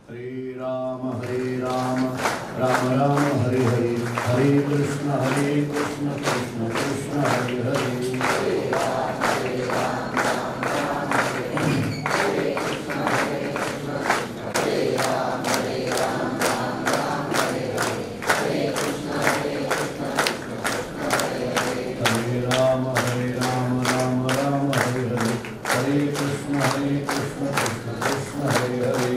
हरे राम राम राम हरे हरे, हरे कृष्ण कृष्ण कृष्ण हरे हरे। हरे राम राम राम हरे हरे, हरे कृष्ण कृष्ण हरे राम राम हरे हरे, हरे कृष्ण कृष्ण हरे हरे। हरे राम राम राम हरे हरे, हरे कृष्ण कृष्ण कृष्ण हरे हरे।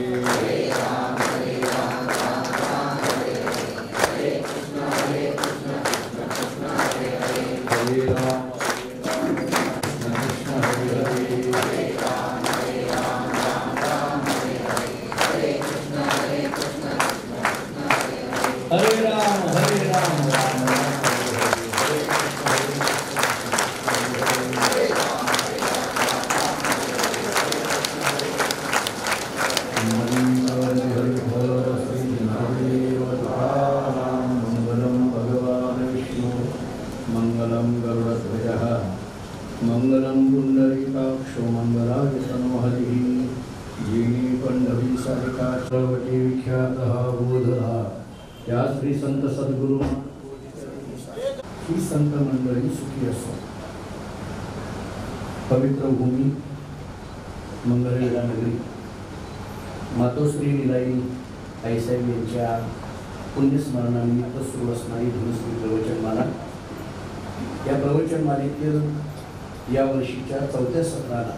मंगलम पुंडरीकाक्षो मंगलाय तनोहरि, येनी पंढरी सारिका सर्वटी विख्यातः बोधः। या श्री संत सद्गुरु ही संत मंडळी सुखी असो। पवित्र भूमी मंगलवेढा नगरी मातोश्री निलाई आईसाहेब यांच्या पुण्यस्मरणानिमित्त सुरू असणारी धनुश्री प्रवचनमाला, या प्रवचनमालेतील या वर्षीच्या 4थ्या सत्राला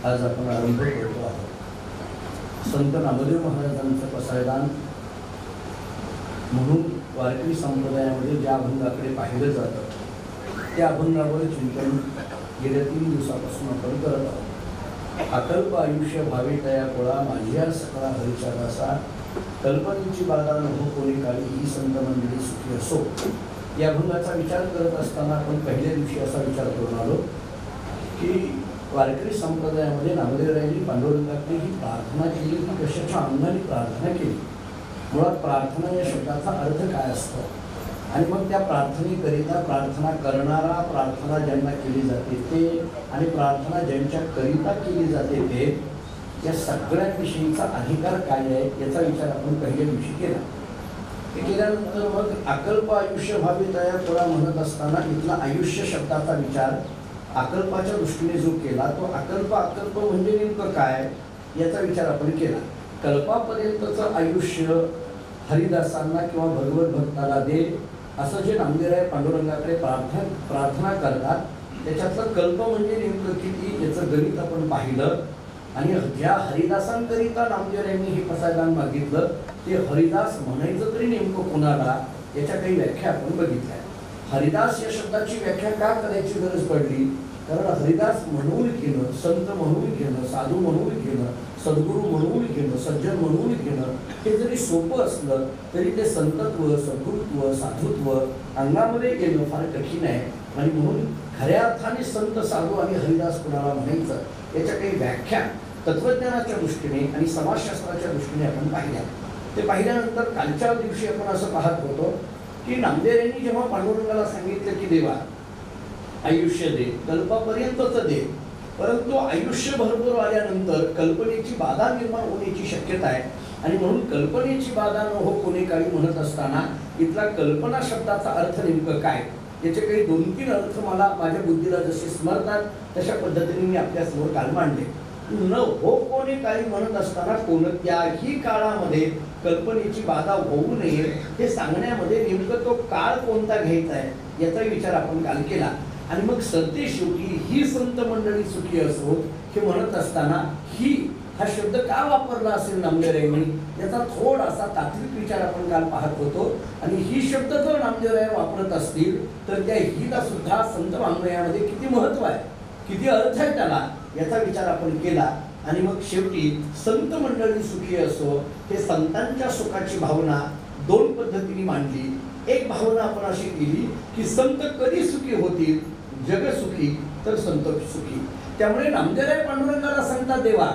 आज आपण आरंभ करतो आहोत। संत नामदेव महाराजांचं पसायदान म्हणून वारकरी संप्रदायामध्ये ज्या अभंगाकडे पाहिलं जातं त्या अभंगावर चिंतन गेल्या 3 दिवसापासून आपण करत आहोत। अकल्प आयुष्य भावे तया कोळा, माझ्या सकळा हरीच्या दासा, कल्पनेची बाधा नको कोणी काळी, ही संत मंडळी सुखी असो। या अभंगाचा विचार करत असताना आपण पहिल्या दिवशी असा विचार करून आलो की वारकरी संप्रदायामध्ये नामदेवरायांनी पांडुरंगाकडे ही प्रार्थना केली, की कशाच्या अंगाने प्रार्थना केली। मुळात प्रार्थना या शब्दाचा अर्थ काय असतो आणि मग त्या प्रार्थनेकरिता प्रार्थना करणारा, प्रार्थना ज्यांना केली जाते ते आणि प्रार्थना ज्यांच्याकरिता केली जाते ते, या सगळ्यांविषयीचा अधिकार काय आहे याचा विचार आपण पहिल्या दिवशी केला। ते केल्यानंतर मग अकल्प आयुष्य भावी तया कोळा म्हणत असताना इथला आयुष्य शब्दाचा विचार अकल्पाच्या दृष्टीने जो केला तो अकल्प म्हणजे नेमकं काय याचा विचार आपण केला। कल्पापर्यंतचं आयुष्य हरिदासांना किंवा भगवत भक्ताला दे असं जे नामदेवराय पांडुरंगाकडे प्रार्थना करतात त्याच्यातलं कल्प म्हणजे नेमकं किती याचं गणित आपण पाहिलं। आणि ज्या हरिदासांकरिता नामदेवरायांनी हे पसायदान मागितलं ते हरिदास म्हणायचं तरी नेमकं कोणाला याच्या काही व्याख्या आपण बघितल्या। हरिदास या शब्दाची व्याख्या का करायची गरज पडली, कारण हरिदास म्हणून घेणं, संत म्हणून घेणं, साधू म्हणून घेणं, सद्गुरू म्हणून घेणं, सज्जन म्हणून घेणं हे जरी सोपं असलं तरी ते संतत्व, सद्गुरुत्व, साधुत्व अंगामध्ये येणं फार कठीण आहे। आणि म्हणून खऱ्या अर्थाने संत, साधू आणि हरिदास कुणाला म्हणायचं याच्या काही व्याख्या तत्वज्ञानाच्या दृष्टीने आणि समाजशास्त्राच्या दृष्टीने आपण पाहिल्या। ते पाहिल्यानंतर कालच्या दिवशी आपण असं पाहत होतो की नामदेवांनी जेव्हा पांडुरंगाला सांगितलं की देवा आयुष्य दे, कल्पापर्यंतच दे, परंतु आयुष्य भरपूर आल्यानंतर कल्पनेची बाधा निर्माण होण्याची शक्यता आहे आणि म्हणून कल्पनेची बाधा न हो कोणी काळी म्हणत असताना इथला कल्पना शब्दाचा अर्थ नेमकं काय याचे काही 2-3 अर्थ मला माझ्या बुद्धीला जसे स्मरतात तशा पद्धतीने मी आपल्या समोर काल मांडले। न हो कोणी काही म्हणत असताना कोणत्याही काळामध्ये कल्पनेची बाधा होऊ नये हे सांगण्यामध्ये नेमकं तो काळ कोणता घ्यायचा आहे याचा विचार आपण काल केला। आणि मग सरते शेवटी ही संत मंडळी सुखी असो हे म्हणत असताना ही हा शब्द का वापरला असेल नामदेवरायांनी याचा थोडासा तात्विक विचार आपण काल पाहत होतो। आणि ही शब्द जर नामदेवराय वापरत असतील तर त्या हीला सुद्धा संत वाङ्मयामध्ये किती महत्व आहे, किती अर्थ आहे त्याला याचा विचार आपण केला। आणि मग शेवटी संत मंडळी सुखी असो हे संतांच्या सुखाची भावना 2 पद्धतीने मांडली। एक भावना आपण अशी केली की संत कधी सुखी होतील, जग सुखी तर संत सुखी। त्यामुळे नामदेवराय पांडुरंगाला सांगतात देवा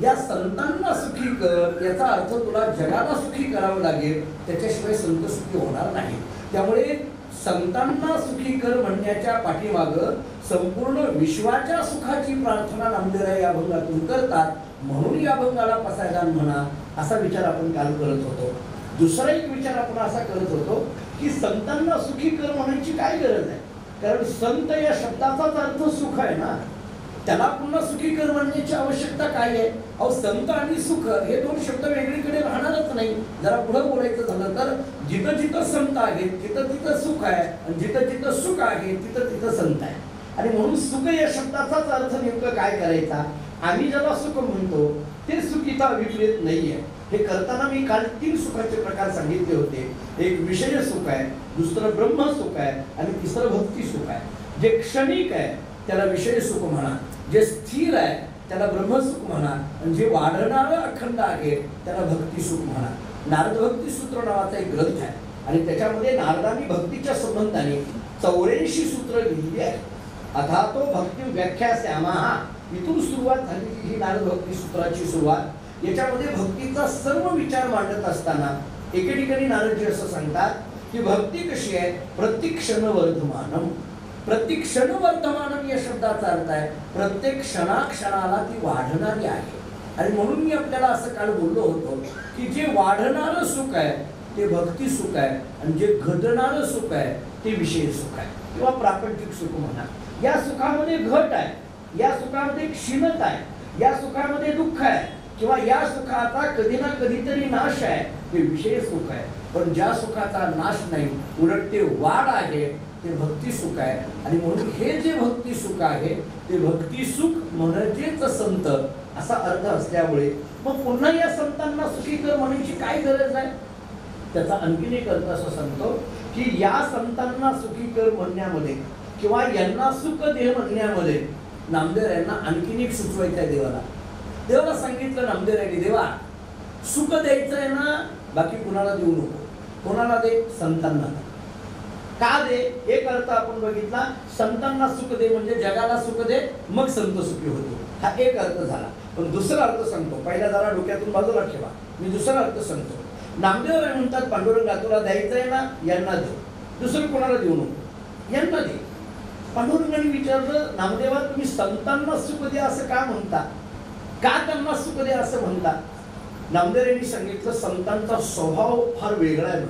या संतांना सुखी कर, याचा अर्थ तुला जगाला सुखी करावं लागेल, त्याच्याशिवाय संत सुखी होणार नाही। त्यामुळे संतांना सुखी कर म्हणण्याच्या पाठीमागं संपूर्ण विश्वाच्या सुखाची प्रार्थना नामदेव या अभंगातून करतात, म्हणून या अभंगाला पसायदान म्हणा असा विचार आपण काल करत होतो. दुसरा एक विचार आपण असा करत होतो की संतांना सुखी कर म्हणायची काय गरज आहे, कारण संत या शब्दाचाच अर्थ सुख आहे ना, त्याला पुन्हा सुखी कर म्हणण्याची आवश्यकता काय आहे. अहो संत आणि सुख हे दोन शब्द वेगळीकडे राहणारच नाही. जरा पुढे बोलायचं झालं तर जिथं जिथं संत आहे तिथं तिथं सुख आहे, आणि जिथं जिथं सुख आहे तिथं तिथं संत आहे. आणि म्हणून सुख या शब्दाचाच अर्थ नेमकं काय करायचा. आम्ही ज्याला सुख म्हणतो ते सुखीचा विपरीत नाहीये. हे करताना मी काल 3 सुखाचे प्रकार सांगितले होते. एक विषय सुख आहे, दुसरं ब्रह्म सुख आहे, आणि तिसरं भक्ती सुख आहे. जे क्षणिक आहे त्याला विषय सुख म्हणा, जे स्थिर आहे त्याला ब्रह्मसुख म्हणा, आणि जे वाढणारं अखंड आहे त्याला भक्ती सुख म्हणा. नारद भक्ती सूत्र नावाचा एक ग्रंथ आहे, आणि त्याच्यामध्ये नारदांनी भक्तीच्या संबंधाने 84 सूत्र लिहिली आहे. अथा तो भक्ती व्याख्या श्यामहा, इथून सुरुवात झाली ही नारद भक्ती सूत्राची सुरुवात. याच्यामध्ये भक्तीचा सर्व विचार मांडत असताना एके ठिकाणी नारदजी असं सांगतात की भक्ती कशी आहे, प्रतिक्षण वर्धमानम. प्रतिक्षण वर्धमानम या शब्दाचा अर्थ आहे प्रत्येक क्षणाक्षणाला ती वाढणारी आहे. आणि म्हणून मी आपल्याला असं काल बोललो होतो की जे वाढणारं सुख आहे ते भक्ती सुख आहे, आणि जे घटणारं सुख आहे ते विषय सुख आहे किंवा प्रापंचिक सुख म्हणा. या सुखामध्ये घट आहे, या सुखामध्ये क्षीणता आहे, या सुखामध्ये दुःख आहे, किंवा या सुखाचा कधी ना कधीतरी नाश आहे, ते विषय सुख आहे. पण ज्या सुखाचा नाश नाही उलट ते वाढ आहे ते भक्ती सुख आहे. आणि म्हणून हे जे भक्ती सुख आहे ते भक्ती सुख म्हणजेच संत असा अर्थ असल्यामुळे मग पुन्हा या संतांना सुखी कर म्हणण्याची काय गरज आहे. त्याचा आणखीन एक अर्थ असं सांगतो की या संतांना सुखी कर म्हणण्यामध्ये किंवा यांना सुख दे म्हणण्यामध्ये नामदेव यांना आणखीन एक सुचवायचं आहे. देवाला सांगितलं नामदेव यांनी, देवा सुख द्यायचं आहे ना, बाकी कुणाला देऊ नको. कोणाला दे, संतांना. का दे, एक अर्थ आपण बघितला, संतांना सुख दे म्हणजे जगाला सुख दे, मग संत सुखी होतो, हा एक अर्थ झाला. पण दुसरा अर्थ सांगतो, पहिला जरा डोक्यातून बाजूला ठेवा, मी दुसरा अर्थ सांगतो. नामदेव म्हणतात पांडुरंगा तुला द्यायचं आहे ना, यांना दे, दुसरं कोणाला देऊ नको, यांना दे. पांडुरंगाने विचारलं, नामदेवा तुम्ही संतांना सुख दे असं का म्हणता, का त्यांना सुख दे असं म्हणता. नामदेव यांनी सांगितलं संतांचा स्वभाव फार वेगळा आहे.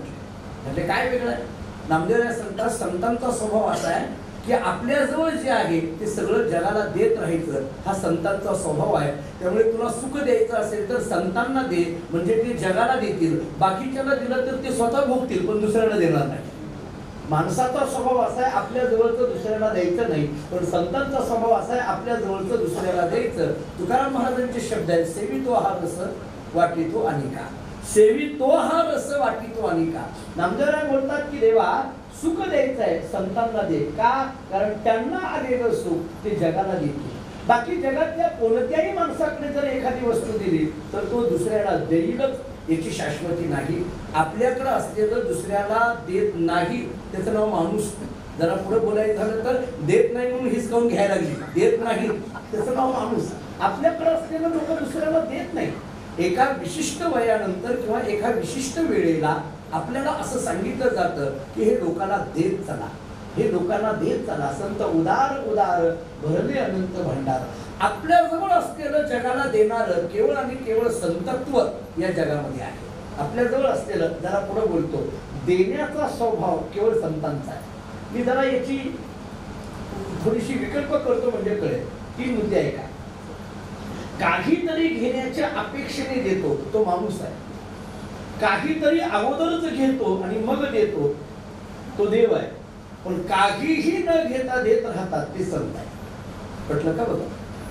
म्हणजे काय वेगळा आहे. नामदेव सांगतात संतांचा स्वभाव असा आहे की आपल्याजवळ जे आहे ते सगळं जगाला देत राहायचं, हा संतांचा स्वभाव आहे. त्यामुळे तुला सुख द्यायचं असेल तर संतांना दे, म्हणजे ते जगाला देतील. बाकीच्याला दिलं तर ते स्वतः भोगतील पण दुसऱ्याला देणार नाही. माणसाचा स्वभाव असा आहे आपल्या जवळचं दुसऱ्याला द्यायचं नाही, पण संतांचा स्वभाव असा आहे आपल्या जवळचं दुसऱ्याला द्यायचं. तुकाराम महाराजांचे शब्द आहेत, सेवितो हा रस वाटितो अनिका, सेवितो हा रस वाटितो अनिका. नामदेवराय बोलतात की देवा सुख द्यायचं आहे संतांना दे, का, कारण त्यांना आलेलं सुख ते जगाला देतील. बाकी जगातल्या कोणत्याही माणसाकडे जर एखादी वस्तू दिली तर तो दुसऱ्याला देईलच, याची शाश्वती नाही. आपल्याकडे असलेलं दुसऱ्याला देत नाही त्याचं नाव माणूस. जरा पुढे बोलायचं झालं तर देत नाही म्हणून हिसकावून घ्यायला लागली, देत नाही त्याचं नाव माणूस. आपल्याकडे असलेलं लोक दुसऱ्याला देत नाही. एका विशिष्ट वयानंतर किंवा एका विशिष्ट वेळेला आपल्याला असं सांगितलं जातं की हे लोकांना देत चला, हे लोकांना देत चला. संत उदार उदार भरले अनंत भंडार. आपल्याजवळ असलेलं जगाला देणारं केवळ आणि केवळ संतत्व या जगामध्ये आहे. आपल्याजवळ असलेलं, जरा पुढे बोलतो, देण्याचा स्वभाव केवळ संतांचा आहे. मी जरा याची थोडीशी विकल्प करतो म्हणजे कळेल. 3 मुद्दे आहे का. काहीतरी घेण्याच्या अपेक्षेने देतो तो माणूस आहे. काहीतरी अगोदरच घेतो आणि मग देतो तो देव आहे. पण काहीही न घेता देत राहतात ते संत आहे. पटलं का बघा.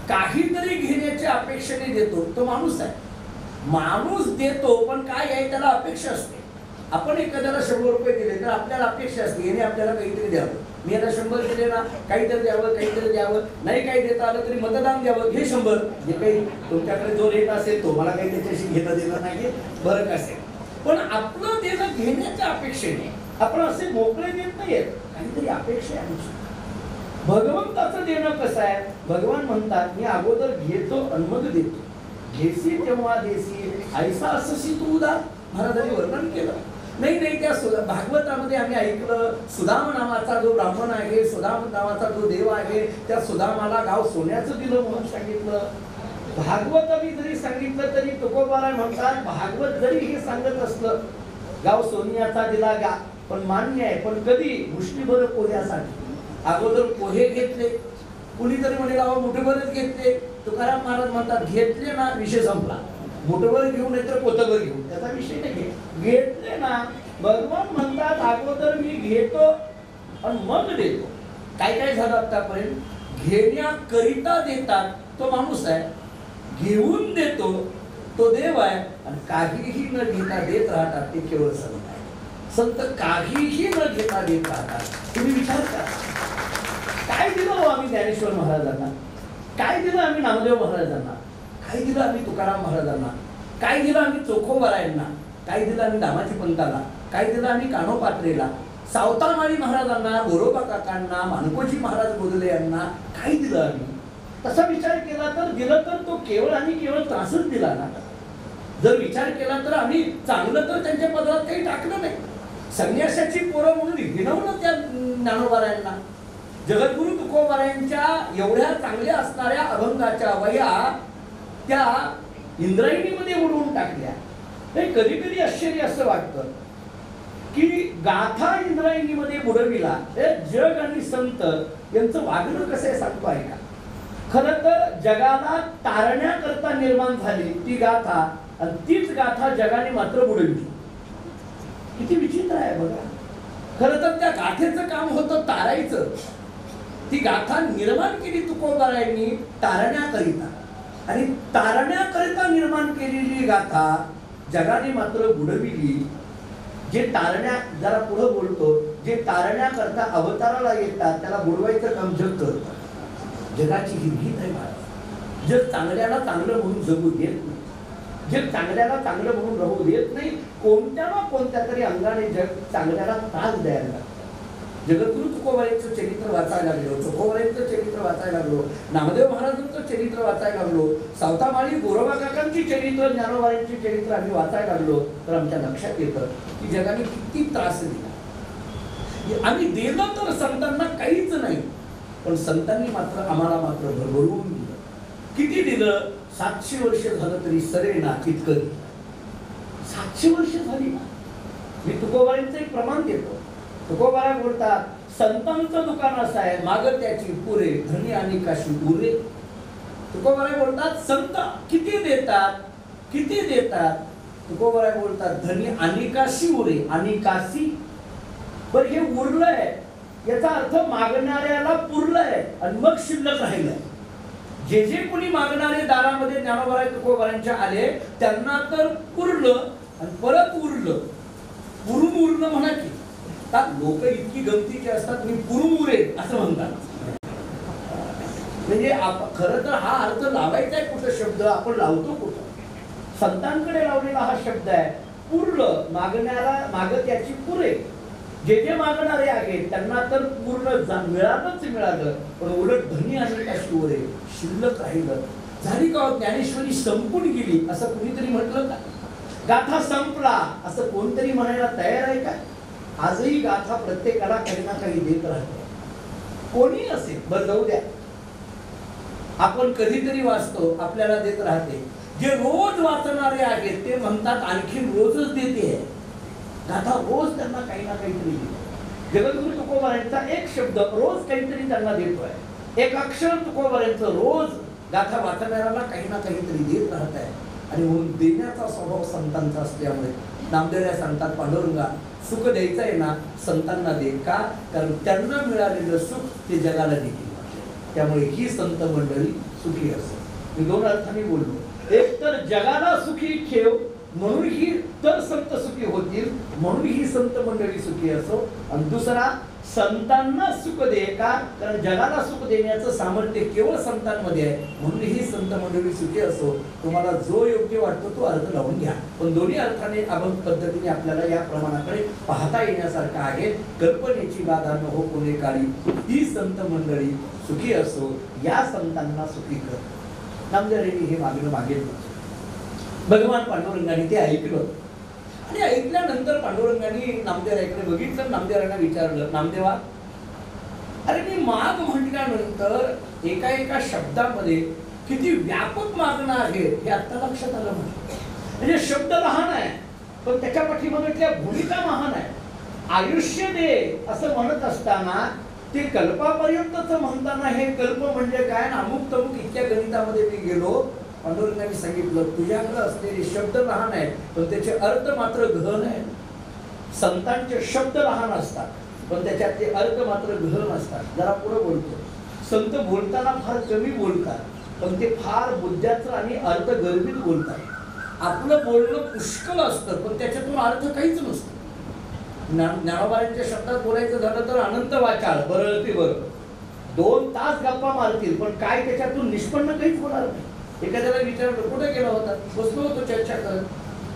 काहीतरी घेण्याच्या अपेक्षेने देतो तो माणूस आहे. माणूस देतो पण काय आहे त्याला अपेक्षा असते. आपण एखाद्याला 100 रुपये दिले तर आपल्याला अपेक्षा असते याने आपल्याला काहीतरी द्यावं. मी याला 100 दिले ना, काहीतरी द्यावं, काहीतरी द्यावं. नाही काही देता आलं तरी मतदान द्यावं, हे 100. जे काही तुमच्याकडे जो रेट असेल तो मला काही त्याच्याशी घेता देणार नाही, फरक असेल. पण आपलं देणं घेण्याच्या अपेक्षेने आपण असे मोकळे देत नाहीयेत, काहीतरी अपेक्षा आहे. भगवंताचं देणं कसं आहे. भगवान म्हणतात मी अगोदर घेतो आणि मग देतो. घेसी तेव्हा देसी ऐसा अससी तू उदार. महाराजांनी वर्णन केलं. नाही नाही, त्या भागवतामध्ये आम्ही ऐकलं, सुदाम नावाचा जो ब्राह्मण आहे, सुदाम नावाचा जो देव आहे, त्या सुदामाला गाव सोन्याचं दिलं म्हणून सांगितलं. भागवताने जरी सांगितलं तरी तुकोबाराय म्हणतात, भागवत जरी हे सांगत असलं गाव सोन्याचा दिला गा, पण मान्य आहे, पण कधी मुष्टीभर पोह्यासाठी. अगोदर पोहे घेतले, कुणीतरी म्हणे राव मुठभरच घेतले. तुकाराम महाराज म्हणतात घेतले ना विषय संपला. मुठभर घेऊन येतो पोतभर घेऊन, त्याचा विषय नाही. घेतले ना, भगवान म्हणतात अगोदर मी घेतो आणि मग देतो. काय काय झालं आतापर्यंत, घेण्याकरिता देतात तो माणूस आहे, घेऊन देतो तो देव आहे, आणि काहीही न घेता देत राहतात ते केवळ संत आहे. संत काहीही न घेता देत राहतात. तुम्ही विचार करा, काय दिलं हो आम्ही ज्ञानेश्वर महाराजांना, काय दिलं आम्ही नामदेव महाराजांना, काय दिलं आम्ही तुकाराम महाराजांना, काय दिलं आम्ही चोखोबारायांना, काय दिलं आम्ही दामाजी पंताला, काय दिलं आम्ही कान्होपात्रेला, सावतामाळी महाराजांना, गोरोबा काकांना, मानकोजी महाराज बोधले यांना काय दिलं आम्ही. तसा विचार केला तर दिलं तर तो केवळ आणि केवळ त्रासच दिला ना. जर विचार केला तर आम्ही चांगलं तर त्यांच्या पदरात काही टाकलं नाही. संन्यासाची पोरं म्हणून हिणवलं त्या ज्ञानोबारायांना. जगद्गुरु तुकोबारायांच्या एवढ्या चांगल्या असणाऱ्या अभंगाच्या वया त्या इंद्रायणीमध्ये उडवून टाकल्या. कधी कधी आश्चर्य असं वाटतं की गाथा इंद्रायणीमध्ये बुडविला. जग आणि संत यांचं वागणं कसं आहे सांगतो आहे का. खरं तर जगाला तारण्याकरता निर्माण झाली ती गाथा, आणि तीच गाथा जगाने मात्र बुडविली. किती विचित्र आहे बघा. खरं तर त्या गाथेचं काम होतं तारायचं. ती गाथा निर्माण केली तुकोबारायांनी तारण्याकरिता, आणि तारण्याकरिता निर्माण केलेली गाथा जगाने मात्र बुडविली. जे तारण्या, जरा पुढे बोलतो, जे तारण्याकरता अवताराला येतात त्याला बुडवायचं काम जग करतं. जगाची ही रीत आहे महाराज. जग चांगल्याला चांगलं म्हणून जगू देत नाही, जग चांगल्याला चांगलं म्हणून राहू देत नाही. कोणत्या ना कोणत्या तरी अंगाने जग चांगल्याला त्रास द्यायला लागतं. जगद्गुरु तुकोबारायांचं चरित्र वाचायला लागलो, तुकोबारायांचं चरित्र वाचायला लागलो, नामदेव महाराजांचं चरित्र वाचायला लागलो, सावतामाळी गोरोबा काकांची चरित्र, ज्ञानोबारायांची चरित्र आम्ही वाचायला लागलो, तर आमच्या लक्षात येतं की जगाने किती त्रास दिला. आम्ही दिलं तर संतांना काहीच नाही, पण संतांनी मात्र आम्हाला मात्र भरभरून दिलं. किती दिलं? 700 वर्ष झालं तरी सरे ना इतकं. 700 वर्ष झाली ना. मी तुकोबारायांचं एक प्रमाण देतो. तुकोबाराय बोलतात, संतांचं दुकान असं आहे, मागं त्याची पुरे, धनी आणि काशी उरे. तुकोबाराय बोलतात संत किती देतात, किती देतात. तुकोबाराय बोलतात धनी आणि काशी उरे, आणि काशी. पण हे उरलंय याचा अर्थ मागणाऱ्याला पुरलंय आणि मग शिल्लक राहिलंय. जे जे कोणी मागणारे दारामध्ये ज्ञानोबाराय तुकोबारायांच्या आले त्यांना तर पुरलं आणि परत उरलं. पुरून उरलं म्हणा की. लोक इतकी गमतीची असतात, मी पुरून उरेल असं म्हणतात. म्हणजे खरं तर हा अर्थ लावायचा आहे कुठं शब्द, आपण लावतो कुठं. संतांकडे लावलेला हा शब्द आहे. पुरलं, मागण्याला मागं त्याची पुरे. जे जे मागणारे आहेत त्यांना तर पूर्ण मिळालंच मिळालं, पण उलट धनी आणि काशी उरे, शिल्लक राहिलं. झाली का ज्ञानेश्वरी संपून गेली असं कुणीतरी म्हटलं का? गाथा संपला असं कोणतरी म्हणायला तयार आहे का? आजही गाथा प्रत्येकाला काही ना काही देत राहते. कोणी असेल, बरं जाऊ द्या, आपण कधीतरी वाचतो आपल्याला देत राहते. जे रोज वाचणारे आहेत ते म्हणतात आणखी रोजच देते. गाथा रोज त्यांना काही ना काहीतरी देते. जगद्गुरु तुकोबारायांचा एक शब्द रोज काहीतरी त्यांना देतोय. एक अक्षर तुकोबारायांचं रोज गाथा वाचणाऱ्याला काही ना काहीतरी देत राहत आहे. आणि म्हणून देण्याचा स्वभाव संतांचा असल्यामुळे नामदेव सांगतात, पांडुरंगा सुख द्यायचं आहे ना संतांना दे. का? कारण त्यांना मिळालेलं सुख ते जगाला देतील. त्यामुळे ही संत मंडळी सुखी असो. मी दोन अर्थाने बोललो. एक तर जगाला सुखी ठेव म्हणून ही तर संत सुखी होतील, म्हणून ही संत मंडळी सुखी असो. आणि दुसरा, संतांना सुख दे. का? कारण जगाला सुख देण्याचं सामर्थ्य केवळ संतांमध्ये आहे, म्हणून ही संत मंडळी सुखी असो. तुम्हाला जो योग्य वाटतो तो अर्थ लावून घ्या, पण दोन्ही अर्थाने अभंग पद्धतीने आपल्याला या प्रमाणाकडे पाहता येण्यासारखं आहे. कल्पनेची बाधा न हो कोणे काळी, ही संत मंडळी सुखी असो, या संतांना सुखी कर. नामदेवांनी हे मागणं मागितलं. भगवान पांडुरंगाने ते ऐकलं आणि ऐकल्यानंतर पांडुरंगाने नामदेवरायाकडे बघितलं, नामदेवरायांना विचारलं, नामदेवा अरे मी माग म्हटल्यानंतर एका एका शब्दामध्ये किती व्यापक मागणं आहे हे आता लक्षात आलं. म्हणजे शब्द लहान आहे पण त्याच्या पाठीमागच्या भूमिका महान आहे. आयुष्य दे असं म्हणत असताना ते कल्पापर्यंतच म्हणताना हे कल्प म्हणजे काय, अमुक तमुक इतक्या गणितामध्ये मी गेलो. पांडुरंगांनी सांगितलं तुझ्याकडे असलेले शब्द लहान आहेत पण त्याचे अर्थ मात्र गहन आहेत. संतांचे शब्द लहान असतात पण त्याच्यातले अर्थ मात्र गहन असतात. जरा पुढे बोलतो, संत बोलताना फार कमी बोलतात पण ते फार मुद्द्याचं आणि अर्थ गर्भित बोलतात. आपलं बोलणं पुष्कळ असतं पण त्याच्यातून अर्थ काहीच नसतो. ज्ञानोबांच्या शब्दात बोलायचं झालं तर अनंत वाचाळ बरळते बरं 2 तास गप्पा मारतील पण काय त्याच्यातून निष्पन्न काहीच होणार नाही. एखाद्याला विचारलं कुठे गेला होता, बसलो होतो चर्चा करत.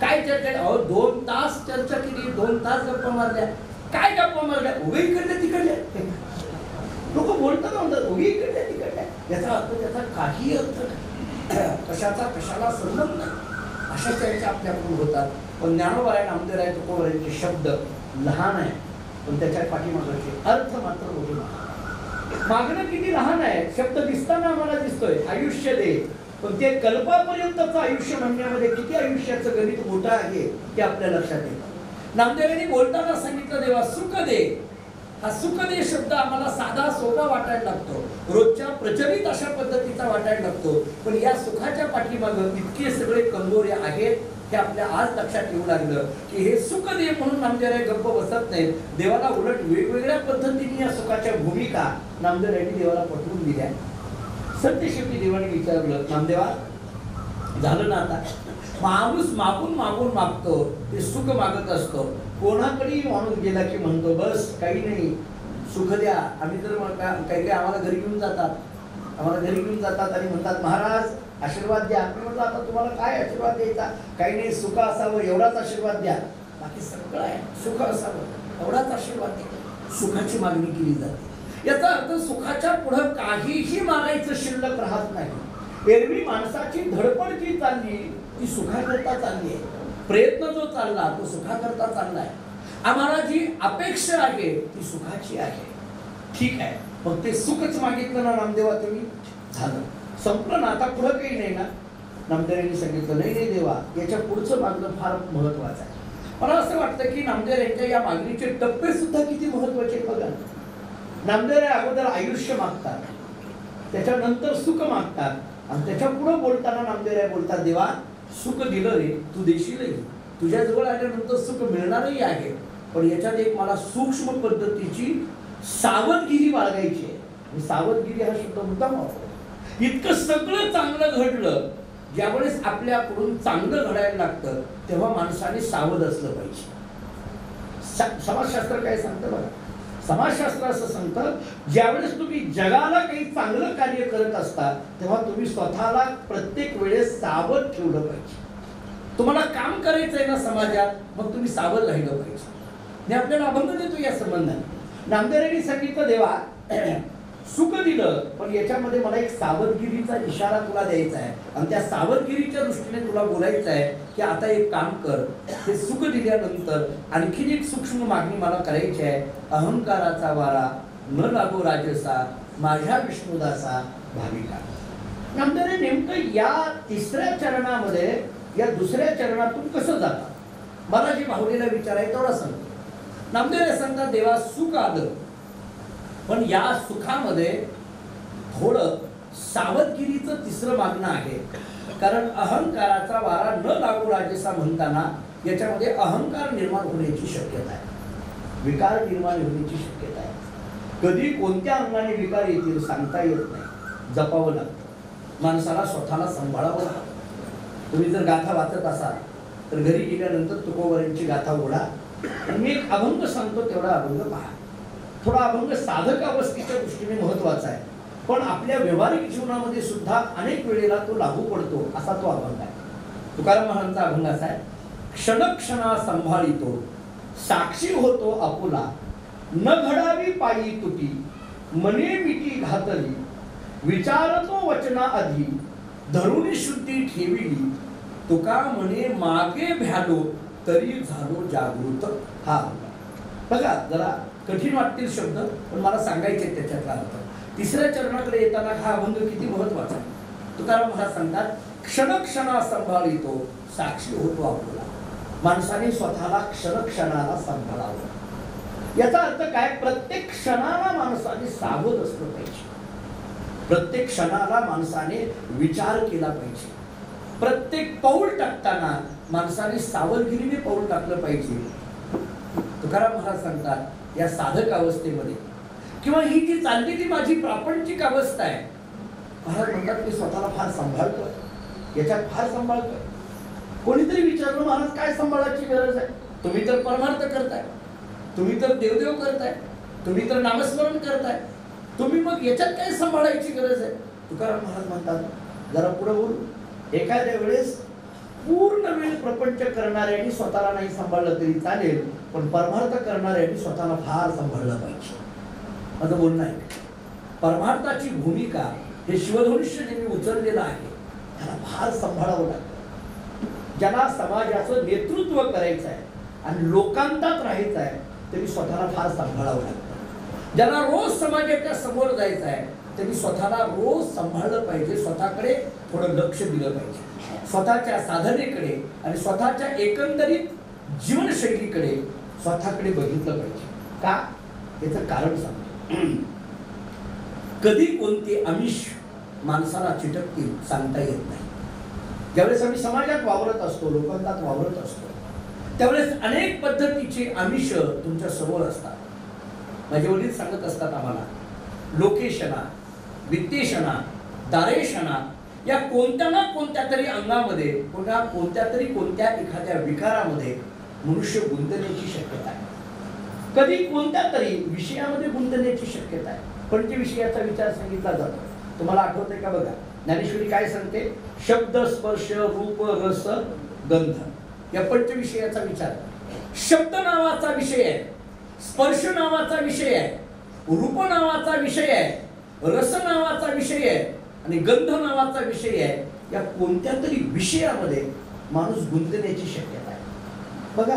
काय चर्चा, अहो 2 तास चर्चा केली, 2 तास गप्पा मारल्या. काय गप्पा मारल्या, उभे इकडल्या तिकडल्या. लोक बोलतात म्हणतात उभे इकडल्या तिकडल्या, याचा अर्थ त्याचा काही अर्थ नाही, कशाचा कशाला संबंध नाही. अशा चर्चा आपल्याकडून होतात. पण ज्ञानोबा नामदेवराय तुकोबारायांचे शब्द लहान आहे पण त्याच्या पाठीमागचे अर्थ मात्र मोठे. मागणं किती लहान आहे, शब्द दिसताना आम्हाला दिसतोय आयुष्य दे, पण ते कल्पापर्यंतचं आयुष्य म्हणण्यामध्ये किती आयुष्याचं गणित मोठं आहे ते आपल्या लक्षात येतं. नामदेवांनी बोलताना सांगितलं देवा सुख दे. हा सुख दे शब्द आम्हाला साधा सोपा वाटायला लागतो, रोजच्या प्रचलित अशा पद्धतीचा वाटायला लागतो. पण या सुखाच्या पाठीमागं इतके सगळे कंगोरे आहेत हे आपल्या आज लक्षात येऊ लागलं की हे सुख दे म्हणून नामदेवराय गप्प बसत नाहीत. देवाला उलट वेगवेगळ्या पद्धतीने या सुखाच्या भूमिका नामदेवरायांनी देवाला पटवून दिल्या. सत्यशेवटी देवाने विचारलं नामदेवा झालं ना आता, माणूस मागून मागून मागतो ते सुख मागत असतो. कोणाकडेही माणूस गेला की म्हणतो बस काही नाही सुख द्या. आम्ही तर काही काही आम्हाला घरी घेऊन जातात आणि म्हणतात महाराज आशीर्वाद द्या. मी म्हटलं आता तुम्हाला काय आशीर्वाद द्यायचा, काही नाही सुख असावं एवढाच आशीर्वाद द्या, बाकी सगळं आहे सुख असावं एवढाच आशीर्वाद द्या. सुखाची मागणी केली जाते. याचा अर्थ सुखाच्या पुढं काहीही मागायचं शिल्लक राहत नाही. एरवी माणसाची धडपड जी चालली ती सुखाकरता चालली आहे. प्रयत्न जो चालला तो सुखाकरता चाललाय. आम्हाला जी अपेक्षा आहे ती सुखाची आहे. ठीक आहे, मग ते सुखच मागितलं ना नामदेवा तुम्ही, झालं संपलं ना, आता पुढं काही नाही ना. नामदेवांनी सांगितलं नाही नाही देवा याच्या पुढचं मागणं फार महत्वाचं आहे. मला असं वाटतं की नामदेव यांच्या या मागणीचे टप्पे सुद्धा किती महत्वाचे बघा. नामदेव अगोदर आयुष्य मागतात, त्याच्यानंतर सुख मागतात आणि त्याच्या पुढे बोलताना नामदेव बोलतात देवा सुख दिलं रे तू देशीलही, तुझ्या जवळ आल्यानंतर सुख मिळणारही आहे, पण याच्यात एक मला सूक्ष्म पद्धतीची सावधगिरी बाळगायची आहे. सावधगिरी हा शब्द मुद्दाम वापरतो. इतकं सगळं चांगलं घडलं, ज्यावेळेस आपल्याकडून चांगलं घडायला लागतं तेव्हा माणसाने सावध असलं पाहिजे. समाजशास्त्र काय सांगतं बघा, समाजशास्त्र असं सांगतं ज्यावेळेस तुम्ही जगाला काही चांगलं कार्य करत असता तेव्हा तुम्ही स्वतःला प्रत्येक वेळेस सावध ठेवलं पाहिजे. तुम्हाला काम करायचंय ना समाजात, मग तुम्ही सावध राहिलं पाहिजे. मी आपल्याला अभंग देतो या संबंधाने. नामदेवांनी सांगितलं देवा सुख दिलं पण याच्यामध्ये मला एक सावधगिरीचा इशारा तुला द्यायचा आहे आणि त्या सावधगिरीच्या दृष्टीने तुला बोलायचं आहे की आता एक काम कर, हे सुख दिल्यानंतर आणखीन एक सूक्ष्म मागणी मला करायची आहे. अहंकाराचा वारा न लागो राजसा माझ्या विष्णुदासा भाविका. नामदेव नेमकं या तिसऱ्या चरणामध्ये या दुसऱ्या चरणातून कसं जातात मला जे भावनेला विचार आहे तेवढा सांगतो. नामदेव सांगतात देवा सुख आलं पण या सुखामध्ये थोडं सावधगिरीचं तिसरं मागणं आहे. कारण अहंकाराचा वारा न लागू राजेसा म्हणताना याच्यामध्ये अहंकार निर्माण होण्याची शक्यता आहे, विकार निर्माण होण्याची शक्यता आहे. कधी कोणत्या अंगाने विकार येतील सांगता येत नाही, जपावं लागतं, माणसाला स्वतःला सांभाळावं लागतं. तुम्ही जर गाथा वाचत असाल तर घरी गेल्यानंतर तुकोबारायांची गाथा ओढा आणि मी एक अभंग सांगतो तेवढा अभंग पहा. थोडा अभंग साधक अवस्थेच्या दृष्टीने महत्वाचा आहे पण आपल्या व्यावहारिक जीवनामध्ये सुद्धा अनेक वेळेला तो लागू पडतो असा तो अभंग आहे. तुकाराम महाराजांचा अभंग असा आहे. क्षणक्षणा संभाळितो साक्षी होतो आपुला, न घडावी पायी तुटी मने मिटी घातली, विचारतो वचना आधी धरुणी शुद्धी ठेविली, तुका म्हणे मागे भ्यालो तरी झालो जागृत हा बघा जरा कठीण वाटतील शब्द पण मला सांगायचे त्याच्यातला अर्थ. तिसऱ्या चरणाकडे येताना हा अभंग किती महत्वाचा. तुकाराम महाराज सांगतात क्षणक्षणा सांभाळितो साक्षी होतो आपला. माणसाने स्वतःला क्षणक्षणाला सांभाळावं. याचा अर्थ काय प्रत्येक क्षणाला माणसाने सावध असलं पाहिजे. प्रत्येक क्षणाला माणसाने विचार केला पाहिजे. प्रत्येक पाऊल टाकताना माणसाने सावधगिरीने पाऊल टाकलं पाहिजे. तुकाराम महाराज सांगतात या साधक अवस्थेमध्ये किंवा ही जी चाललेली माझी प्रापंचिक अवस्था आहे, महाराज म्हणतात मी स्वतःला फार सांभाळतोय, याच्यात फार सांभाळतोय. कोणीतरी विचारलं महाराज काय सांभाळायची गरज आहे, तुम्ही तर परमार्थ करताय, तुम्ही तर देवदेव करताय, तुम्ही तर नामस्मरण करताय, तुम्ही मग याच्यात काय सांभाळायची गरज आहे. तुकाराम महाराज म्हणतात जरा पुढे बोलू. एखाद्या वेळेस पूर्ण वेळ प्रपंच करणाऱ्यांनी स्वतःला नाही सांभाळलं तरी चालेल, पण परमार्थ करणाऱ्यांनी स्वतःला फार सांभाळलं पाहिजे. माझं बोलणं आहे परमार्थाची भूमिका हे शिवधनुष्य ज्यांनी उचललेलं आहे त्याला फार सांभाळावं लागतं. ज्याला समाजाचं नेतृत्व करायचं आहे आणि लोकांतात राहायचं आहे त्यांनी स्वतःला फार सांभाळावं लागतं. ज्याला रोज समाजाच्या समोर जायचं आहे त्यांनी स्वतःला रोज सांभाळलं पाहिजे. स्वतःकडे थोडं लक्ष दिलं पाहिजे. स्वतःच्या साधनेकडे आणि स्वतःच्या एकंदरीत जीवनशैलीकडे स्वतःकडे बघितलं पाहिजे. का याचं कारण सांगतो. कधी कोणते आमिष माणसाला चिटकतील सांगता येत नाही. ज्यावेळेस आम्ही समाजात वावरत असतो, लोकांतात वावरत असतो, त्यावेळेस अनेक पद्धतीचे आमिष तुमच्या समोर असतात. माझे वडील सांगत असतात आम्हाला लोकेशना, वित्तेशना, दारेशना या कोणत्या ना कोणत्या तरी अंगामध्ये कोणत्या एखाद्या विकारामध्ये मनुष्य गुंतण्याची शक्यता आहे. कधी कोणत्या तरी विषयामध्ये गुंतण्याची शक्यता आहे. पंचविषयाचा विचार सांगितला जातो. तुम्हाला आठवतंय का बघा ज्ञानेश्वरी काय सांगते. शब्द स्पर्श रूप रस गंध या पंचविषयाचा विचार. शब्द नावाचा विषय आहे, स्पर्श नावाचा विषय आहे, रूप नावाचा विषय आहे, रस नावाचा विषय आहे आणि गंध नावाचा विषय आहे. या कोणत्या तरी विषयामध्ये माणूस गुंतण्याची शक्यता आहे. बघा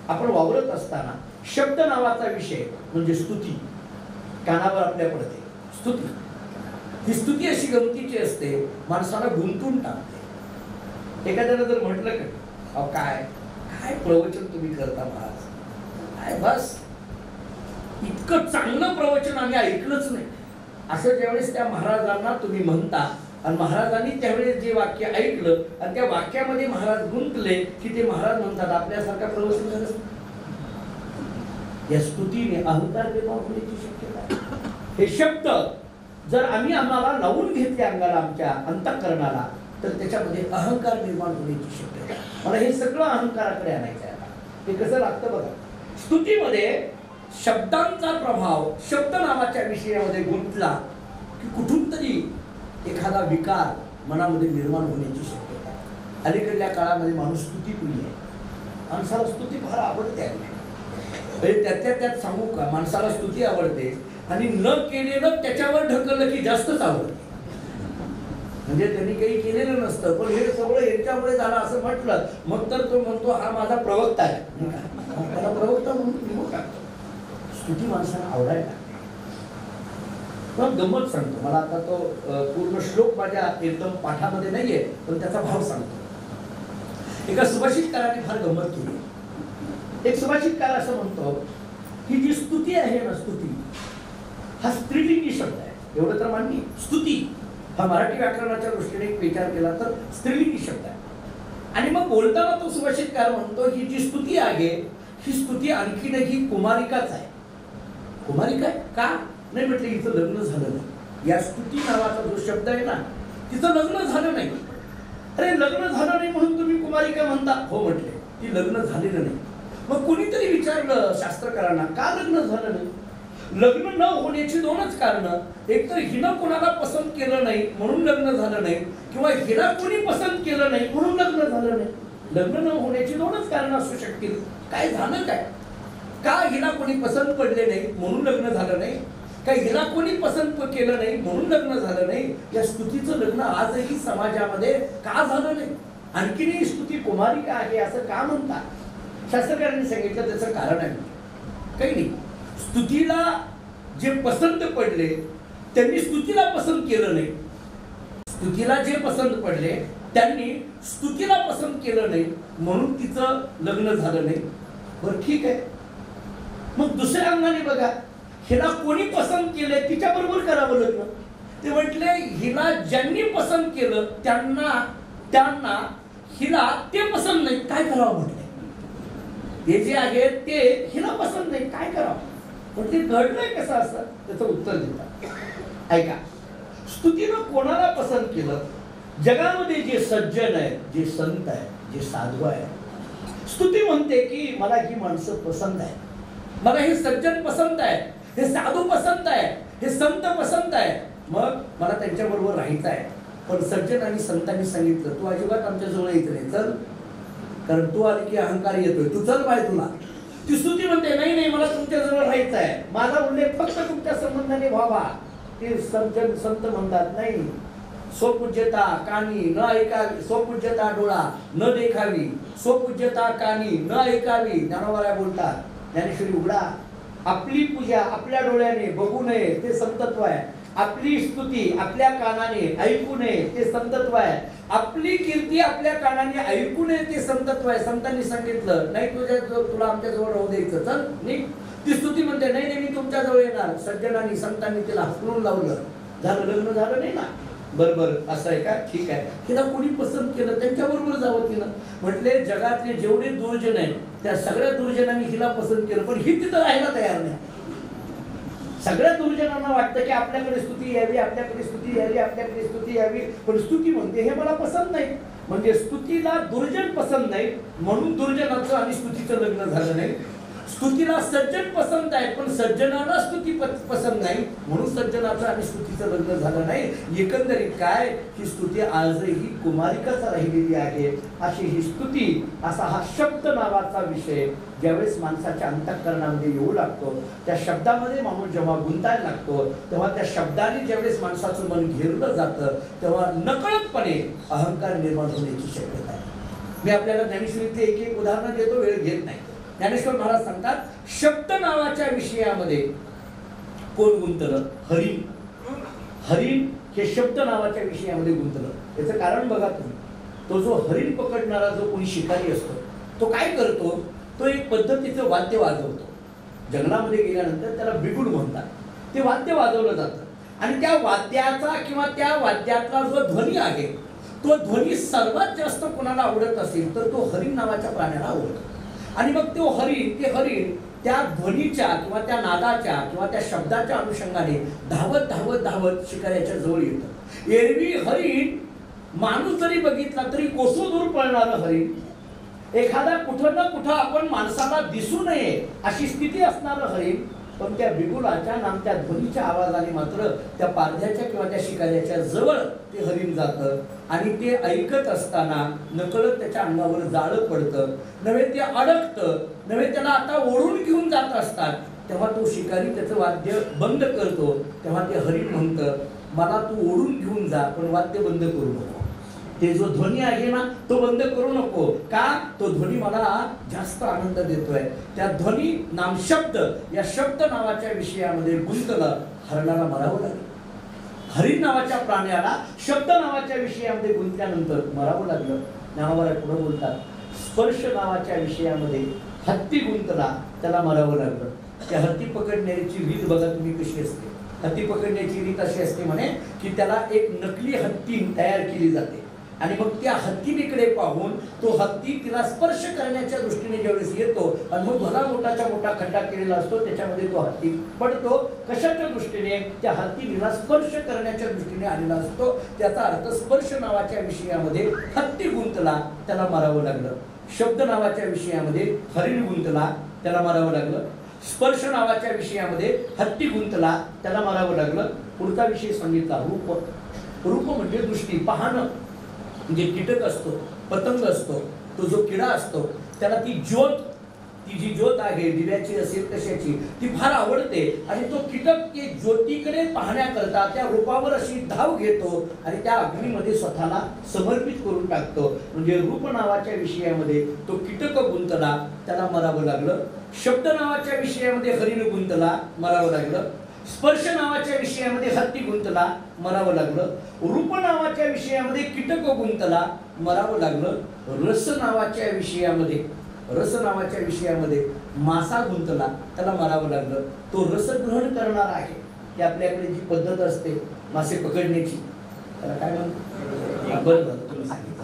आपण वावरत असताना शब्द नावाचा विषय म्हणजे स्तुती कानावर आपल्या पडते. स्तुती ही स्तुती अशी गमतीची असते, माणसाला गुंतून टाकते. एखाद्याला जर म्हटलं की अहो काय काय प्रवचन तुम्ही करता महाराज, काय बस इतकं चांगलं प्रवचन आम्ही ऐकलंच नाही, असं ज्यावेळेस त्या महाराजांना तुम्ही म्हणता आणि महाराजांनी त्यावेळेस जे वाक्य ऐकलं आणि त्या वाक्यामध्ये महाराज गुंतले की ते महाराज म्हणतात आपल्यासारखा प्रवचन करत. या स्तुतीने अहंकार निर्माण होण्याची शक्यता आहे. हे शब्द जर आम्हाला लावून घेतले अंगाला आमच्या अंतःकरणाला तर त्याच्यामध्ये अहंकार निर्माण होण्याची शक्यता आहे. मला हे सगळं अहंकाराकडे आणायचं आहे. हे कसं लागतं बघा. स्तुतीमध्ये शब्दांचा प्रभाव शब्द नावाच्या विषयामध्ये गुंतला की कुठून तरी एखादा विकार मनामध्ये निर्माण होण्याची शक्यता आहे. अलीकडल्या काळामध्ये माणूस स्तुतीप्रिय आहे. माणसाला स्तुती फार आवडते आहे. त्यात सांगू का माणसाला स्तुती आवडते आणि न केलेलं त्याच्यावर ढकललं की जास्तच आवडते. म्हणजे त्यांनी काही केलेलं नसतं पण हे सगळं यांच्यामुळे झालं असं म्हटलं मग तर तो म्हणतो हा माझा प्रवक्ता आहे. त्याला प्रवक्ता म्हणून टाकतो. स्तुती माणसाला आवडायला मग गंमत सांगतो. मला आता तो पूर्ण श्लोक माझ्या एकदम पाठामध्ये नाहीये पण त्याचा भाव सांगतो. एका सुभाषितकाराने फार गंमत केली. एक सुभाषितकार असं म्हणतो की जी स्तुती आहे ना स्तुती हा स्त्रीलिंगी शब्द आहे. एवढं तर मान्य. स्तुती हा मराठी व्याकरणाच्या दृष्टीने विचार केला तर स्त्रीलिंगी शब्द आहे. आणि मग बोलताना तो सुभाषितकार म्हणतो की जी स्तुती आहे ही स्तुती आणखीनही कुमारिकाच आहे. कुमारिका आहे का नाही म्हटलं हिचं लग्न झालं नाही. या स्तुती नावाचा जो शब्द आहे ना तिचं लग्न झालं नाही. अरे लग्न झालं नाही म्हणून तुम्ही कुमारिका म्हणता. हो म्हटले ती लग्न झालेलं नाही. मग कुणीतरी विचारलं शास्त्रकारांना का लग्न झालं नाही. लग्न न होण्याची दोनच कारणं. एक तर हिनं कोणाला पसंत केलं नाही म्हणून लग्न झालं नाही किंवा हिला कोणी पसंत केलं नाही म्हणून लग्न झालं नाही. लग्न न होण्याची दोनच कारणं असू शकतील. काय झालं काय. का हिला कोणी पसंत पडले नाही म्हणून लग्न झालं नाही, का हिला कोणी पसंत केलं नाही म्हणून लग्न झालं नाही. या स्तुतीचं लग्न आजही समाजामध्ये का झालं नाही. आणखीनही स्तुती कुमारिका आहे असं का म्हणतात. शास्त्रकारांनी सांगितलं त्याचं कारण आहे काही नाही. स्तुतीला जे पसंत पडले त्यांनी स्तुतीला पसंत केलं नाही, स्तुतीला जे पसंत पडले त्यांनी स्तुतीला पसंत केलं नाही, म्हणून तिचं लग्न झालं नाही. बरं ठीक आहे, मग दुसऱ्या अंगाने बघा, हिला कोणी पसंत केले तिच्या बरोबर करावं लग्न. ते म्हटले हिला ज्यांनी पसंत केलं त्यांना हिला ते पसंत नाही, काय करावं म्हटले. हे जे आहे ते हिला पसंत नाही, काय करावं. पण ते घडलंय कसं असतं त्याचं उत्तर देतात. ऐका, स्तुतीनं कोणाला पसंत केलं. जगामध्ये जे सज्जन आहेत, जे संत आहेत, जे साधू आहेत, स्तुती म्हणते की मला ही माणसं पसंत आहे, मला हे सज्जन पसंत आहे, हे साधू पसंत आहे, हे संत पसंत आहे, मग मला त्यांच्याबरोबर राहायचं आहे. पण सज्जन आणि संतांनी सांगितलं तू अजिबात आमच्या जवळ येत नाही, चल, कारण तू आली की अहंकार येतोय, तू चल बाय तुला. ती स्तुती म्हणते नाही नाही मला तुमच्या जवळ राहायचं आहे, माझा उल्लेख फक्त तुमच्या संबंधाने व्हावा. ते सज्जन संत म्हणतात नाही, स्वपूज्यता कानी न ऐकावी, स्वपूज्यता डोळा न देखावी, स्वपूज्यता कानी न ऐकावी. ज्ञानोबा बोलतात, ज्ञानेश्वरी उघडा, आपली पूजा आपल्या डोळ्याने बघू नये ते संतत्व आहे, आपली स्तुती आपल्या कानाने ऐकू नये ते संतत्व आहे, आपली कीर्ती आपल्या कानाने ऐकू नये ते संतत्व आहे. संतांनी सांगितलं नाही तुला आमच्या जवळ राहू द्यायचं, चल निघ. ती स्तुती म्हणते नाही नाही मी तुमच्या जवळ येणार. सज्जनांनी संतांनी तिला हसवून लावलं, झालं, लग्न झालं नाही ना. बरोबर असं आहे का, ठीक आहे. तिला कोणी पसंत केलं त्यांच्याबरोबर जावं तिनं. म्हटले जगातले जेवढे दुर्जन आहेत त्या सगळ्या दुर्जनांनी हिला पसंत केलं, पण ही तिथं राहायला तयार नाही. सगळ्या दुर्जनांना वाटतं की आपल्याकडे स्तुती यावी, आपल्याकडे स्तुती यावी, आपल्याकडे स्तुती यावी, पण स्तुती म्हणते हे मला पसंत नाही. म्हणजे स्तुतीला दुर्जन पसंत नाही म्हणून दुर्जनाचं आणि स्तुतीचं लग्न झालं नाही. स्तुतीला सज्जन पसंत आहे पण सज्जनाला स्तुती पसंत नाही म्हणून सज्जनाचं आणि स्तुतीचं लग्न झालं नाही. एकंदरीत काय, ही स्तुती आजही कुमारिकाच राहिलेली आहे. अशी ही स्तुती, असा हा शब्द नावाचा विषय ज्यावेळेस माणसाच्या अंतःकरणामध्ये येऊ लागतो, त्या शब्दामध्ये माणूस जेव्हा गुंतायला लागतो तेव्हा त्या शब्दाने ज्यावेळेस माणसाचं मन घेरलं जातं तेव्हा नकळतपणे अहंकार निर्माण होण्याची शक्यता आहे. मी आपल्याला ज्ञानेश्वरीतले एक एक उदाहरण देतो, वेळ घेत नाही. ज्ञानेश्वर महाराज सांगतात, शब्द नावाच्या विषयामध्ये कोण गुंतलं? हरिण. हरिण हे शब्द नावाच्या विषयामध्ये गुंतलं. याचं कारण बघा तुम्ही. तो जो हरिण पकडणारा जो कोणी शिकारी असतो तो काय करतो, तो एक पद्धतीचं वाद्य वाजवतो. जंगलामध्ये गेल्यानंतर त्याला बिगुड म्हणतात. ते वाद्य वाजवलं जातं आणि त्या वाद्याचा किंवा त्या वाद्यातला जो ध्वनी आहे तो ध्वनी सर्वात जास्त कोणाला आवडत असेल तर तो हरिण नावाच्या प्राण्याला आवडतो. आणि मग तो हरिण त्या ध्वनीच्या किंवा त्या नादाच्या किंवा त्या शब्दाच्या अनुषंगाने धावत धावत धावत शिकाऱ्याच्या जवळ येतं. एरवी हरिण माणूस जरी बघितला तरी कोसो दूर पळणारं हरिण, एखादा कुठं ना कुठं आपण माणसाला दिसू नये अशी स्थिती असणारं हरिण, पण त्या बिगुलाच्या नामत्या ध्वनीच्या आवाजाने मात्र त्या पारध्याच्या किंवा त्या शिकाऱ्याच्या जवळ ते हरिण जातं आणि ते ऐकत असताना नकळत त्याच्या अंगावर जाळं पडतं, नव्हे ते अडकतं, नव्हे त्याला आता ओढून घेऊन जात असतात. तेव्हा तो शिकारी त्याचं वाद्य बंद करतो. तेव्हा ते हरिण म्हणतं, मला तू ओढून घेऊन जा पण वाद्य बंद करू नको. ते जो ध्वनी आहे ना तो बंद करू नको. का? तो ध्वनी मला जास्त आनंद देतोय. त्या ध्वनी नामशब्द या शब्द नावाच्या विषयामध्ये गुंतलं, हरणाला मरावं लागलं. हरिण नावाच्या प्राण्याला शब्द नावाच्या विषयामध्ये गुंतल्यानंतर मरावं लागलं. ज्ञानोबा पुढे बोलतात, स्पर्श नावाच्या विषयामध्ये हत्ती गुंतला, त्याला मरावं लागलं. त्या हत्ती पकडण्याची रीत बघा तुम्ही कशी असते. हत्ती पकडण्याची रीत अशी असते म्हणे की त्याला एक नकली हत्ती तयार केली जाते आणि मग त्या हत्तीकडे पाहून तो हत्ती तिला स्पर्श करण्याच्या दृष्टीने ज्यावेळेस येतो आणि मग भला मोठा खड्डा केलेला असतो त्याच्यामध्ये तो हत्ती पडतो. कशाच्या दृष्टीने? त्या हत्तीला स्पर्श करण्याच्या दृष्टीने आलेला असतो. त्याचा अर्थ स्पर्श नावाच्या विषयामध्ये हत्ती गुंतला, त्याला मारावं लागलं. शब्द नावाच्या विषयामध्ये हरिण गुंतला, त्याला मारावं लागलं. स्पर्श नावाच्या विषयामध्ये हत्ती गुंतला, त्याला मारावं लागलं. पुढचा विषय सांगितला रूप. रूप म्हणजे दृष्टी, पाहणं. म्हणजे कीटक असतो, पतंग असतो, तो जो किडा असतो त्याला ती ज्योत ती जी ज्योत आहे दिव्याची असेल कशाची ती फार आवडते आणि तो कीटक ते ज्योतीकडे पाहण्याकरता त्या रूपावर अशी धाव घेतो आणि त्या अग्नीमध्ये स्वतःला समर्पित करून टाकतो. म्हणजे रूप नावाच्या विषयामध्ये तो कीटक गुंतला, त्याला मरावं लागलं. शब्द नावाच्या विषयामध्ये हरिण गुंतला, मरावं लागलं. स्पर्श नावाच्या विषयामध्ये हत्ती गुंतला, मरावं लागलं. रूप नावाच्या विषयामध्ये कीटक गुंतला, मरावं लागलं. रस नावाच्या विषयामध्ये मासा गुंतला, त्याला मरावं लागलं. तो रस ग्रहण करणार आहे. की आपल्याकडे जी पद्धत असते मासे पकडण्याची, त्याला काय म्हणतो? बरं तुम्ही सांगितलं.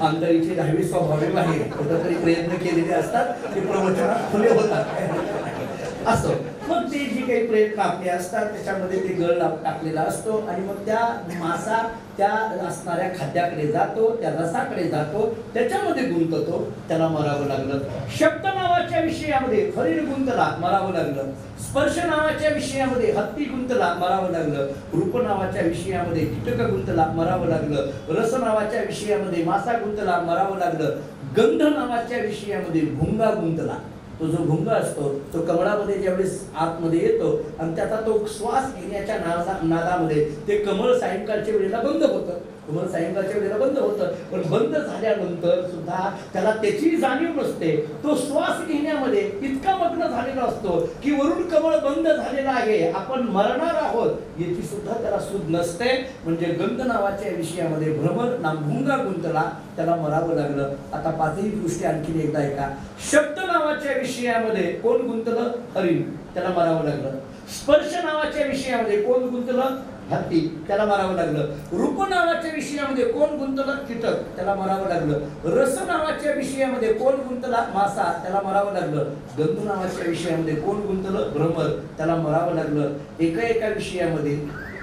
अंतरीचे 10वी स्वभावे बाहेर कुठंतरी प्रयत्न केलेले असतात, ते प्रवचनात खुले होतात असं. मग ते जी काही प्रयत्न आपले असतात त्याच्यामध्ये ते गळ टाकलेला असतो आणि मग त्या मासा त्या असणाऱ्या खाद्याकडे जातो, त्या रसाकडे जातो, त्याच्यामध्ये गुंततो, त्याला मरावं लागलं. शब्द नावाच्या विषयामध्ये हरिण गुंतला, मरावं लागलं. स्पर्श नावाच्या विषयामध्ये हत्ती गुंतला, मरावं लागलं. रूप नावाच्या विषयामध्ये कीटक गुंतला, मरावं लागलं. रस नावाच्या विषयामध्ये मासा गुंतला, मरावं लागलं. गंध नावाच्या विषयामध्ये भुंगा गुंतला. तो जो भुंग असतो तो कमळामध्ये ज्यावेळेस आतमध्ये येतो आणि त्याचा तो श्वास घेण्याच्या नादामध्ये ते कमळ सायंकाळच्या वेळेला बंद होतं. कमळ सायंकाळच्या वेळेला बंद होतं, पण बंद झाल्यानंतर सुद्धा त्याला त्याची जाणीव नसते. तो श्वास घेण्यामध्ये इतका मग्न झालेला असतो की वरून कमळ बंद झालेला आहे, आपण मरणार आहोत याची सुद्धा त्याला सूद नसते. म्हणजे गंध नावाच्या विषयामध्ये भ्रमर भुंगा गुंतला, त्याला मरावं लागलं. आता पाचही दृष्टी आणखी एकदा ऐका. शब्द नावाच्या विषयामध्ये कोण गुंतलं? हरिण, त्याला मरावं लागलं. स्पर्श नावाच्या विषयामध्ये कोण गुंतलं? हत्ती, त्याला मारावं लागलं. रूप नावाच्या विषयामध्ये कोण गुंतलं? कीटक, त्याला मारावं लागलं. रस नावाच्या विषयामध्ये कोण गुंतला? मासा, त्याला मारावं लागलं. गंध नावाच्या विषयामध्ये कोण गुंतलं? भ्रमर, त्याला मारावं लागलं. एका विषयामध्ये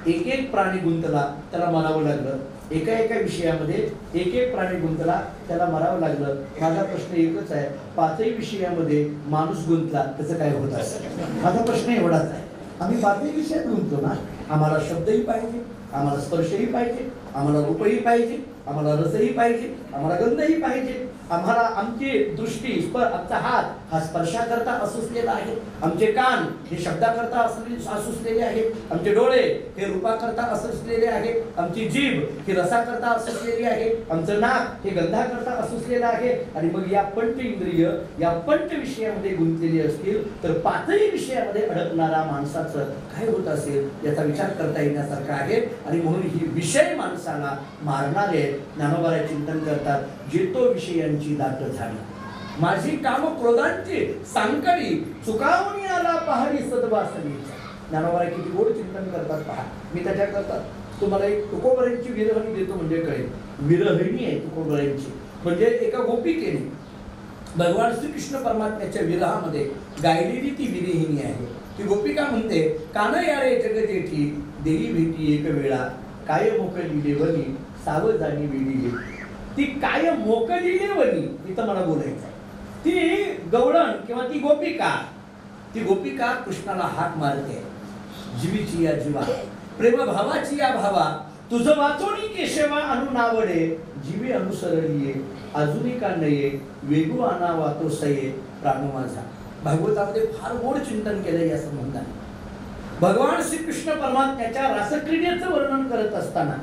एक एक प्राणी गुंतला, त्याला मारावं लागलं. एका विषयामध्ये एक प्राणी गुंतला, त्याला मारावं लागलं. माझा प्रश्न एकच आहे, पाचही विषयामध्ये माणूस गुंतला त्याचं काय होत असेल? माझा प्रश्न एवढाच आहे. आम्ही पाचही विषयात गुंतलो ना, आम्हाला शब्दही पाहिजे, आम्हाला स्पर्शही पाहिजे, आम्हाला रूपही पाहिजे, आम्हाला रसही पाहिजे, आम्हाला गंधही पाहिजे, आम्हाला आमची दृष्टी आमचा हात हा स्पर्शाकरता असुसलेला आहे, आमचे कान हे शब्दाकरता असुसलेले आहेत, आमचे डोळे हे रूपाकरता असुसलेले आहेत, आमची जीभ ही रसाकरता असुसलेली आहे, आमचं नाक हे गंधाकरता असुसलेलं आहे. आणि मग या पंच इंद्रिय या पंच विषयामध्ये गुंतलेली असतील तर पाचही विषयामध्ये अडकणारा माणसाचं काय होत असेल याचा विचार करता येण्यासारखा आहे. आणि म्हणून ही विषय माणसाला मारणारे ज्ञानोबा चिंतन करतात. जे तो विषयांची दाट झाली माझी काम क्रोधांची सांकडी चुकावून आला पहाडी सद्वासनी. ज्ञानोबा किती गोड चिंतन करतात पहा. मी त्याच्याकरता तुम्हाला एक तुकोबऱ्यांची विरहणी देतो म्हणजे कळेल. विरहिणी आहे तुकोबऱ्यांची, म्हणजे एका गोपिकेने भगवान श्रीकृष्ण परमात्म्याच्या विरहामध्ये गायलेली ती विरहिणी आहे. ती गोपिका म्हणते, कान यारे जग जेठी देई भेटी एक वेळा काय मोकळी वनी सावधानी वेळी. ती काय मोकळी वनी इथं मला बोलायचं आहे. ती गवळण किंवा ती गोपिका कृष्णाला हाक मारते, जीवीची या जीवा प्रेम भावाची या भावा तुझं वाचोनी केशवा अनु नावडे जीवी अनुसरलीये अजूनी का नये वेगू आणावा तो सये प्राण माझा. भागवतामध्ये फार गोड चिंतन केलंय असं म्हणतात. भगवान श्रीकृष्ण परमात्म्याच्या रासक्रीडेचं वर्णन करत असताना,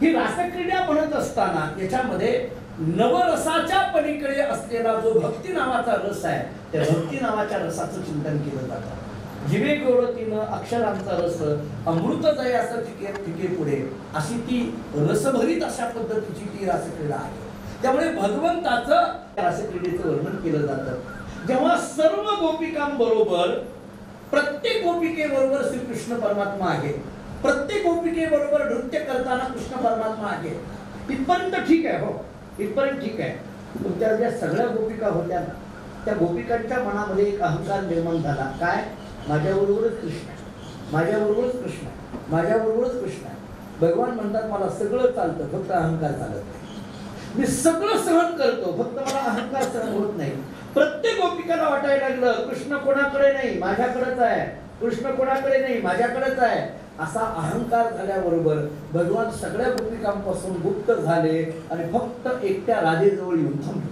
ही रासक्रीडा म्हणत असताना याच्यामध्ये नवरसाच्या पलीकडे असलेला जो भक्ती नावाचा रस आहे, त्या भक्ती नावाच्या रसाचं चिंतन केलं जातं. जिवे गौरतीनं अक्षरांचा रस अमृत जय असं फिके पुढे, अशी ती रसभरीत अशा पद्धतीची ती रासक्रीडा आहे. त्यामुळे भगवंताचं रासक्रीडेचं वर्णन केलं जातं. जेव्हा सर्व गोपिकांबरोबर प्रत्येक गोपिकेबरोबर श्रीकृष्ण परमात्मा आहे, प्रत्येक गोपिकेबरोबर नृत्य करताना कृष्ण परमात्मा आहे, इथपर्यंत ठीक आहे. हो, इथपर्यंत ठीक आहे. तुमच्या ज्या सगळ्या गोपिका होत्या ना, त्या गोपिकांच्या मनामध्ये एक अहंकार निर्माण झाला. काय? माझ्याबरोबरच कृष्ण आहे, माझ्याबरोबरच कृष्ण आहे, माझ्याबरोबरच कृष्ण आहे. भगवान म्हणतात मला सगळं चालतं, फक्त अहंकार चालत नाही. मी सगळं सहन करतो, फक्त मला अहंकार सहन होत नाही. प्रत्येक गोपिकाला वाटायला लागलं कृष्ण कोणाकडे नाही, माझ्याकडेच आहे, कृष्ण कोणाकडे नाही, माझ्याकडेच आहे. असा अहंकार झाल्याबरोबर भगवान सगळ्या गोपिकांपासून गुप्त झाले आणि फक्त एकट्या राधेजवळ येऊन थांबले.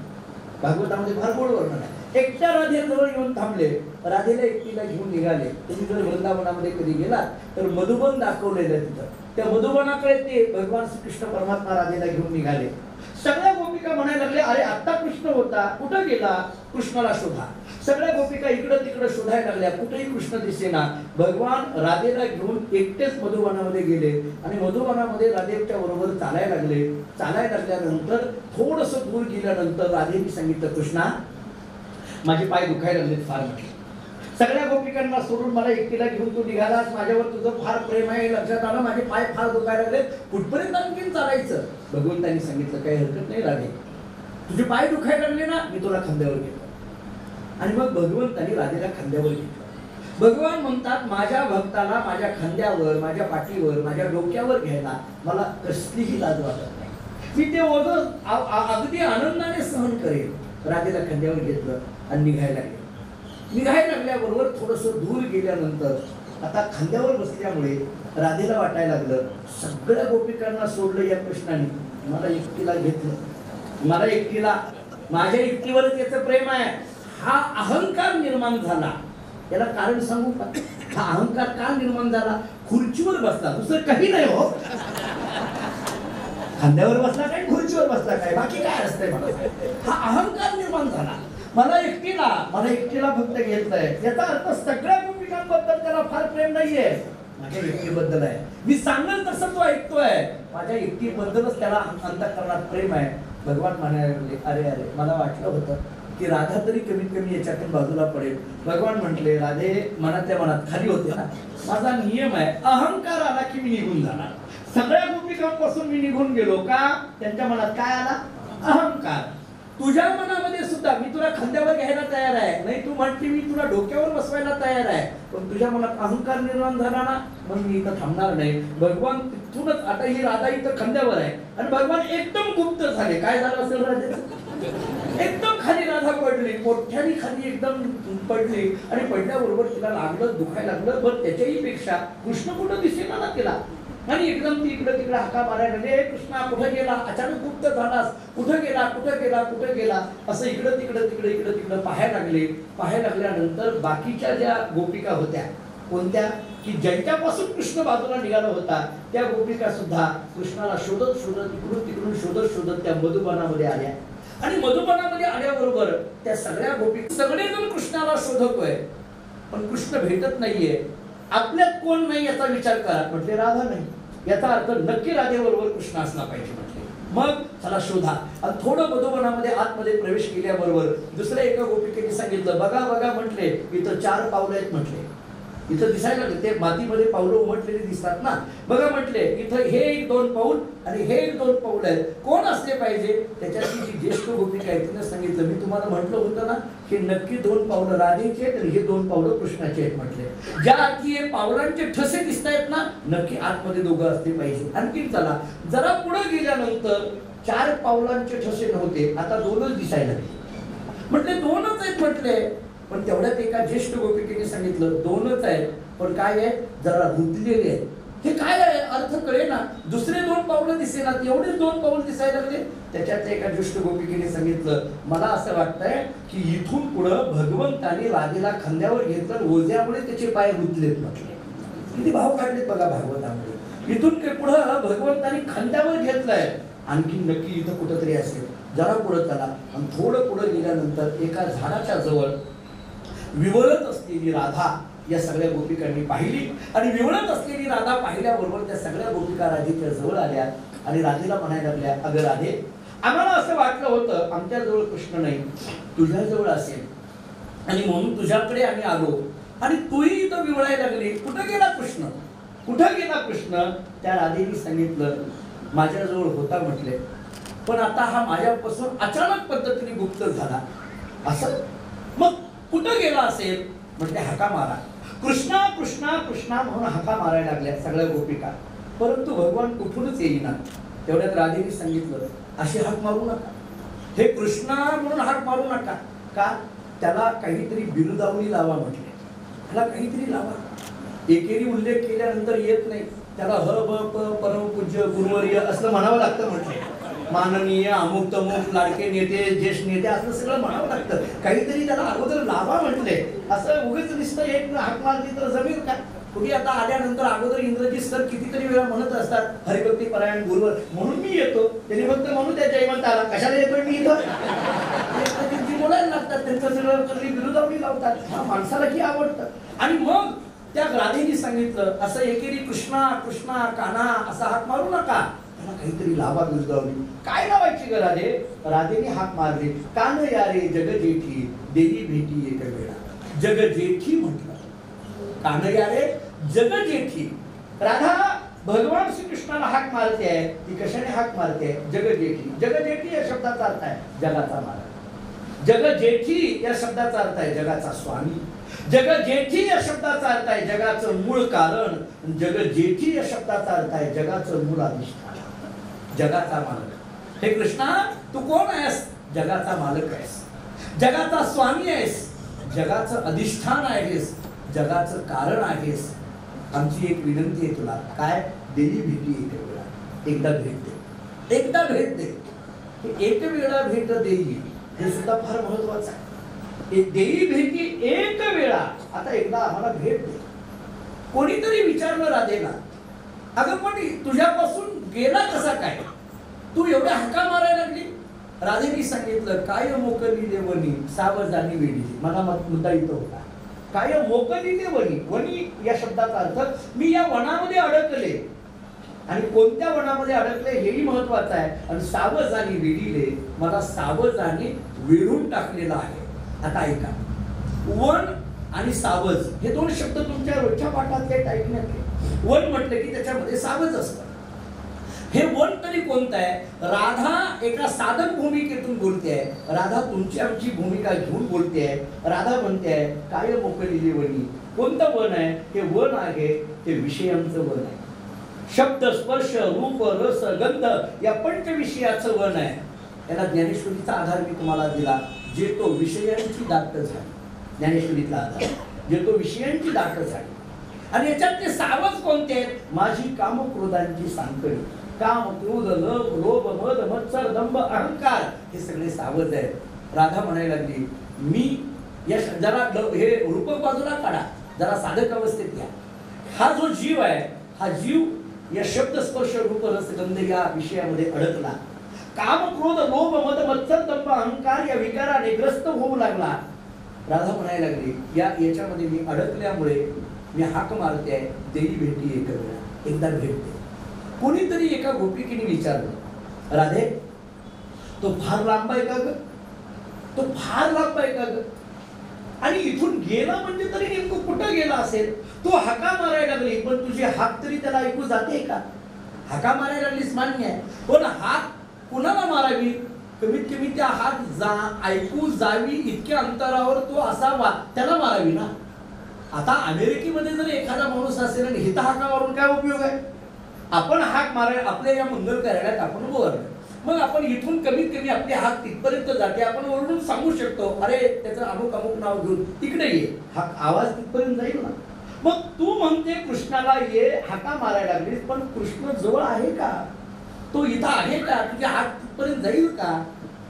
भागवतामध्ये फार गोड वर्णन आहे. एकट्या राधेजवळ येऊन थांबले. राधेला एकटीला घेऊन निघाले. तुम्ही जर वृंदावनामध्ये कधी गेलात तर मधुबन दाखवलेलं आहे तिथं. त्या मधुबनाकडे ते भगवान श्रीकृष्ण परमात्मा राधेला घेऊन निघाले. सगळ्या गोपिका म्हणायला लागले, अरे आत्ता कृष्ण होता, कुठं गेला? कृष्णाला शोधा. सगळ्या गोपिका इकडं तिकडं शोधायला लागल्या, कुठेही कृष्ण दिसेना. भगवान राधेला घेऊन एकटेच मधुबनामध्ये गेले आणि मधुबनामध्ये राधेच्या बरोबर चालायला लागले. चालायला लागल्यानंतर थोडंसं दूर गेल्यानंतर राधेने सांगितलं, कृष्णा माझे पाय दुखायला लागलेत फार म्हटले. सगळ्या गोपिकांना सोडून मला एकटीला घेऊन तू निघालास, माझ्यावर तुझं फार प्रेम आहे लक्षात आलं, माझे पाय फार दुखायला लागले, कुठपर्यंत आणखीन चालायचं? भगवंतांनी सांगितलं काही हरकत नाही राधे, तुझे पाय दुखायला लागले ना, मी तुला खांद्यावर घेतो. आणि मग भगवंतांनी राधेला खांद्यावर घेतलं. भगवान म्हणतात, माझ्या भक्ताला माझ्या खांद्यावर, माझ्या पाठीवर, माझ्या डोक्यावर घ्यायला मला कसलीही लाज वाटत नाही. मी ते ओझं अगदी आनंदाने सहन करेन. राधेला खांद्यावर घेतलं आणि निघायला लागले. निघायला लागल्याबरोबर थोडंसं दूर गेल्यानंतर आता खांद्यावर बसल्यामुळे राधेला वाटायला लागलं, सगळ्या गोपिकांना सोडलं या कृष्णाने, मला एकटीला घेतलं, मला एकटीला, माझ्या एकटीवर त्याचं प्रेम आहे. हा अहंकार निर्माण झाला. त्याला कारण सांगू का? हा अहंकार का निर्माण झाला? खुर्चीवर बसला, दुसरं काही नाही हो. खांद्यावर बसला काय, खुर्चीवर बसला काय, बाकी काय असतंय मला? हा अहंकार निर्माण झाला. मला एकटीला फक्त घेतलंय, याचा अर्थ सगळ्या गोपिकांबद्दल त्याला फार प्रेम नाहीये, माझ्या एकटीबद्दल आहे. मी सांगेल तसं तो ऐकतोय, माझ्या एकटीबद्दलच त्याला अंतःकरणात प्रेम आहे. भगवान म्हणायला लागले, अरे अरे मला वाटलं होतं की राधा तरी कमीत कमी याच्यातून बाजूला पडेल. भगवान म्हटले, राधे मनातल्या मनात खाली होते ना, माझा नियम आहे, अहंकार आला की मी निघून जाणार. सगळ्या गोपिकांपासून मी निघून गेलो का? त्यांच्या मनात काय आला? अहंकार. तुझ्या मनामध्ये सुद्धा मी तुला खांद्यावर घ्यायला तयार आहे, नाही तू म्हणते मी तुला डोक्यावर बसवायला तयार आहे, पण तुझ्या मनात अहंकार निर्माण झाला ना, मग मी इथं थांबणार नाही. भगवान तिथूनच, आता ही राधा इथं खांद्यावर आहे आणि भगवान एकदम गुप्त झाले. काय झालं असेल राधेचं? एकदम खाली राधा पडली, मोठ्याने खाली एकदम पडली आणि पडल्याबरोबर तिला लागलं, दुखायला लागलं. पण त्याच्याही पेक्षा कृष्ण कुठं दिसेना ना तिला, आणि एकदम ती इकडे तिकडे हाका मारायला लागले, कृष्णा कुठं गेला? अचानक गुप्त झालास, कुठं गेला असं इकडं तिकडं पाहायला लागले. पाहायला लागल्यानंतर बाकीच्या ज्या गोपिका होत्या, कोणत्या की ज्यांच्यापासून कृष्ण बाजूला निघाला होता, त्या गोपिका सुद्धा कृष्णाला शोधत इकडून तिकडून शोधत त्या मधुबनामध्ये आल्या. आणि मधुबनामध्ये आल्याबरोबर त्या सगळ्या गोपी, सगळेजण कृष्णाला शोधतोय, पण कृष्ण भेटत नाहीये. आपल्यात कोण नाही याचा विचार करा. म्हटले राधा नाही, याचा अर्थ नक्की राधेबरोबर कृष्ण असला पाहिजे. म्हटले मग चला शोधा. आणि थोडं मधुबनामध्ये आतमध्ये प्रवेश केल्याबरोबर दुसऱ्या एका गोपिकेने सांगितलं, बघा म्हटले, इथं 4 पावलं आहेत म्हटले, इथं दिसायला लागले, ते मातीमध्ये पावलं उमटलेली दिसतात ना, बघा म्हटले, इथं हे 1-2 पाऊल आणि हे 1-2 पाऊल आहेत, कोण असले पाहिजे? त्याच्यातली जी ज्येष्ठ गोपिका आहे तिने सांगितलं, मी तुम्हाला म्हटलं होतं ना की नक्की 2 पावलं राधेचे आहेत आणि हे 2 पावलं कृष्णाचे आहेत. म्हटले ज्या अर्थी हे पावलांचे ठसे दिसत आहेत ना, नक्की आतमध्ये दोघं असले पाहिजे. आणखी चला जरा पुढे गेल्यानंतर 4 पावलांचे ठसे नव्हते, आता 2च दिसायला लागले. म्हटले 2च आहेत म्हटले, पण तेवढ्यात एका ज्येष्ठ गोपिकेने सांगितलं 2च आहेत, पण काय आहे, जरा रुतलेले आहेत. हे काय आहे अर्थ कळे ना, दुसरे 2 पावलं दिसेना, एवढेच 2 पाऊल दिसायला लागले. त्याच्यात एका ज्येष्ठ गोपिकेने सांगितलं, मला असं वाटतंय की इथून पुढं भगवंताने राधेला खांद्यावर घेतलं, ओझ्यामुळे त्याचे पाय रुतलेत. म्हटले किती भाव काढलेत बघा भागवतामध्ये. इथून पुढं भगवंताने खांद्यावर घेतलंय, आणखी नक्की इथं कुठंतरी असेल. जरा पुढं चला आणि थोडं पुढं गेल्यानंतर एका झाडाच्या जवळ विवळत असलेली राधा या सगळ्या गोपिकांनी पाहिली. आणि विवळत असलेली राधा पाहिल्याबरोबर त्या सगळ्या गोपिका राधेच्या जवळ आल्या आणि राधेला म्हणायला लागल्या, अगं राधे, आम्हाला असं वाटलं होतं आमच्याजवळ कृष्ण नाही, तुझ्याजवळ असेल, आणि म्हणून तुझ्याकडे आम्ही आलो, आणि तूही इथं विवळायला लागली, कुठं गेला कृष्ण? त्या राधेने सांगितलं, माझ्याजवळ होता म्हटले, पण आता हा माझ्यापासून अचानक पद्धतीने गुप्त झाला. असं मग कुठं गेला असेल? म्हटले हाका मारा, कृष्णा म्हणून हाका मारायला लागल्या सगळ्या गोपिका, परंतु भगवान कुठूनच येईना. तेवढ्यात राधेने सांगितलं, अशी हाक मारू नका, हे कृष्णा म्हणून हाक मारू नका, का? त्याला काहीतरी बिरुदावली लावा. म्हटले त्याला काहीतरी लावा, एकेरी उल्लेख केल्यानंतर येत नाही, त्याला ह ब प परमपूज्य गुरुवर्य असं म्हणावं लागतं. म्हटले माननीय अमुक तमुक लाडके नेते ज्येष्ठ नेते असं सगळं म्हणावं लागतं. काहीतरी त्याला अगोदर लाभा म्हटले. असं उगीच नुसतं एक हाक मारली तर जमेल का? कुठे आता आल्यानंतर अगोदर इंद्रजित सर कितीतरी वेळा म्हणत असतात हरिभक्ती परायण गुरुवर, म्हणून मी येतो. त्यांनी फक्त म्हणू त्या जयवंताला कशाला येतोय मी इथं. बोलायला लागतात, त्यांचं सगळं विरोधावली लावतात. हा माणसाला की आवडतं. आणि मग त्या राधेने सांगितलं असं एकेरी कृष्णा कृष्णा कान्हा असा हाक मारू नका, त्यांना काहीतरी लाभा विरोधावली. काय लावायची ग राधे? राधेने हाक मारली, कान या रे जग जेठी देवी भेटी एक वेळा. जग जेठी म्हटलं, कान या रे जग जेठी. राधा भगवान श्रीकृष्णाला हाक मारते आहे. ती कशाने हाक मारते? जग जेठी. जग जेठी या शब्दाचा अर्थ आहे जगाचा मालक. जग जेठी या शब्दाचा अर्थ आहे जगाचा स्वामी. जग जेठी या शब्दाचा अर्थ आहे जगाचं मूळ कारण. जग जेठी या शब्दाचा अर्थ आहे जगाचं मूळ अधिष्ठान, जगाचा मालक. हे कृष्णा तू कोण आहेस? जगाचा मालक आहेस, जगाचा स्वामी आहेस, जगाचं अधिष्ठान आहेस, जगाचं कारण आहेस. आमची एक विनंती आहे तुला. काय? देवी भेटी एक वेळा, एकदा भेट दे, एकदा भेट दे. एक वेळा भेट देई हे सुद्धा फार महत्वाचं आहे. देवी भेटी एक वेळा, आता एकदा आम्हाला भेट दे. कोणीतरी विचारलं राधेला, अगं पण तुझ्यापासून गेला कसा काय? तू एवढ्या हाका मारायला लागली. राधेने सांगितलं, काय मोकली वनी सावजानी वेडी. मला मुद्दा इथं होता. काय मोकलीले वनी. वनी या शब्दाचा अर्थ मी या वनामध्ये अडकले. आणि कोणत्या वनामध्ये अडकले हेही महत्वाचं आहे. आणि सावजानी वेडीले, मला सावजाने वेढून टाकलेला आहे. आता ऐका, वन आणि सावज हे दोन शब्द तुमच्या रोजच्या पाठात काही ऐकण्यात. वन म्हटलं की त्याच्यामध्ये सावज असतं. हे वन तरी कोणतं आहे? राधा एका साधक भूमिकेतून बोलते आहे. राधा तुमची आमची भूमिका घेऊन बोलते आहे. राधा म्हणते आहे, काय मोकलेली वनी. कोणतं वन आहे? हे वन आहे ते विषयांचं वन आहे. शब्द स्पर्श रूप रस गंध या पंचविषयाचं वन आहे. याला ज्ञानेश्वरीचा आधार मी तुम्हाला दिला, जे तो विषयांची दाट झाली. ज्ञानेश्वरीचा आधार जे तो विषयांची दाट झाली. आणि याच्यात ते सावज कोणते आहेत? माझी काम क्रोधांची सांकळी. काम क्रोध लोभ मद मत्सर दंभ अहंकार हे सगळे सावज आहेत. राधा म्हणायला लागली, मी या जरा हे रूपक बाजूला काढा, जरा साधक अवस्थेत घ्या. हा जो जीव आहे, हा जीव या शब्द स्पर्श रूप रस गंध या विषयामध्ये अडकला. काम क्रोध लोभ मद मत्सर दंभ अहंकार या विकाराने ग्रस्त होऊ लागला. राधा म्हणायला लागली, याच्यामध्ये मी अडकल्यामुळे मी हाक मारते आहे, देवी भेटी एक वेळा, एकदा भेट दे. कोणीतरी एका गोपिकेने विचारलं, राधे तो फार लांब आहे का ग? तो फार लांब आहे का ग? आणि इथून गेला म्हणजे तरी नेमकं कुठं गेला असेल? तो हाका मारायला लागली, पण तुझी हाक तरी त्याला ऐकू जाते का? हाका मारायला लागलीस मान्य आहे, पण हाक कुणाला मारावी? कमीत कमी त्या हाक ऐकू जावी इतक्या अंतरावर तो असावा, त्याला मारावी ना. आता अमेरिकेमध्ये जर एखादा माणूस असेल आणि हिता हाका मारून काय उपयोग आहे? आपण हाक मारायला आपल्या या मंगल कार्यालयात आपण बोलतो, मग आपण इथून कमीत कमी आपली हाक तिथपर्यंत जाते. आपण ओरडून सांगू शकतो, अरे त्याचं अमुक अमुक नाव घेऊन तिकडे ये. हाक आवाज तिथपर्यंत जाईल ना. मग तू म्हणते कृष्णाला ये, हाका मारायला लागलीस, पण कृष्ण जवळ आहे का? तो इथं आहे का? तुझ्या हात तिथपर्यंत जाईल का?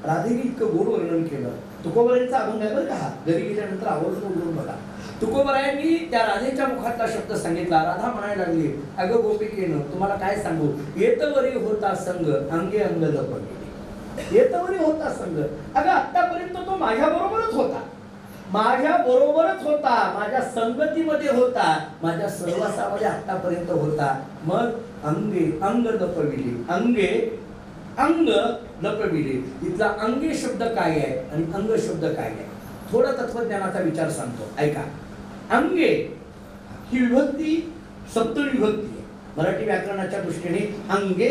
राधेने इतकं गोड वर्णन केलं. तुकोबरायांचा अभंग आहे बरं का, घरी गेल्यानंतर आवर्जून बोलून बघा. तुकोबरायांनी त्या राधेच्या मुखातला शब्द सांगितला. राधा म्हणायला लागली, अगं गोपिकेनं तुम्हाला काय सांगू, येतवरी होता संग अंगे अंग लपविले. येतवरी होता संग, अगं आतापर्यंत तो माझ्या बरोबरच होता, माझ्या बरोबरच होता, माझ्या संगतीमध्ये होता, माझ्या सहवासामध्ये आतापर्यंत होता. मग अंगे अंग लपविले, अंगे अंग लपविले. इथला अंगे शब्द काय आहे आणि अंग शब्द काय आहे? थोडा तत्वज्ञानाचा विचार सांगतो, ऐका. अंगे ही विभक्ती सप्तमी विभक्ती आहे. मराठी व्याकरणाच्या दृष्टीने अंगे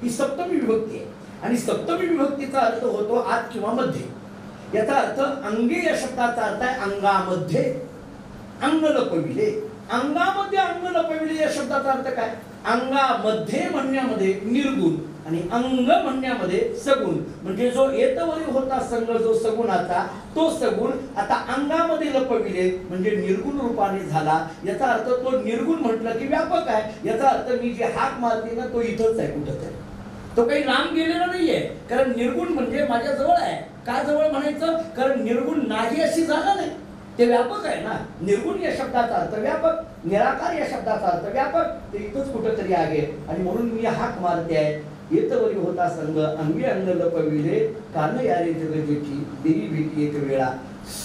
ही सप्तमी विभक्ती आहे. आणि सप्तमी विभक्तीचा अर्थ होतो आत किंवा मध्ये. याचा अर्थ अंगे या शब्दाचा अर्थ आहे अंगामध्ये अंग लपविले. अंगामध्ये अंग लपविले या शब्दाचा अर्थ काय? अंगामध्ये म्हणण्यामध्ये निर्गुण आणि अंग म्हणण्यामध्ये सगुण. म्हणजे जो येतवरी होता संग, जो सगुणाचा तो सगुण आता अंगामध्ये लपविले म्हणजे निर्गुण रूपाने झाला. याचा अर्थ तो निर्गुण म्हटलं की व्यापक आहे. याचा अर्थ मी जे हाक मारते ना तो इथंच आहे, कुठंच आहे. तो काही लांब गेलेला नाहीये, कारण निर्गुण म्हणजे माझ्या जवळ आहे. का जवळ म्हणायचं? कारण निर्गुण नाही अशी जागा नाही, ते व्यापक आहे ना. निर्गुण या शब्दाचा अर्थ व्यापक, निराकार या शब्दाचा अर्थ व्यापक, ते इथंच कुठंतरी आहे. आणि म्हणून मी हाक मारते आहे, येतवरी होता संग अंगी अंग लपविले कान यारे जगजेची देवी भेटी एक वेळा.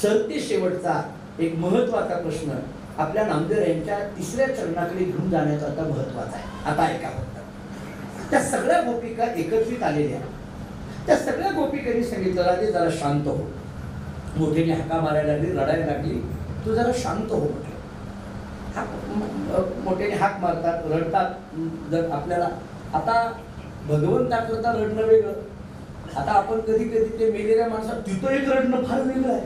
सरते शेवटचा एक महत्वाचा प्रश्न आपल्या नामदेव यांच्या तिसऱ्या चरणाकडे घेऊन जाण्याचा आता महत्वाचा आहे. आता ऐका फक्त. त्या सगळ्या गोपिका एकत्रित आलेल्या, त्या सगळ्या गोपिकांनी सांगितलं राजे जरा शांत हो. मोठ्याने हाका मारायला लागली, रडायला लागली, तू जरा शांत हो म्हटलं. मोठ्याने हाक मारतात, रडतात. जर आपल्याला आता भगवंताकरता रडणं वेगळं, आता आपण कधी कधी ते मेलेल्या माणसात तिथं एक रडणं फार वेगळं आहे.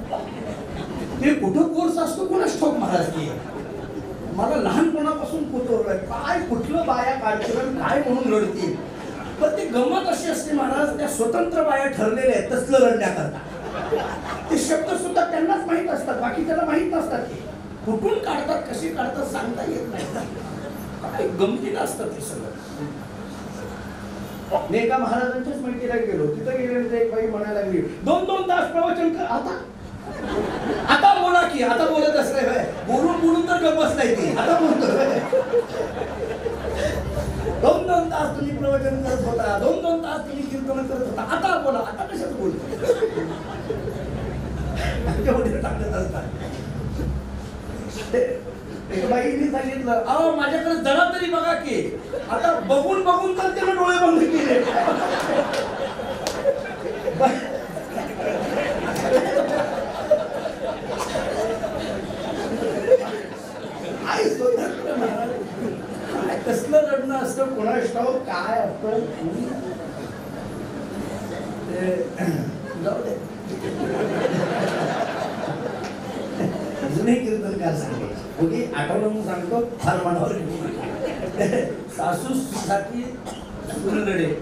ते कुठं कोर्स असतो कोणाच ठाऊक महाराज. मला लहानपणापासून कुतूहल काय कुठलं बाया काढतील काय म्हणून रडतील. पण ते गंमत अशी असते महाराज, त्या स्वतंत्र बाया ठरलेल्या आहेत तसलं रडण्याकरता. ते शब्द सुद्धा त्यांनाच माहीत असतात, बाकी त्याला माहीत नसतात. ते कुठून काढतात कसे काढतात सांगता येत नाही. काय गमतीला असतात ते सगळं. मी एका महाराजांच्याच माहितीला गेलो, तिथं गेल्यानंतर एक बाई म्हणायला लागली 2-2 तास प्रवचन कर. आता बोला की, आता बोलत असले बोलून बोलून तर गप्पच नाही ती, आता बोलतोय. 2-2 तास तुम्ही प्रवचन करत होता, 2-2 तास तुम्ही कीर्तन करत होता, आता बोला, आता कशात बोलतो. टाकत असतात. एक बाईने सांगितलं, अहो माझ्याकडे जरा तरी बघा की. आता बघून बघून तर त्याला डोळे बंद केले. कसलं रडणं असतं कोणास ठाऊक काय असतं. जाऊ दे, जुने कीर्तनकार सांगायचे. ओके, आठवलं म्हणून सांगतो, फार मनावर. सासूसाठी सून रडे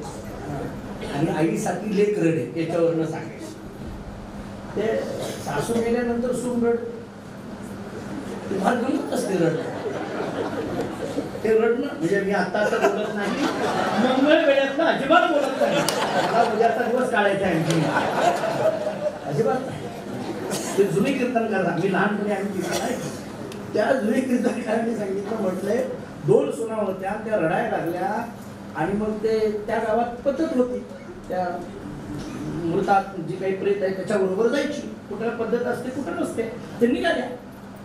आणि आईसाठी लेक रडे, याच्यावरनं सांगायचं. ते सासू गेल्यानंतर सून रड, ते फार गमत असते रडणं. ते रडणं म्हणजे मी आता असं बोलत नाही, मंगळ वेळात ना अजिबात बोलत नाही. मला उद्याचा दिवस काढायचा आहे अजिबात नाही. ते जुने कीर्तनकार, मी लहानपणी आम्ही कीर्तन आहे, त्या जुने कीर्तनकारांनी सांगितलं, म्हटलंय 2 सुना होत्या, त्या रडायला लागल्या. आणि मग ते त्या गावात पद्धत होती, त्या मृतात जी काही प्रेत आहे त्याच्याबरोबर जायची. कुठल्या पद्धत असते कुठं नसते. ते निघाल्या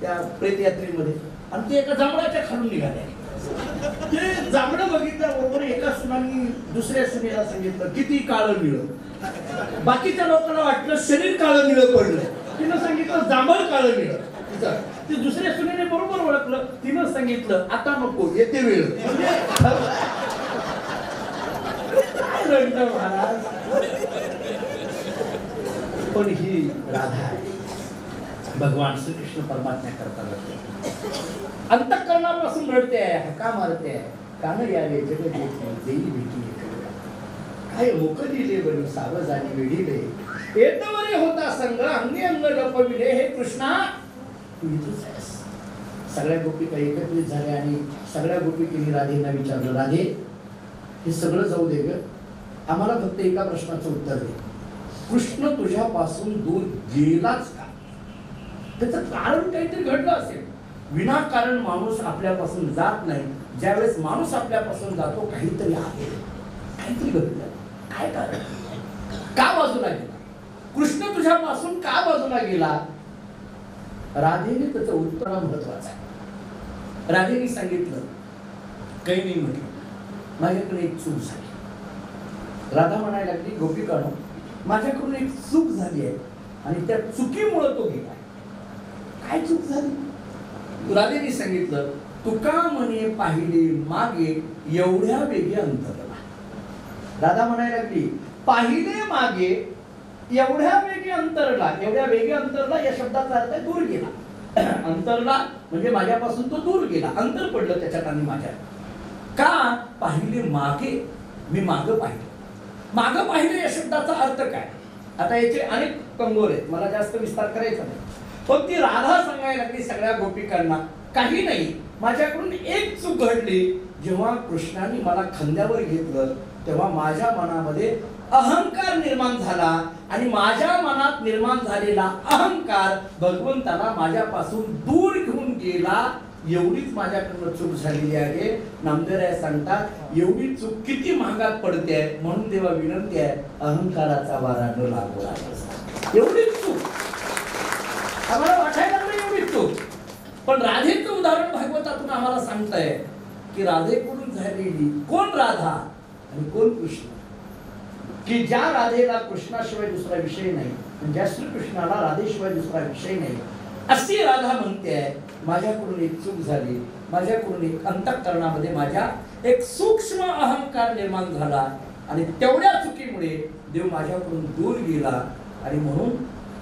त्या प्रेतयात्रेमध्ये आणि ते एका जांभळाच्या खालून निघाल्या. ते जांभळं बघितल्याबरोबर एका सुनांनी दुसऱ्या सुनेला सांगितलं किती काळं निळं. बाकीच्या लोकांना वाटलं शरीर काळं निळं पडलं. तिनं सांगितलं जांभळ काळं निळं. ते दुसऱ्या सुनेने बरोबर ओळखलं. तिनं सांगितलं आता नको, येते वेळ. महाराज पण ही राधा आहे, भगवान श्रीकृष्ण परमात्मा करता रडते, अंतःकरणापासून रडते आहे, हका मारते आहे. कान यावे जग देई भेटी काय मुख दिले बरी सावजानी वेढिले येतवरी होता संग अंगी अंग लपविले. हे कृष्णा तू इथंच आहेस. सगळ्या गोपिका एकत्रित झाल्या आणि सगळ्या गोपिकांनी राधेंना विचारलं, राधे हे सगळं जाऊ दे ग, आम्हाला फक्त एका प्रश्नाचं उत्तर दे. कृष्ण तुझ्यापासून दूर गेलाच का? त्याचं कारण काहीतरी घडलं असेल. विनाकारण माणूस आपल्यापासून जात नाही. ज्यावेळेस माणूस आपल्यापासून जातो काहीतरी आहे, काहीतरी घडलं. काय कारण? का बाजूला गेला कृष्ण? तुझ्यापासून का बाजूला गेला? राधेने त्याचं उत्तर महत्वाचं आहे. राधेने सांगितलं काही नाही, म्हटलं माझ्याकडे एक चूक झाली. राधा म्हणायला लागली, गोपिकानो माझ्याकडून एक चूक झाली आहे आणि त्या चुकीमुळे तो गेला. काय चूक झाली? राधेने सांगितलं, तुका म्हणे पाहिले मागे एवढ्या वेगी अंतरला. राधा म्हणायला लागली, पाहिले मागे एवढ्या वेगी अंतरला. एवढ्या वेगी अंतरला या शब्दाचा अर्थ आहे दूर गेला. अंतरला म्हणजे माझ्यापासून तो दूर गेला, अंतर पडलं त्याच्यात आणि माझ्यात. का? पाहिले मागे, मी मागं पाहिलं. मागं पाहिलं या शब्दाचा अर्थ काय? आता याचे अनेक कंगोर आहेत, मला जास्त विस्तार करायचा नाही. पण ती राधा सांगायला लागली सगळ्या गोपिकांना, काही नाही, माझ्याकडून एक चूक घडली. जेव्हा कृष्णाने मला खांद्यावर घेतलं तेव्हा माझ्या मनामध्ये अहंकार निर्माण झाला आणि माझ्या मनात निर्माण झालेला अहंकार भगवंताला माझ्यापासून दूर घेऊन गेला. एवढीच माझ्याकडनं चूक झालेली आहे. नामदेवराय सांगतात एवढी चूक किती महागात पडते म्हणून देवा विनंती आहे अहंकाराचा वारा न लागू राहायचा. एवढीच चूक आम्हाला वाटायला लागली, एवढीच चूक. पण राधेचं उदाहरण भागवतातून आम्हाला सांगताय की राधेकडून झालेली कोण राधा आणि कोण कृष्ण, की ज्या राधेला कृष्णाशिवाय दुसरा विषय नाही, ज्या श्रीकृष्णाला राधेशिवाय दुसरा विषय नाही, अशी राधा म्हणते आहे माझ्याकडून एक चूक झाली, माझ्याकडून एक अंतःकरणामध्ये माझ्या एक सूक्ष्म अहंकार निर्माण झाला आणि तेवढ्या चुकीमुळे देव माझ्याकडून दूर गेला. आणि म्हणून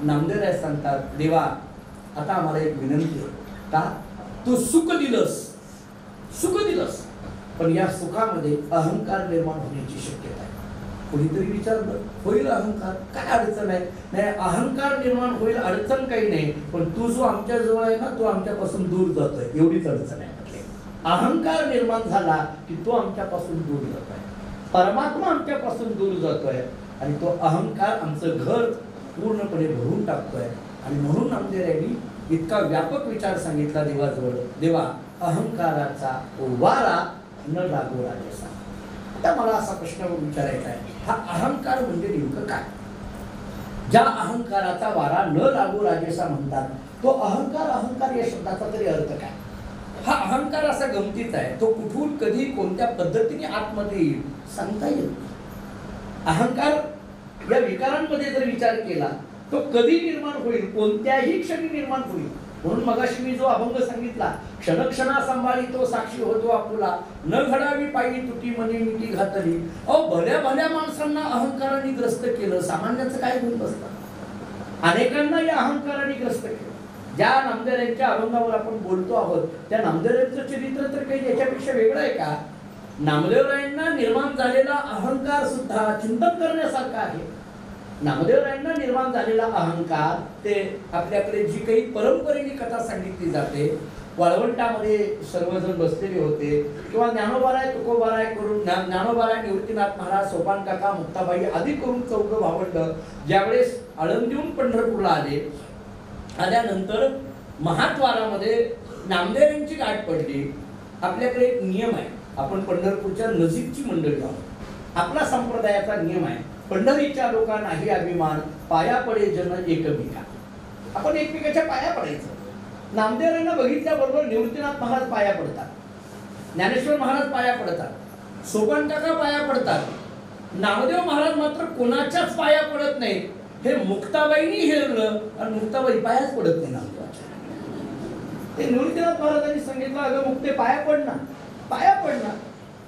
नामदेवराय सांगतात देवा आता आम्हाला एक विनंती आहे, का तू सुख दिलंस, सुख दिलंस, पण या सुखामध्ये अहंकार निर्माण होण्याची शक्यता आहे. कोणीतरी विचारलं होईल अहंकार, काय अडचण आहे? नाही, अहंकार निर्माण होईल अडचण काही नाही, पण तू जो आमच्या जवळ आहे ना तो आमच्यापासून दूर जातोय एवढीच अडचण आहे. अहंकार निर्माण झाला की तो आमच्यापासून दूर जातोय, परमात्मा आमच्यापासून दूर जातोय आणि तो अहंकार आमचं घर पूर्णपणे भरून टाकतोय. आणि म्हणून नामदेवरायांनी इतका व्यापक विचार सांगितला देवाजवळ, देवा अहंकाराचा वारा न लागू राजेसा. आता मला असा प्रश्न विचारायचा आहे, हा अहंकार म्हणजे नेमकं काय? ज्या अहंकाराचा वारा न लागू राजेसा म्हणतात तो अहंकार, अहंकार या शब्दाचा तरी अर्थ काय? हा अहंकार असा गमतीचा आहे, तो कुठून कधी कोणत्या पद्धतीने आतमध्ये येईल सांगता येत नाही. अहंकार या विकारांमध्ये जर विचार केला तो कधी निर्माण होईल, कोणत्याही क्षणी निर्माण होईल. म्हणून मगाशी मी जो अभंग सांगितला, क्षणक्षणा सांभाळी तो साक्षी होतो आपुला, न घडावी पायी तुटी मनी मिठी घातली. अहो भल्या भल्या माणसांना अहंकाराने ग्रस्त केलं, सामान्याचं काय होऊन बसतं? अनेकांना या अहंकाराने ग्रस्त केलं. ज्या नामदेवरायांच्या अभंगावर आपण बोलतो आहोत त्या नामदेवरायांचं चरित्र तर काही याच्यापेक्षा वेगळं आहे का? नामदेवरायांना निर्माण झालेला अहंकार सुद्धा चिंतन करण्यासारखा आहे. नामदेवरायांना निर्माण झालेला अहंकार ते आपल्याकडे जी काही परंपरेने कथा सांगितली जाते, वाळवंटामध्ये सर्वजण बसलेले होते किंवा ज्ञानोबाराय तुकोबाराय करून ज्ञानोबाराय निवृत्तीनाथ महाराज, सोपान काका, मुक्ताबाई आदी करून चौघं भावंड ज्यावेळेस आळंदीहून पंढरपूरला आल्यानंतर महाद्वारामध्ये नामदेवांची गाठ पडली. आपल्याकडे एक नियम आहे, आपण पंढरपूरच्या नजीकची मंडळी आहोत. आपला संप्रदायाचा नियम आहे, पंढरीच्या लोकांनाही अभिमान, पाया पडे जन एकमेका. आपण एकमेकाच्या पाया पडायचं. नामदेवांना बघितल्याबरोबर निवृत्तीनाथ महाराज पाया पडतात, ज्ञानेश्वर महाराज पाया पडतात, सोपान काका पाया पडतात. नामदेव महाराज मात्र कोणाच्याच पाया पडत नाही. हे मुक्ताबाईंनी हेरलं आणि मुक्ताबाई पायाच पडत नाही नामदेवाच्या. ते निवृत्तीनाथ महाराजांनी सांगितलं अगं मुक्ते पाया पडणार, पाया पडणार.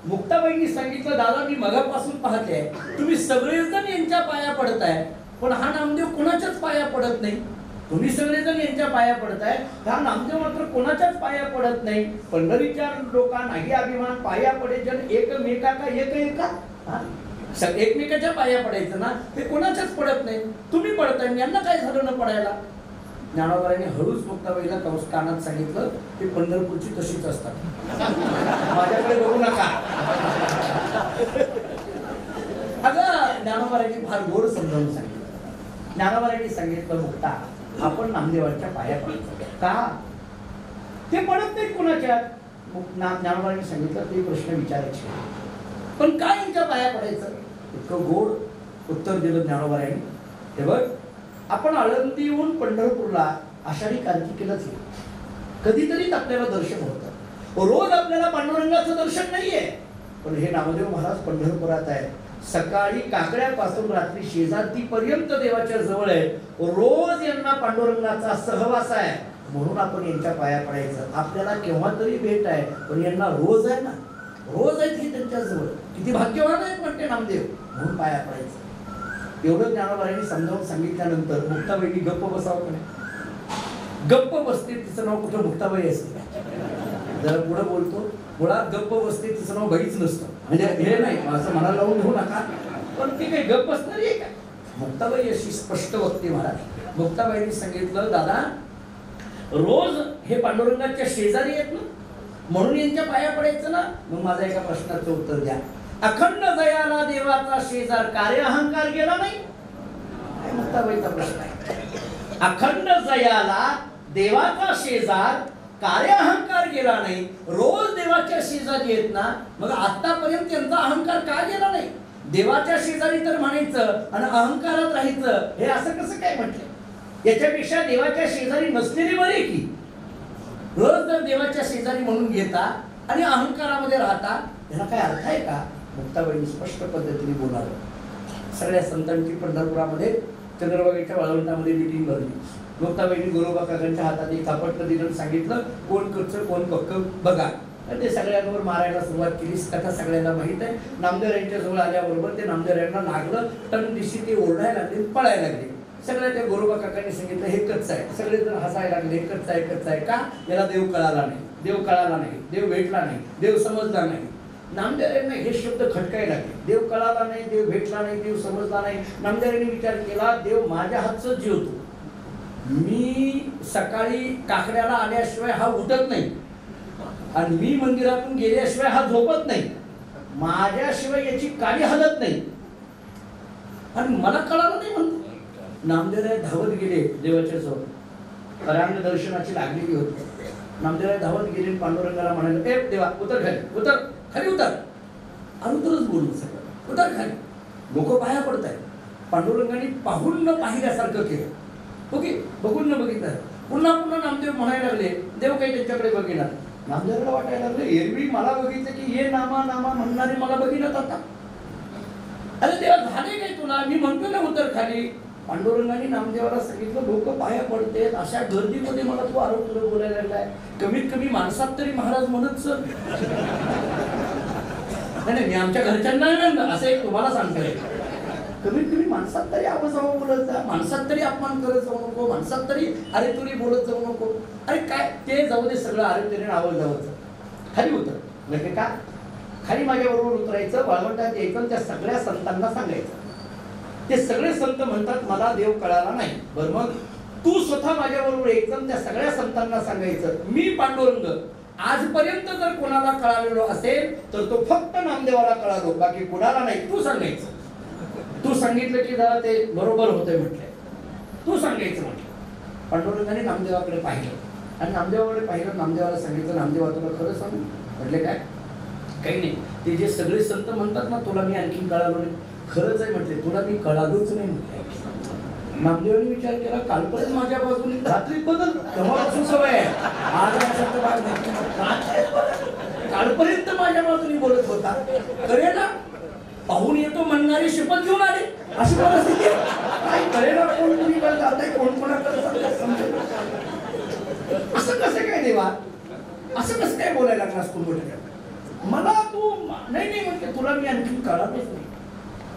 मुक्ताबाईंनी सांगितलं दादा मी मगापासून पाहते तुम्ही सगळेजण यांच्या पाया पडताय, पण हा नामदेव कोणाच्याच पाया पडत नाही. तुम्ही सगळेजण यांच्या पाया पडताय, हा नामदेव मात्र कोणाच्याच पाया पडत नाही. पंढरीच्या लोकांनाही अभिमान, पाया पडे जन एकमेका का एक एका. एकमेकाच्या पाया पडायचं ना, ते कोणाच्याच पडत नाही. तुम्ही पडताय, यांना काय झालं न पडायला? ज्ञानोबारांनी हळूच मुक्ताबाईला कानात सांगितलं की पंढरपूरची तशीच असतात, माझ्याकडे बघू नका. अगं ज्ञानोबारांनी फार गोड समजावून सांगितलं. ज्ञानोबारांनी सांगितलं मुक्ता आपण नामदेवांच्या पाया पडतो का? ते पडत नाहीत कोणाच्या. ज्ञानोबारांनी सांगितलं ते प्रश्न विचारायचे, पण काय यांच्या पाया पडायचं? इतकं गोड उत्तर दिलं ज्ञानोबारांनी. हे बघ आपण आळंदीहून पंढरपूरला आषाढी कार्तिकेलाच येतो, कधीतरीच आपल्याला दर्शन होतं. रोज आपल्याला पांडुरंगाचं दर्शन नाहीये. पण हे नामदेव महाराज पंढरपुरात आहे, सकाळी काकड्यापासून रात्री शेजारतीपर्यंत देवाच्या जवळ आहे. रोज यांना पांडुरंगाचा सहवास आहे, म्हणून आपण यांच्या पाया पडायचं. आपल्याला केव्हा तरी भेट आहे, पण यांना रोज आहे ना, रोज आहेत हे त्यांच्या जवळ. किती भाग्यवान आहेत म्हणते नामदेव, म्हणून पाया पडायचं. एवढं ज्ञानोबारांनी समजावून सांगितल्यानंतर मुक्ताबाईंनी गप्प बसावं का नाही? गप्प बसते, तिचं नाव कुठं मुक्ताबाई असते? जरा पुढे बोलतो, मुळात गप्प बसते तिचं नाव बाईच नसतं. म्हणजे हे नाही असं मनाला लावून घेऊ नका, पण ती काही गप्प असणार आहे का? मुक्ताबाई अशी स्पष्ट वक्ते महाराज. मुक्ताबाईंनी सांगितलं दादा रोज हे पांडुरंगाच्या शेजारी आहेत ना, म्हणून यांच्या पाया पडायचं ना. मग माझ्या एका प्रश्नाचं उत्तर द्या. अखंड दयाला देवाचा शेजार, कार्य अहंकार गेला नाही? मुक्ताबाईचा प्रश्न आहे. अखंड दयाला देवाचा शेजार, कार्य अहंकार गेला नाही. रोज देवाच्या शेजारी येत ना, मग आतापर्यंत त्यांचा अहंकार का गेला नाही? देवाच्या शेजारी तर म्हणायचं आणि अहंकारात राहायचं, हे असं कसं काय म्हटलं? याच्यापेक्षा देवाच्या शेजारी नसलेली बरी की. रोज जर देवाच्या शेजारी म्हणून घेता आणि अहंकारामध्ये राहता, याला काय अर्थ आहे का? मुक्ताबाईंनी स्पष्ट पद्धतीने बोलावं. सगळ्या संतांची पंढरपुरामध्ये चंद्रभागेच्या वाळवंटामध्ये मिटिंग भरली. मुक्ताबाईंनी गोरोबा काकांच्या हातात एक कापड दिलं, सांगितलं कोण कच्चं कोण पक्क बघा. ते सगळ्यांवर मारायला सुरुवात केली. कथा सगळ्यांना माहित आहे. नामदेव यांच्या जवळ आल्याबरोबर ते नामदेव यांना लागलं, टन दिशी ते ओरडायला लागले, पळायला लागले. सगळ्या त्या गोरोबा काकांनी सांगितलं हे कच्चं आहे. सगळे जण हसायला लागले, हे कच्चं आहे कच्चं आहे. का? याला देव कळाला नाही, देव कळाला नाही, देव भेटला नाही, देव समजला नाही. नामदेव यांना हे शब्द खटकायला लागले. देव कळाला नाही, देव भेटला नाही, देव समजला नाही. नामदेव यांनी विचार केला, देव माझ्या हातचं जेवतो. मी सकाळी काकड्याला आल्याशिवाय हा उठत नाही आणि मी मंदिरातून गेल्याशिवाय हा झोपत नाही. माझ्याशिवाय याची काळी हलत नाही आणि मला कळालं नाही म्हणतो. नामदेवराय धावत गेले देवाच्या जवळ. रांग दर्शनाची लागलेली होती. नामदेवराय धावत गेले, पांडुरंगाला म्हणाले, ए देवा उतर खाली, उतर खाली उतर. अनुतरच बोलू सगळं, उतर खाली. लोक पाया पडत आहेत. पांडुरंगाने पाहून न पाहिल्यासारखं केलं. ओके, बघून न बघितलं. पुन्हा पुन्हा नामदेव म्हणायला लागले, देव काही त्यांच्याकडे बघितला. नामदेवाला वाटायला लागलं, एरवी मला बघितलं की ये नामा नामा म्हणणारे मला बघितलं आता. अरे देवा झाले काय तुला? मी म्हणतो ना उतर खाली. पांडुरंगाने नामदेवाला सांगितलं, लोक पाया पडतेत, अशा गर्दीमध्ये मला तू आरोप बोलायला लागलाय. कमीत कमी माणसात तरी महाराज म्हणत सर. नाही, मी आमच्या घरच्यांना नाही असं एक तुम्हाला सांगतोय. कमीत कमी माणसात तरी आवाज बोलत जा, माणसात तरी अपमान करत जाऊ नको, माणसात तरी अरे तुरी बोलत जाऊ नको. अरे काय ते जाऊ दे सगळं, अरे तरी आवाज जावं. खाली उतर. म्हणजे का? खाली माझ्याबरोबर उतरायचं, वाळवंटात यायचं, त्या सगळ्या संतांना सांगायचं. ते सगळे संत म्हणतात मला देव कळाला नाही. बरं मग तू स्वतः माझ्याबरोबर यायचं, त्या सगळ्या संतांना सांगायचं, मी पांडुरंग आजपर्यंत जर कोणाला कळालेलो असेल तर तो फक्त नामदेवाला कळालो, बाकी कोणाला नाही. तू सांगायचं. तू सांगितलं की जरा ते बरोबर होतंय म्हटलंय, तू सांगायचं म्हटलं. पांडुरंगाने नामदेवाकडे पाहिलं आणि नामदेवाकडे पाहिलं. नामदेवाला सांगितलं, नामदेवा तुला खरं सांगू? म्हटले काय? काही नाही. ते जे सगळे संत म्हणतात ना तुला मी आणखी कळालो नाही, खरंच आहे म्हटले, तुला मी कळालोच नाही म्हटलं. नामदेवाने विचार केला, कालपर्यंत माझ्या बाजूने रात्री बदल, तेव्हापासून सवय आहे. आज कालपर्यंत माझ्या बाजूने बोलत होता, करेला पाहून येतो म्हणणारी शपथ घेऊन आले. अशी परिस्थिती काय करेला, कोण तुम्ही जाताय, कोण कोणाकडे समजेल. असं कसं काय देवा, असं कसं काय बोलायला लागलास तू? मला तू नाही नाही म्हटलं, तुला मी आणखी कळालोच नाही.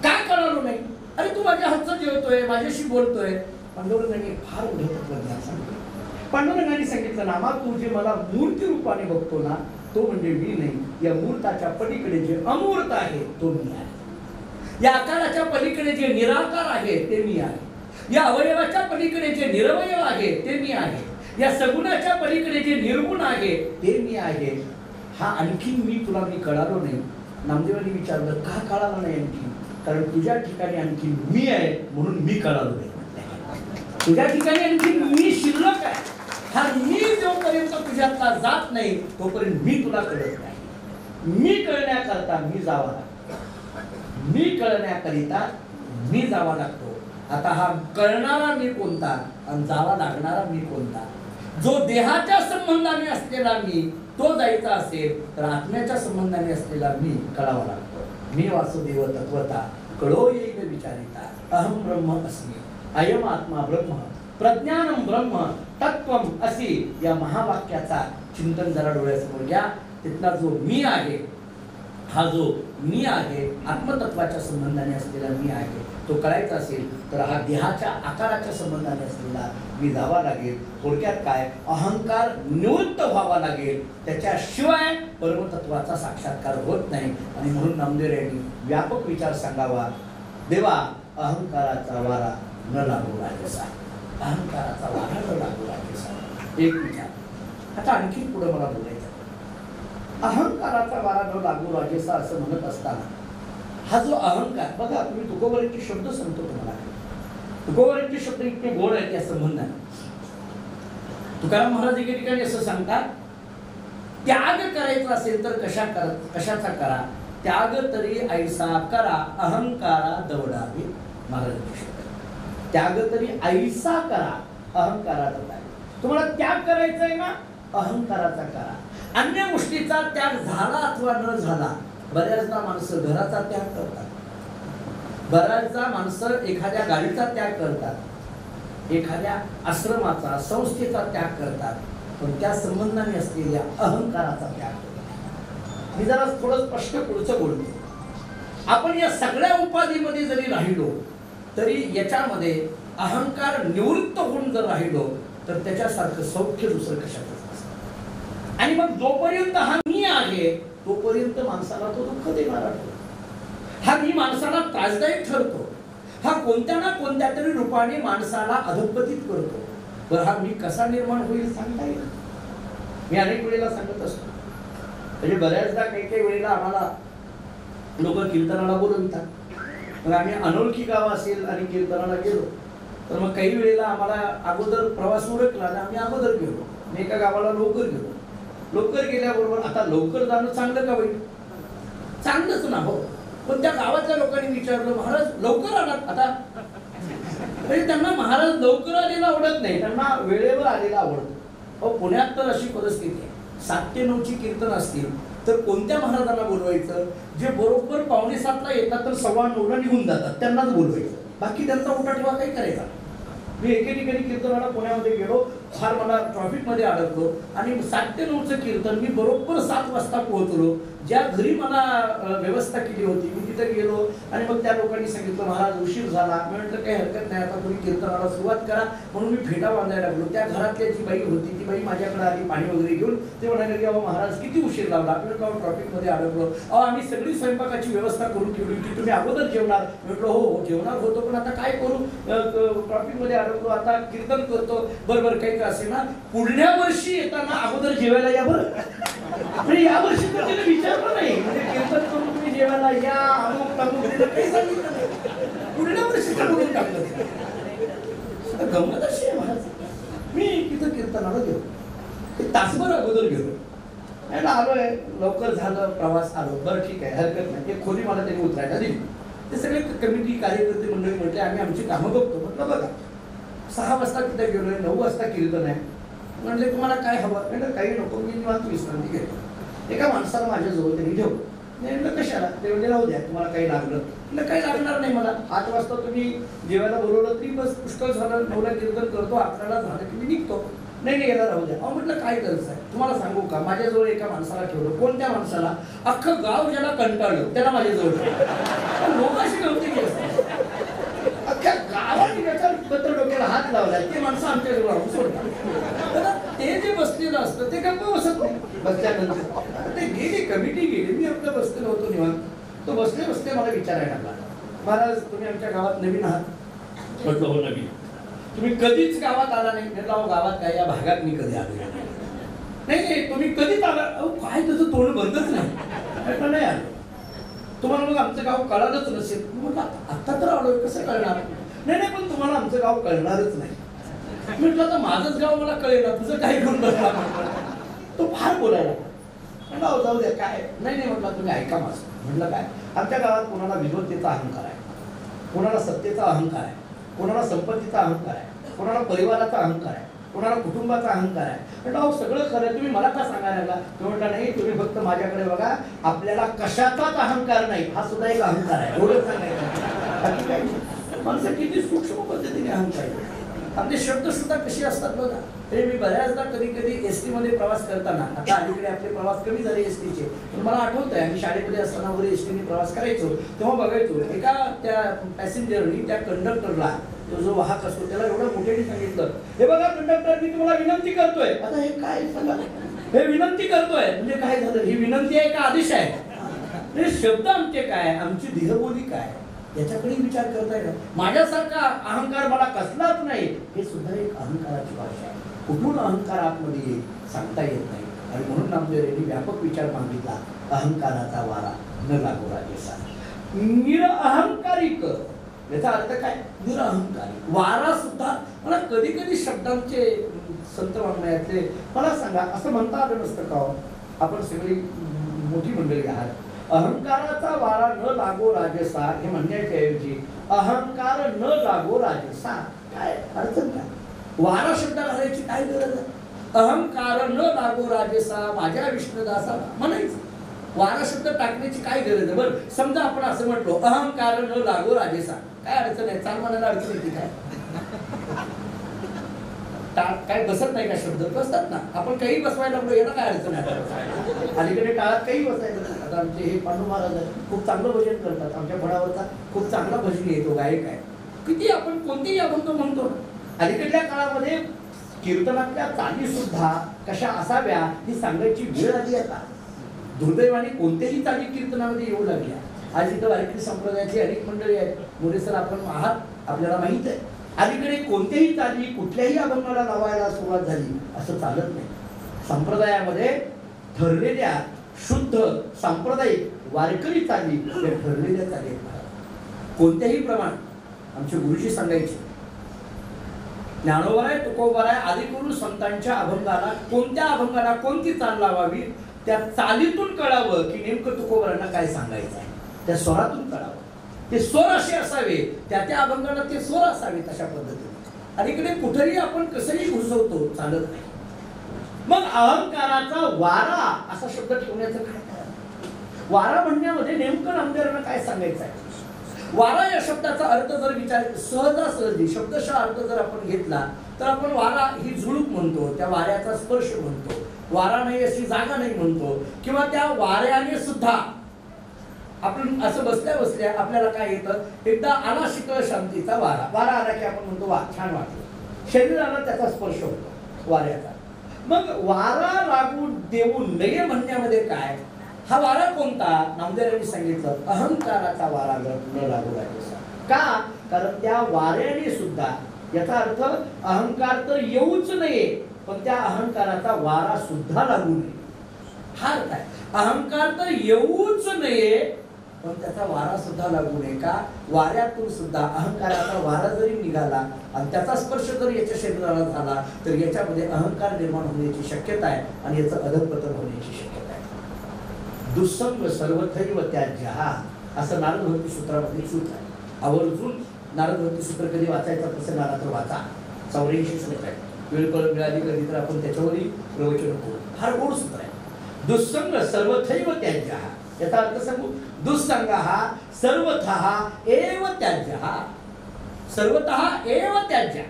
काय कळालो नाही? अरे तू माझ्या हातचं जेवतोय, माझ्याशी बोलतोय. पांडुरंगाने फार महत्त्वपूर्ण सांगितलं. पांडुरंगाने सांगितलं, नामा तू जे मला मूर्ती रूपाने बघतो ना, तो म्हणजे मी नाही. या मूर्ताच्या पलीकडे जे अमूर्त आहे तो मी आहे. या आकाराच्या पलीकडे जे निराकार आहे ते मी आहे. या अवयवाच्या पलीकडे जे निरवयव आहे ते मी आहे. या सगुणाच्या पलीकडे जे निर्गुण आहे ते मी आहे. हा आणखी मी तुला मी कळालो नाही. नामदेवांनी विचारलं, का कळाला नाही आणखी? कारण तुझ्या ठिकाणी आणखी मी आहे म्हणून मी कळालो नाही. तुझ्या ठिकाणी आणखी मी शिल्लक आहे. हा मी जोपर्यंत तुझ्यातला जात नाही तोपर्यंत मी तुला कळत नाही. मी कळण्याकरता मी जावा लागतो. मी कळण्याकरिता मी जावा लागतो. आता हा कळणारा मी कोणता आणि जावा लागणारा मी कोणता? जो देहाच्या संबंधाने असलेला मी तो जायचा असेल तर आत्म्याच्या संबंधाने असलेला मी कळावा लागतो. मी वासुदेव तत्वता कळो येईल विचारिता अहम ब्रह्म अस्मि अयम आत्मा ब्रह्म प्रज्ञानम ब्रह्म तत्वम असी या महावाक्याचा चिंतन जरा डोळ्यासमोर घ्या. तिथला जो मी आहे, हा जो मी आहे आत्मतत्वाच्या संबंधाने असलेला मी आहे तो कळायचा असेल तर हा देहाच्या आकाराच्या संबंधाने असलेला मी जावा लागेल. थोडक्यात काय, अहंकार निवृत्त व्हावा लागेल. त्याच्याशिवाय परमतत्वाचा साक्षात्कार होत नाही. आणि म्हणून नामदेव यांनी व्यापक विचार सांगावा, देवा अहंकाराचा वारा न लागू राजेसा. अहंकाराचा वारा न लागू राजेसा. एक विचार. आता आणखी पुढे मला बोलायचं, अहंकाराचा वारा न लागू राजेसा असं म्हणत असताना हा जो अहंकार बघा, तुम्ही तुकोबरेचे शब्द सांगतो तुम्हाला. तुकोबरेचे शब्द इतके गोड आहेत या संबंधाने. तुकाराम महाराज एके ठिकाणी असं सांगतात, त्याग करायचा असेल तर कशाचा करा, त्याग तरी ऐसा करा अहंकारा दवडावे. महाराजांचे शब्द, त्याग तरी ऐसा करा अहंकारा दवडावे. तुम्हाला त्याग करायचा आहे ना, अहंकाराचा करा. अन्य गोष्टीचा त्याग झाला अथवा न झाला, बऱ्याचदा माणसं घराचा त्याग करतात, बऱ्याचदा माणसं एखाद्या गाडीचा त्याग करतात, एखाद्या आश्रमाचा संस्थेचा त्याग करतात, पण त्या संबंधाने असलेल्या अहंकाराचा त्याग करतात. मी जरा थोडं स्पष्ट पुढचं बोलतो. आपण या सगळ्या उपाधीमध्ये जरी राहिलो तरी याच्यामध्ये अहंकार निवृत्त होऊन जर राहिलो तर त्याच्यासारखं सौख्य दुसरं कशातच नसतं. आणि मग जोपर्यंत हा मी आहे तोपर्यंत माणसाला तो दुःख देणारा ठरतो. हा मी माणसाला त्रासदायक ठरतो. हा कोणत्या ना कोणत्या तरी रूपाने माणसाला अधपतित करतो. पण हा मी कसा निर्माण होईल सांगता येईल. मी अनेक वेळेला सांगत असतो, म्हणजे बऱ्याचदा काही काही वेळेला आम्हाला लोक कीर्तनाला बोलवतात. मग आम्ही अनोळखी गाव असेल आणि कीर्तनाला गेलो तर मग काही वेळेला आम्हाला अगोदर प्रवास उरकला आणि आम्ही अगोदर गेलो. मी एका गावाला लवकर गेलो. लवकर गेल्याबरोबर आता लवकर जाणं चांगलं का वाईट? चांगलंच ना हो. पण त्या गावातल्या लोकांनी विचारलं, महाराज लवकर आलात आता? म्हणजे त्यांना महाराज लवकर आलेला आवडत नाही, त्यांना वेळेवर आलेला आवडतं. अहो पुण्यात तर अशी परिस्थिती आहे, 7 ते 9 ची कीर्तन असतील तर कोणत्या महाराजांना बोलवायचं? जे बरोबर 6:45 येतात तर 9:15 निघून जातात, त्यांनाच बोलवायचं. बाकी त्यांचा उठा ठेवा काही करायचा. मी एके ठिकाणी कीर्तनाला पुण्यामध्ये गेलो, फार मला ट्रॉफिकमध्ये अडकलो आणि 7 ते 9चं कीर्तन मी बरोबर 7 वाजता पोहोचलो. ज्या घरी मला व्यवस्था केली होती मी तिथे गेलो आणि मग त्या लोकांनी सांगितलं महाराज उशीर झाला. मी म्हटलं काही हरकत नाही, आता तुम्ही कीर्तनाला सुरुवात करा. म्हणून मी फेटा बांधायला लागलो. त्या घरातल्या जी बाई होती ती बाई माझ्याकडे आली पाणी वगैरे घेऊन. ते म्हणाले की अहो महाराज किती उशीर लावला? मी म्हटलं ट्रॉफिकमध्ये अडकलो. अहो आम्ही सगळी स्वयंपाकाची व्यवस्था करून ठेवली होती, तुम्ही अगोदर जेवणार? म्हटलं हो जेवणार होतो, पण आता काय करू, ट्रॉफिकमध्ये अडकलो, आता कीर्तन करतो. बरोबर काही का असे ना, पुढल्या वर्षी येताना अगोदर जेवायला या बरं. म्हणजे या वर्षी तर तिने विचारलं नाही, म्हणजे कीर्तन करून तुम्ही जेवायला या अमुक तमुक काही सांगितलं नाही. पुढल्या वर्षी सांगून टाकलं. गंमत अशी आहे महाराज. मी तिथं कीर्तनाला गेलो, तासभर अगोदर गेलो. आलोय, लवकर झालं, प्रवास आलो, बरं ठीक आहे हरकत नाही. एक खोली मला त्यांनी उतरायला दिली. ते सगळे कमिटी कार्यकर्ते मंडळी म्हटले आम्ही आमची कामं बघतो. म्हटलं बघा 6 वाजता तिथे गेलोय, 9 वाजता कीर्तन आहे. म्हणले तुम्हाला काय हवं? म्हटलं काही नको, मी निवांत विश्रांती घेतो. एका माणसाला माझ्याजवळ त्यांनी ठेवलं. म्हटलं कशाला? ते म्हणजे राहू द्या, तुम्हाला काही लागलं? म्हटलं काही लागणार नाही मला. 8 वाजता तुम्ही जेवायला बोलवलं तरी बस पुष्कळ झालं. 9ला कीर्तन करतो, 11ला झालं की मी निघतो. नाही याला राहू द्या. अहो म्हटलं काय गरज आहे? तुम्हाला सांगू का, माझ्याजवळ एका माणसाला ठेवलं. कोणत्या माणसाला? अख्खं गाव ज्याला कंटाळलं त्याला माझ्याजवळ ठेवलं. लोक अशी नव्हती की अख्ख्या गावाने त्याच्या पत्र डोक्याला हात लावलाय, ते माणसं आमच्याजवळ राहून सोडतात. ते जे बसलेलं असतं ते गप्प बसत नाही. बसल्यानंतर ते गेली, कमिटी गेली, मी आपलं बसलेलो होतो निवांत. तो बसले मला विचारायला लागला, महाराज तुम्ही आमच्या गावात नवीन आहात? म्हटलं हो नवीन. तुम्ही कधीच गावात आला नाही? म्हटलं अहो गावात काय, या भागात मी कधी आलो नाही. तुम्ही कधीच आला? अहो काय तुझं तोंड बंदच नाही. म्हटलं नाही आलो. तुम्हाला मग आमचं गाव कळालंच नसेल. म्हटलं आता तर आलोय, कसं कळणार? नाही पण तुम्हाला आमचं गाव कळणारच नाही. म्हटलं आता माझंच गाव मला कळेल, तुझं काय घेऊन बसला? तो फार बोलायला. म्हटलं जाऊ द्या काय नाही म्हटलं तुम्ही ऐका माझं. म्हटलं काय? आमच्या गावात कोणाला विद्वत्तेचा अहंकार आहे, कोणाला सत्तेचा अहंकार आहे, कोणाला संपत्तीचा अहंकार आहे, कोणाला परिवाराचा अहंकार आहे, कोणाला कुटुंबाचा अहंकार आहे. म्हटलं अहो सगळं खरं, तुम्ही मला का सांगायला लागला? तो म्हटला नाही तुम्ही फक्त माझ्याकडे बघा, आपल्याला कशाचाच अहंकार नाही, हा सुद्धा एक अहंकार आहे, एवढं सांगायचं. बाकी काही माणसं किती सूक्ष्म पद्धतीने अहंकार आहे. आपले शब्द सुद्धा कसे असतात बघा. तरी मी बऱ्याचदा कधी एसटी मध्ये प्रवास करताना, आता अलीकडे आपले प्रवास कमी झाले एसटीचे, पण मला आठवत आहे आम्ही शाळेमध्ये असताना वगैरे एसटीने प्रवास करायचो तेव्हा बघायचो एका त्या पॅसेंजरनी त्या कंडक्टरला, जो वाहक असतो त्याला एवढं मोठ्याने सांगितलं, हे बघा कंडक्टर मी तुम्हाला विनंती करतोय. आता हे काय सांगा, हे विनंती करतोय म्हणजे काय झालं? ही विनंती आहे का आदेश आहे? शब्द आमचे काय, आमची देहबोली काय, याच्याकडे विचार करता येईल. माझ्यासारखा अहंकार मला कसलाच नाही, हे सुद्धा एक अहंकाराची भाषा आहे. कुठून अहंकार आतमध्ये येईल सांगता येत नाही. आणि म्हणून नामदेवांनी व्यापक विचार मागितला, अहंकाराचा वारा न लागो राजेसा. निरअहंकारिक, याचा अर्थ काय? निरअहंकारी. वारा सुद्धा मला कधी कधी शब्दांचे संत वाङ्मयातले मला सांगा असं म्हणता आलं नसतं का हो? आपण सगळी मोठी मंडळी आहात. अहंकाराचा वारा न लागो राजसा हे म्हणण्याच्या ऐवजी अहंकार न लागो राजसा, काय अडचण काय? वारा शब्द घालायची काय गरज आहे? अहंकार न लागो राजसा माझ्या विष्णुदासा म्हणायचं. वारा शब्द टाकण्याची काय गरज आहे? बरं समजा आपण असं म्हटलो अहंकार न लागो राजसा, काय अडचण आहे? चाल म्हणायला अडचण येते काय? काय बसत नाही का? शब्द बसतात ना. आपण काही बसवायला लागलो याला काय अडचण आहे? अलीकडे काळात काही बसायला. आता आमचे हे पांडू महाराज खूप चांगलं भजन करतात. आमच्या फळावरचा खूप चांगला भजन येतो, गायक आहे. किती आपण कोणतेही अभंग म्हणतो. अलीकडल्या काळामध्ये कीर्तनातल्या चाली सुद्धा कशा असाव्या ही सांगायची वेळ आली आता. दुर्दैवाने कोणत्याही चाली कीर्तनामध्ये येऊ लागल्या. आज इथं वारकरी संप्रदायाची अनेक मंडळी आहेत. मोरे सर आपण आहात, आपल्याला माहित आहे. अलीकडे कोणत्याही चाली कुठल्याही अभंगाला लावायला सुरुवात झाली असं चालत नाही. संप्रदायामध्ये ठरलेल्या शुद्ध सांप्रदायिक वारकरी चाली या ठरलेल्या चाली कोणत्याही प्रमाण आमचे गुरुजी सांगायचे. ज्ञानोबा आहे, तुकोबा आहे, आदी करून संतांच्या अभंगाला कोणत्या अभंगाला कोणती चाल लावावी त्या चालीतून कळावं की नेमकं तुकोबारांना काय सांगायचं आहे. त्या स्वरातून कळावं. ते स्वर असे असावे, त्या त्या अभंगाला ते स्वर असावेत अशा पद्धतीने. आणि इकडे कुठेही आपण कसंही घुसवतो, चालत नाही. मग अहंकाराचा वारा असा शब्द ठेवण्याचं काय कारण? वारा म्हणण्यामध्ये नेमकं नामदेवांना काय सांगायचं आहे? वारा या शब्दाचा अर्थ जर विचार सहजासहजी शब्दशः अर्थ जर आपण घेतला तर आपण वारा ही झुळूक म्हणतो, त्या वाऱ्याचा स्पर्श म्हणतो, वारा नाही अशी जागा नाही म्हणतो. किंवा त्या वाऱ्याने सुद्धा आपण असं बसल्या बसल्या आपल्याला काय येतं, एकदा आला शीतळ शांतीचा वारा. वारा आला की आपण म्हणतो वा छान वाटलं, शरीराला त्याचा स्पर्श होतो वाऱ्याचा. मग वारा लागू देऊ नये म्हणण्यामध्ये काय? हा वारा कोणता? नामदेवांनी सांगितलं अहंकाराचा वारा न लागू राहायचा. का? कारण त्या वाऱ्याने सुद्धा, याचा अर्थ अहंकार तर येऊच नये पण त्या अहंकाराचा वारा सुद्धा लागू नये हा अर्थ आहे. अहंकार तर येऊच नये पण त्याचा वारा सुद्धा लागू नये. का? वाऱ्यातून सुद्धा अहंकाराचा वारा जरी निघाला आणि त्याचा स्पर्श जर याच्या शरीराला झाला तर याच्यामध्ये अहंकार निर्माण होण्याची शक्यता आहे आणि याचं अधःपतन होण्याची शक्यता आहे. दुस्संग सर्वथैव त्याज्यः असं नारदभक्ती सूत्रामध्ये सूत्र आहे. आवर्जून नारदभक्ती सूत्र कधी वाचायचं तसं नारद वाचा. 84 सूत्र आहे. वेळ मिळाली कधी तर आपण त्याच्यावरही प्रवचन करू. फार गोड सूत्र आहे. दुस्संग सर्वथैव त्याज्यः, याचा अर्थ सांगू. दुस्संगः सर्वतः एव त्याज्यः. सर्वतः एव त्याज्य.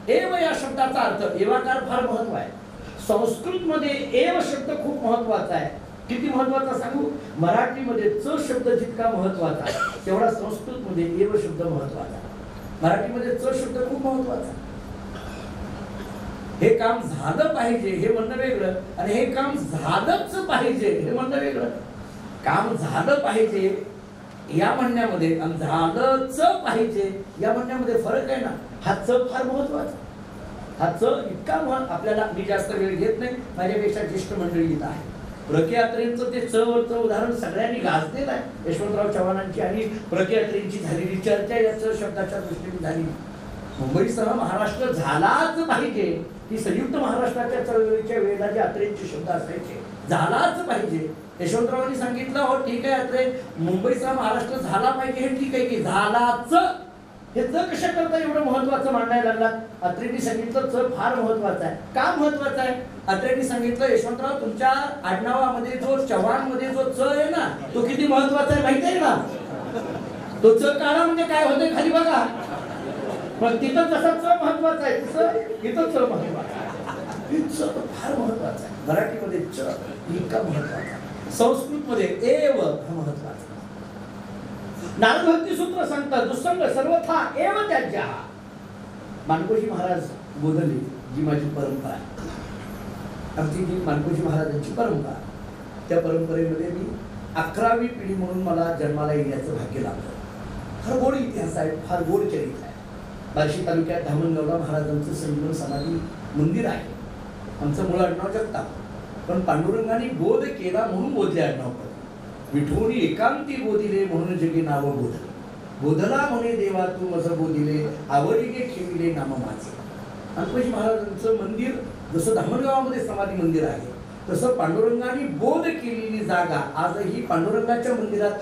एव या शब्दाचा अर्थ एवाकार फार महत्व आहे. संस्कृत मध्ये एव शब्द खूप महत्वाचा आहे. किती महत्वाचा सांगू? मराठीमध्ये च शब्द जितका महत्वाचा तेवढा संस्कृत मध्ये एव शब्द महत्वाचा. मराठीमध्ये च शब्द खूप महत्वाचा. हे काम झालं पाहिजे हे म्हणणं वेगळं आणि हे काम झालंच पाहिजे हे म्हणणं वेगळं. काम झालं पाहिजे या म्हणण्यामध्ये आणि झालंच पाहिजे या म्हणण्यामध्ये फरक आहे ना. हा च फार महत्वाचा. हा च इतका आपल्याला, मी जास्त वेळ घेत नाही, माझ्यापेक्षा ज्येष्ठ मंडळी इथं आहे. प्रकयात्रेंचं ते च वरचं उदाहरण सगळ्यांनी गाजलेलं आहे. यशवंतराव चव्हाणांची आणि प्रकयात्रेंची झालेली चर्चा या च शब्दाच्या दृष्टीने झाली. मुंबईसह महाराष्ट्र झालाच पाहिजे ही संयुक्त महाराष्ट्राच्या चळवळीच्या वेळेला जे अत्रेंचे शब्द असायचे, झालाच पाहिजे. यशवंतरावांनी सांगितलं हो ठीक आहे अत्रे, मुंबईसह महाराष्ट्र झाला पाहिजे हे ठीक आहे की झालाच, हे च कशा करता एवढं महत्वाचं मांडायला लागला? अत्रेंनी सांगितलं च फार महत्वाचा आहे. का महत्वाचा आहे? अत्रेंनी सांगितलं यशवंतराव तुमच्या आडनावामध्ये जो चव्हाण मध्ये जो च आहे ना तो किती महत्वाचा आहे माहिती आहे ना? तो च काढा म्हणजे काय होते खाली बघा. पण तिथं जसा च महत्वाचा आहे तसं इथं च महत्वाचा आहे. च फार महत्वाचा आहे. मराठीमध्ये च इतका महत्वाचा, संस्कृत मध्ये एव हा महत्वाचा. नारदभक्ती सूत्र सांगतात दुस्संग सर्वथा एव त्याज्यः. मानकोजी महाराज बोधले जी माझी परंपरा, आमची जी मानकोजी महाराजांची परंपरा, त्या परंपरेमध्ये मी 11वी पिढी म्हणून मला जन्माला येण्याचं भाग्य लाभलं. फार गोड इतिहास आहे, फार गोड चरित्र आहे. बार्शी तालुक्यात धामणगावला महाराजांचं संजीवन समाधी मंदिर आहे. आमचं मूळ आडनाव जगताप, पण पांडुरंगाने बोध केला म्हणून बोधले आडनाव पडले. विठोनी एकांती बोधिले म्हणून जगी नाव बोधले. बोधला म्हणे देवा तू मज बोधिले आवडीने ठेविले नाम माझे. माणकोजी महाराजांचं मंदिर जसं धामणगावामध्ये समाधी मंदिर आहे तसं पांडुरंगाने बोध केलेली जागा आजही पांडुरंगाच्या मंदिरात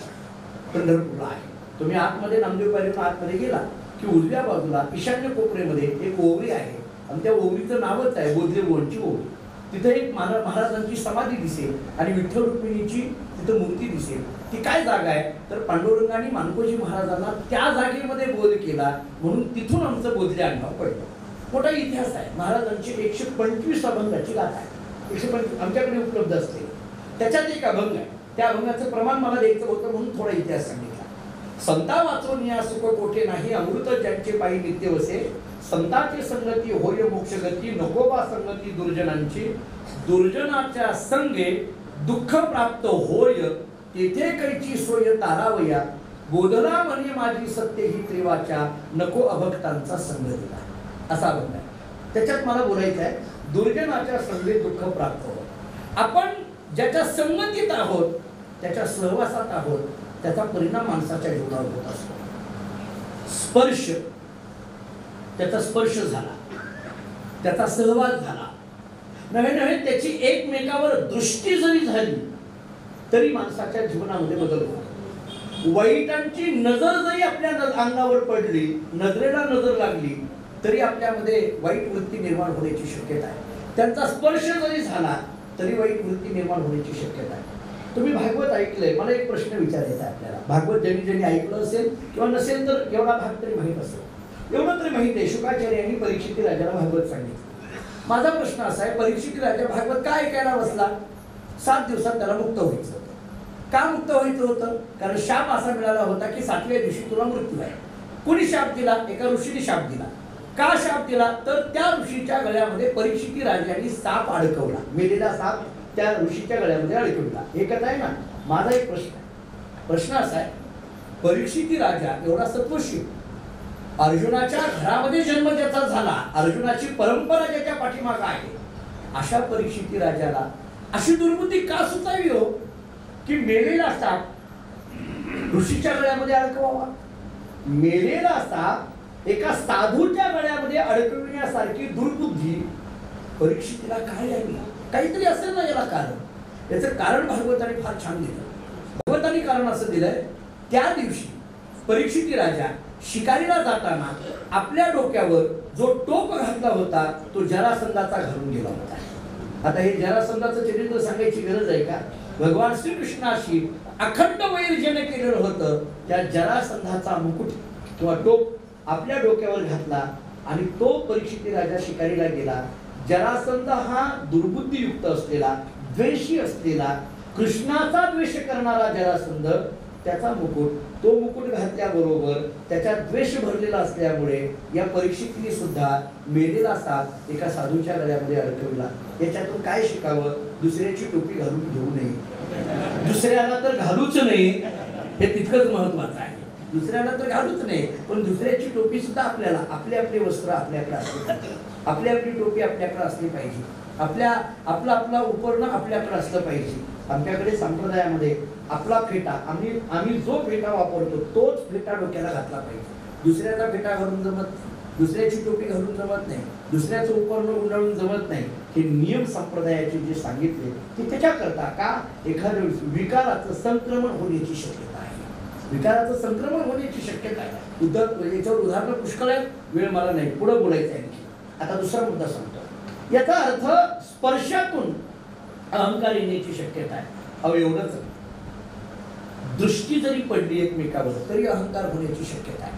पंढरपूरला आहे. तुम्ही आतमध्ये नामदेव पायरीतून आतमध्ये गेला की उजव्या बाजूला ईशान्य कोपऱ्यामध्ये एक ओवरी आहे आणि त्या ओवरीचं नावच आहे बोधले गोंडची ओवरी. तिथे एक महाराजांची समाधी दिसेल आणि विठ्ठल रुक्मिणीची तिथं मूर्ती दिसेल. ती काय जागा आहे तर पांडुरंगाने माणकोजी महाराजांना त्या जागेमध्ये बोध केला म्हणून तिथून आमचं बोधले आडनाव पडलं. मोठा इतिहास आहे. महाराजांची 125 अभंगाची गाथा आहे. 125 आमच्याकडे उपलब्ध असते. त्याच्यात एक अभंग आहे. त्या अभंगाचं प्रमाण मला द्यायचं होतं म्हणून थोडा इतिहास सांगितला. संता वाचून या सुख कोठे नाही अमृत ज्यांचे पायी नित्य वसे. संताची संगती होय मोक्षगती नकोबा संगती दुर्जनांची. दुर्जनाच्या संगे दुःख प्राप्त होय तेथे कैची सोय तारावया. बोधला म्हणे माझी सत्य ही त्रिवाच्या नको अभक्तांचा संग दिला. असा अभंग आहे. त्याच्यात मला बोलायचं आहे दुर्जनाच्या संगे दुःख प्राप्त होय. आपण ज्याच्या संगतीत आहोत त्याच्या सहवासात आहोत त्याचा परिणाम माणसाच्या जीवनावर होत असतो. स्पर्श त्याचा स्पर्श झाला त्याचा सहवास झाला नव्हे नव्हे त्याची एकमेकावर दृष्टी जरी झाली तरी माणसाच्या जीवनामध्ये बदल होतो. वाईटांची नजर जरी आपल्या अंगावर पडली नजरेला नजर लागली तरी आपल्यामध्ये वाईट वृत्ती निर्माण होण्याची शक्यता आहे. त्यांचा स्पर्श जरी झाला तरी वाईट वृत्ती निर्माण होण्याची शक्यता आहे. तुम्ही भागवत ऐकलंय. मला एक प्रश्न विचारायचा आहे आपल्याला. भागवत ज्यांनी ऐकलं असेल किंवा नसेल तर एवढा भाग तरी माहीत असेल. एवढं तरी माहित आहे शुकाचार्यांनी परीक्षित राजाला भागवत सांगितलं. माझा प्रश्न असा आहे परीक्षित राजा भागवत का ऐकायला बसला? 7 दिवसात त्याला मुक्त व्हायचं होतं. का मुक्त व्हायचं होतं? कारण शाप असा मिळाला होता की 7व्या दिवशी तुला मृत्यू आहे. कुणी शाप दिला? एका ऋषीने शाप दिला. का शाप दिला? तर त्या ऋषीच्या गळ्यामध्ये परीक्षित राजांनी साप अडकवला. मेलेला साप त्या ऋषीच्या गळ्यामध्ये अडकवला. एकच आहे ना. माझा एक प्रश्न असा आहे परीक्षित राजा एवढा सत्वशील अर्जुनाच्या घरामध्ये जन्म ज्याचा झाला अर्जुनाची परंपरा ज्याच्या पाठीमागे आहे अशा परीक्षित राजाला अशी दुर्बुद्धी का सुचावी हो की मेलेला साप ऋषीच्या गळ्यामध्ये अडकवावा. मेलेला साप एका साधूच्या गळ्यामध्ये अडकविण्यासारखी दुर्बुद्धी परीक्षितीला काय लागली? काहीतरी असेल ना याला कारण. याचं कारण भागवताने फार छान दिलं. भागवताने कारण असं दिलंय त्या दिवशी परीक्षित राजा शिकारीला जाताना आपल्या डोक्यावर जो टोप घातला होता तो जरासंधाचा घालून गेला होता. आता हे जरासंधाचं चरित्र सांगायची गरज आहे का? भगवान श्रीकृष्णाशी अखंड वैरजन केलेलं होतं. त्या जरासंधाचा मुकुट किंवा टोप आपल्या डोक्यावर घातला आणि तो परीक्षित राजा शिकारीला गेला. जरासंध हा दुर्बुद्धीयुक्त असलेला द्वेषी असलेला कृष्णाचा द्वेष करणारा जरासंध त्याचा मुकुट तो मुकुट घातल्याबरोबर त्याच्या द्वेष भरलेला असल्यामुळे या परीक्षितीने सुद्धा मेलेला साप एका साधूच्या गळ्यामध्ये अडकवला. याच्यातून काय शिकावं? दुसऱ्याची टोपी घालून घेऊ नये. दुसऱ्याला तर घालूच नाही हे तितकंच महत्वाचं आहे. दुसऱ्याला तर घालूच नाही पण दुसऱ्याची टोपी सुद्धा आपल्याला आपले आपले वस्त्र आपल्याकडे असले पाहिजे. आपली आपली टोपी आपल्याकडे असली पाहिजे. आपला उपकरण आपल्याकडे असलं पाहिजे. आमच्याकडे संप्रदायामध्ये आपला फेटा आम्ही जो फेटा वापरतो तोच फेटा डोक्याला घातला पाहिजे. दुसऱ्याचा फेटा घालून जमत नाही. दुसऱ्याची टोपी घालून जमत नाही. दुसऱ्याचं उपकरण गुंडाळून जमत नाही. हे नियम संप्रदायाचे जे सांगितले ते त्याच्याकरता का एखाद्या विकाराचं संक्रमण होण्याची शक्यता आहे. विकाराचं संक्रमण होण्याची शक्यता आहे. याच्यावर उदाहरण पुष्कळ आहे. वेळ मला नाही पुढे बोलायचं आहे. आता दुसरा मुद्दा सांगतो. याचा अर्थ स्पर्शातून अहंकार येण्याची शक्यता आहे. अहो एवढंच दृष्टी जरी पडली एकमेकावर तरी अहंकार होण्याची शक्यता आहे.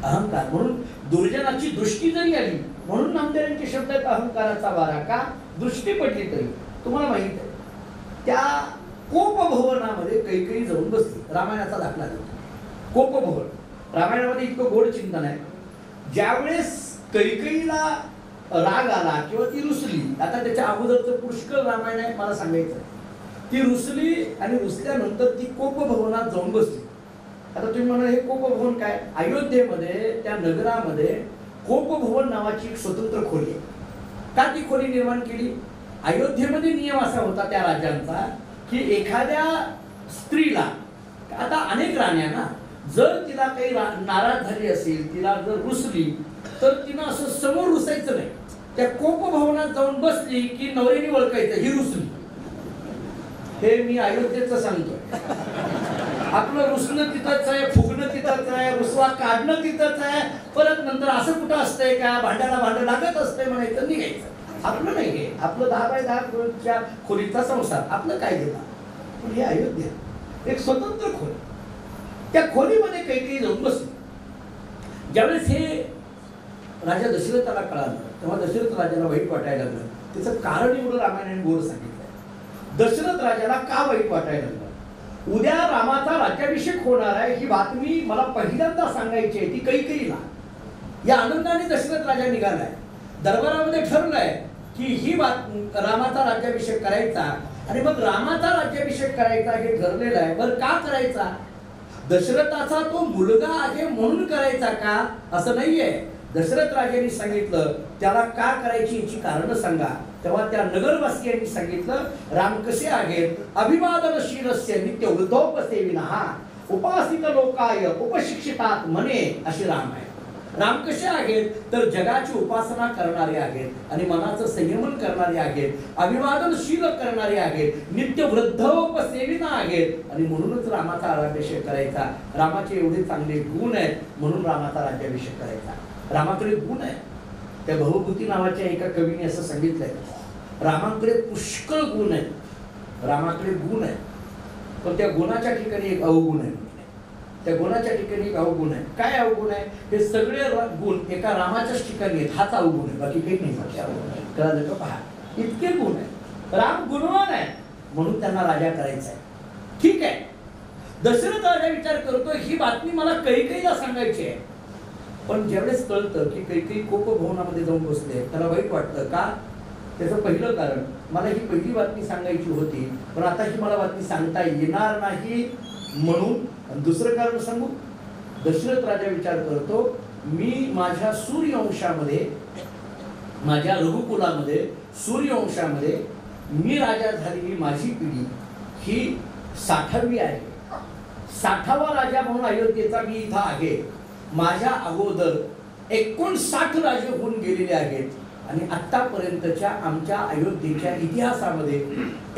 अहंकार म्हणून दुर्जनाची दृष्टी जरी आली म्हणून नामदेवांचे शब्द आहेत अहंकाराचा वारा. का? दृष्टी पडली तरी. तुम्हाला माहित आहे त्या कोपभवनामध्ये कैकेयी जाऊन बसली. रामायणाचा दाखला देतो. कोपभवन रामायणामध्ये इतकं गोड चिंतन आहे. ज्यावेळेस कैकेयीला राग आला किंवा ती रुसली. आता त्याच्या अगोदरचं पुष्कळ रामायण आहे मला सांगायचं. ती रुसली आणि रुसल्यानंतर ती कोपभवनात जाऊन बसली. आता तुम्ही म्हणाल हे कोपभवन काय? अयोध्येमध्ये त्या नगरामध्ये कोपभवन नावाची एक स्वतंत्र खोली आहे. का ती खोली निर्माण केली? अयोध्येमध्ये नियम असा होता त्या राजांचा की एखाद्या स्त्रीला आता अनेक राण्या ना, जर तिला काही नाराज झाली असेल, तिला जर रुसली तर तिनं असं समोर रुसायचं नाही. त्या कोपभवनात जाऊन बसली की नवऱ्याने ओळखायचं ही रुसली. हे मी अयोध्येचं सांगतोय. आपलं रुसणं तिथंच आहे, फुगणं तिथंच आहे, रुसवा काढणं तिथंच आहे. परत नंतर असं कुठं असतंय का भांड्याला भांडं लागत असतंय म्हणायचं निघायचं. आपलं नाही हे, आपलं 10 बाय 10 खोलीचा संसार, आपलं काय देता. पण हे अयोध्या एक स्वतंत्र खोली. त्या खोलीमध्ये काही जाऊन बसले. ज्यावेळेस हे राजा दशरथाला कळालं तेव्हा दशरथ राजाला वाईट वाटायला लागलं. त्याचं कारण एवढं रामायणाने गोड सांगितलं. दशरथ राजाला का वाईट वाटायला लागलं? उद्या रामाचा राज्याभिषेक होणार आहे ही बातमी मला पहिल्यांदा सांगायची आहे ती कैकेयीला. या आनंदाने दशरथ राजा निघालाय. दरबारामध्ये ठरलंय की ही रामाचा राज्याभिषेक करायचा. आणि मग रामाचा राज्याभिषेक करायचा हे ठरलेलं आहे. बरं का करायचा? दशरथाचा तो मुलगा आहे म्हणून करायचा का? असं नाहीये. दशरथ राजांनी सांगितलं त्याला का करायची याची कारण सांगा. तेव्हा त्या नगरवासियांनी सांगितलं राम कसे आहेत? अभिवादनशीलस्य नित्य वृद्धोपसेविनः उपासित लोकाय उपशिक्षितात मने असे राम आहे. राम कसे आहेत? तर जगाची उपासना करणारे आहेत आणि मनाचं संयमन करणारे आहेत, अभिवादनशील करणारे आहेत, नित्य वृद्धोपसेविना आहेत. आणि म्हणूनच रामाचा राज्याभिषेक करायचा. रामाचे एवढे चांगले गुण आहेत म्हणून रामाचा राज्याभिषेक करायचा. रामाकडे गुण आहे. त्या भवभूती नावाच्या एका कवीने असं सांगितलंय रामाकडे पुष्कळ गुण आहेत. रामाकडे गुण आहे पण त्या गुणाच्या ठिकाणी एक अवगुण आहे. त्या गुणाच्या ठिकाणी एक अवगुण आहे. काय अवगुण आहे? हे सगळे गुण एका रामाच्याच ठिकाणी आहेत. हाच अवगुण आहे, बाकी काही नाही. कळालं का? पहा इतके गुण आहेत. राम गुणवान आहे म्हणून त्यांना राजा करायचा आहे. ठीक आहे. दशरथ राजा विचार करतो ही बातमी मला कैकेयीला सांगायची आहे. पण ज्यावेळेस कळतं की कैकेयी कोपभवनामध्ये जाऊन बसले त्याला वाईट वाटतं का? त्याचं पहिलं कारण मला ही पहिली बातमी सांगायची होती पण आता ही मला बातमी सांगता येणार नाही म्हणून. दुसरं कारण सांगू. दशरथ राजा विचार करतो मी माझ्या सूर्यवंशामध्ये, माझ्या रघुकुलामध्ये, सूर्यवंशामध्ये मी राजा झालेली माझी पिढी ही 60वी आहे. 60वा राजा म्हणून अयोध्येचा मी इथं आहे. माझ्या अगोदर 59 राजे होऊन गेलेले आहेत आणि आतापर्यंतच्या आमच्या अयोध्येच्या इतिहासामध्ये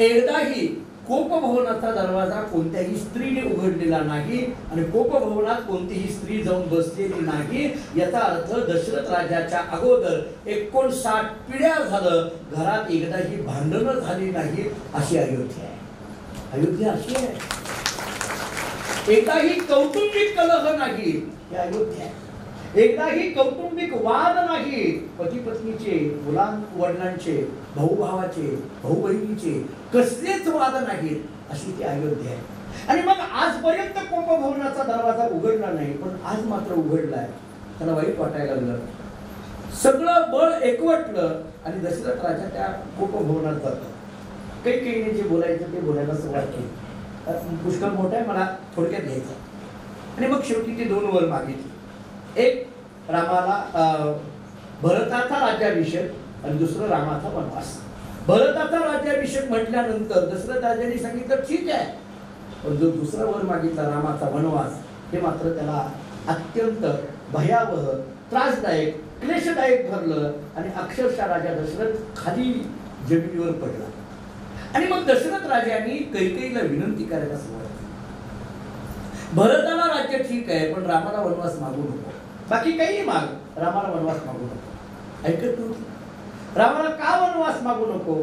एकदाही कोपभवनाचा दरवाजा कोणत्याही स्त्रीने उघडलेला नाही आणि कोपभवनात कोणतीही स्त्री जाऊन बसलेली नाही. याचा अर्थ दशरथ राजाच्या अगोदर 59 पिढ्या झालं घरात एकदाही भांडणं झाली नाही अशी अयोध्या आहे. अयोध्या अशी आहे. एकदाही कौटुंबिक कलह नाही ही अयोध्या आहे. एकदाही कौटुंबिक वाद नाही. पती पत्नीचे, वडिलांचे, भाऊ भावाचे, भाऊ बहिणीचे कसलेच वाद नाहीत अशी ती अयोध्या आहे. आणि मग आजपर्यंत कोपभवनाचा दरवाजा उघडला नाही पण आज मात्र उघडलाय. त्याला वाईट वाटायला लागलं. सगळं बळ एकवटलं आणि दशरथ राजा त्या कोपभवनात जातो. कैकेयीने जे बोलायचं ते बोलायला सुरुवात केली. पुष्कळ मोठा आहे मला थोडक्यात घ्यायचं. आणि मग शेवटी ती 2 वर मागितली. एक रामाला भरताचा राज्याभिषेक आणि दुसरं रामाचा वनवास. भरताचा राज्याभिषेक म्हटल्यानंतर दशरथ राजांनी सांगितलं ठीक आहे पण जो दुसरा वर मागितला रामाचा वनवास हे मात्र त्याला अत्यंत भयावह, त्रासदायक, क्लेशदायक ठरलं आणि अक्षरशः राजा दशरथ खाली जमिनीवर पडला. आणि मग दशरथ राजांनी कैकेयीला विनंती करायला सुरुवात केली. भरताला राज्य ठीक आहे पण रामाला वनवास मागू नको. बाकी काही माग, रामाला वनवास मागू नको. ऐकत नव्हती. रामाला का वनवास मागू नको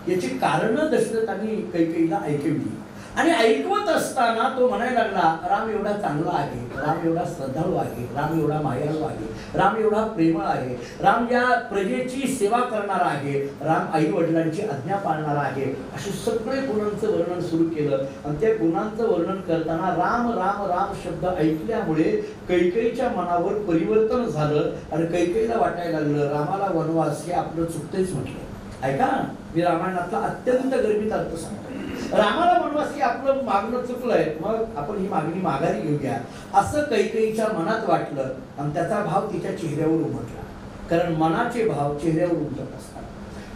याची कारण दशरथांनी कैकेयीला ऐकवली. आणि ऐकवत असताना तो म्हणायला लागला राम एवढा चांगला आहे, राम एवढा श्रद्धाळू आहे, राम एवढा मायाळू आहे, राम एवढा प्रेमळ आहे, राम या प्रजेची सेवा करणारा आहे, राम आई वडिलांची आज्ञा पाळणारा आहे. असे सगळे गुणांचं वर्णन सुरू केलं. आणि त्या गुणांचं वर्णन करताना राम राम राम शब्द ऐकल्यामुळे कैकेयीच्या मनावर परिवर्तन झालं आणि कैकेयीला वाटायला लागलं रामाला वनवास हे आपलं चुकतेच म्हटलं. ऐका मी रामायणातला अत्यंत गर्भित अर्थ सांगतो. रामाला वनवास हे आपलं मागणं चुकलंय मग आपण ही मागणी माघारी घेऊया असं कैकेयीच्या मनात वाटलं आणि त्याचा भाव तिच्या चेहऱ्यावर उमटला. कारण मनाचे भाव चेहऱ्यावर उमटत असतात.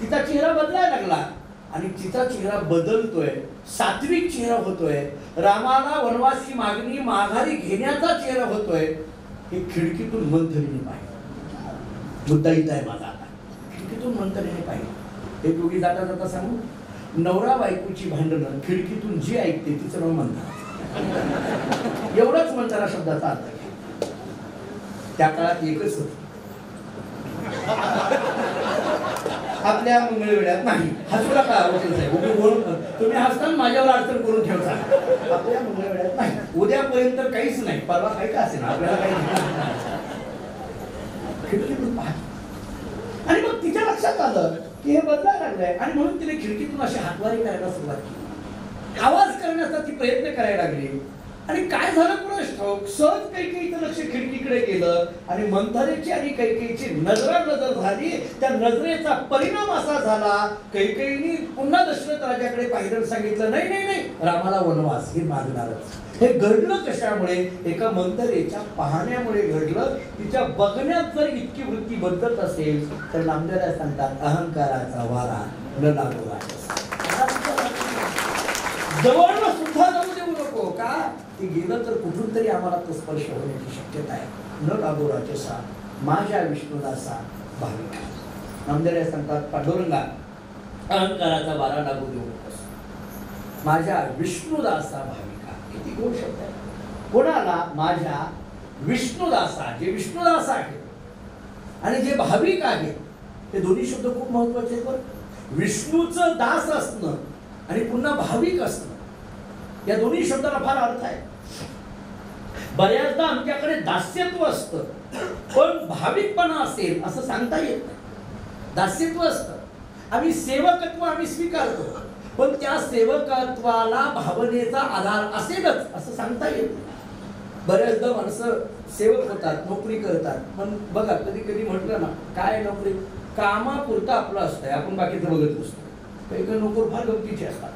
तिचा चेहरा बदलायला लागला आणि तिचा चेहरा बदलतोय, सात्विक चेहरा होतोय, रामाला वनवासची मागणी माघारी घेण्याचा चेहरा होतोय, हे खिडकीतून मंथरीने पाहिलं. मुद्दा इथं आहे माझा. आता खिडकीतून मंथरीने पाहिलं. एक दोघी जाता जाता सांगू, नवरा बायकोची भांडणं खिडकीतून जी ऐकते तिचं नाव मंथरा. एवढंच मंथरा शब्दाचा अर्थ आहे. त्या काळात एकच होत, आपल्या मंगळवेढ्यात नाही. हसू नका तुम्ही हसताना माझ्यावर अडचण करून ठेवता. आपल्या मंगळवेढ्यात नाही. उद्यापर्यंत काहीच नाही, परवा काही का असेल आपल्याला काही. खिडकीतून पाहत आणि मग तिच्या लक्षात आलं की हे बदलायला लागलंय आणि म्हणून तिने खिडकीतून अशी हातवारी करायला सुरुवात केली. आवाज करण्याचा ती प्रयत्न करायला लागली आणि काय झालं कुणास ठाऊक, सहज कैकेयीचं लक्ष खिडकीकडे गेलं आणि मंथरेची आणि कैकेयीची नजर झाली. त्या नजरेचा परिणाम असा झाला, कैकेयीने पुन्हा दशरथ राजाकडे पाहिलं, सांगितलं नाही नाही नाही, रामाला वनवास हे मागणारच. हे घडलं कशामुळे? एका मंथरेच्या पाहण्यामुळे घडलं. तिच्या बघण्यात जर इतकी वृत्ती बदलत असेल तर नामदेव सांगतात, अहंकाराचा वारा न लागू जवळ सुद्धा जाऊ देऊ नको. का ते गेलं तर कुठून तरी आम्हाला तो स्पर्श होण्याची शक्यता आहे. न लागो राजसा माझ्या विष्णुदासा भाविका. नामदेव सांगतात, पांडुरंगा अहंकाराचा वारा लागू देऊ नकोस, माझ्या विष्णुदासा भाविका. किती गोड शब्द आहे. कोणाला? माझ्या विष्णुदासा. जे विष्णुदास आहे आणि जे भाविक आहे, हे दोन्ही शब्द खूप महत्वाचे आहेत. विष्णूचं दास असणं आणि पुन्हा भाविक असणं, या दोन्ही शब्दाला फार अर्थ आहे. बऱ्याचदा आमच्याकडे दास्यत्व असतं पण भाविकपणा असेल असं सांगता येत नाही. दास्यत्व असतं, आम्ही सेवकत्व आम्ही स्वीकारतो पण त्या सेवकत्वाला भावनेचा आधार असेलच असं सांगता येत नाही. बऱ्याचदा माणसं सेवक होतात, नोकरी करतात, पण बघा कधी कधी म्हटलं ना, काय नोकरी कामापुरतं आपलं असतंय, आपण बाकीचं बघत नसतो. काही काही नोकर फार गमतीचे असतात.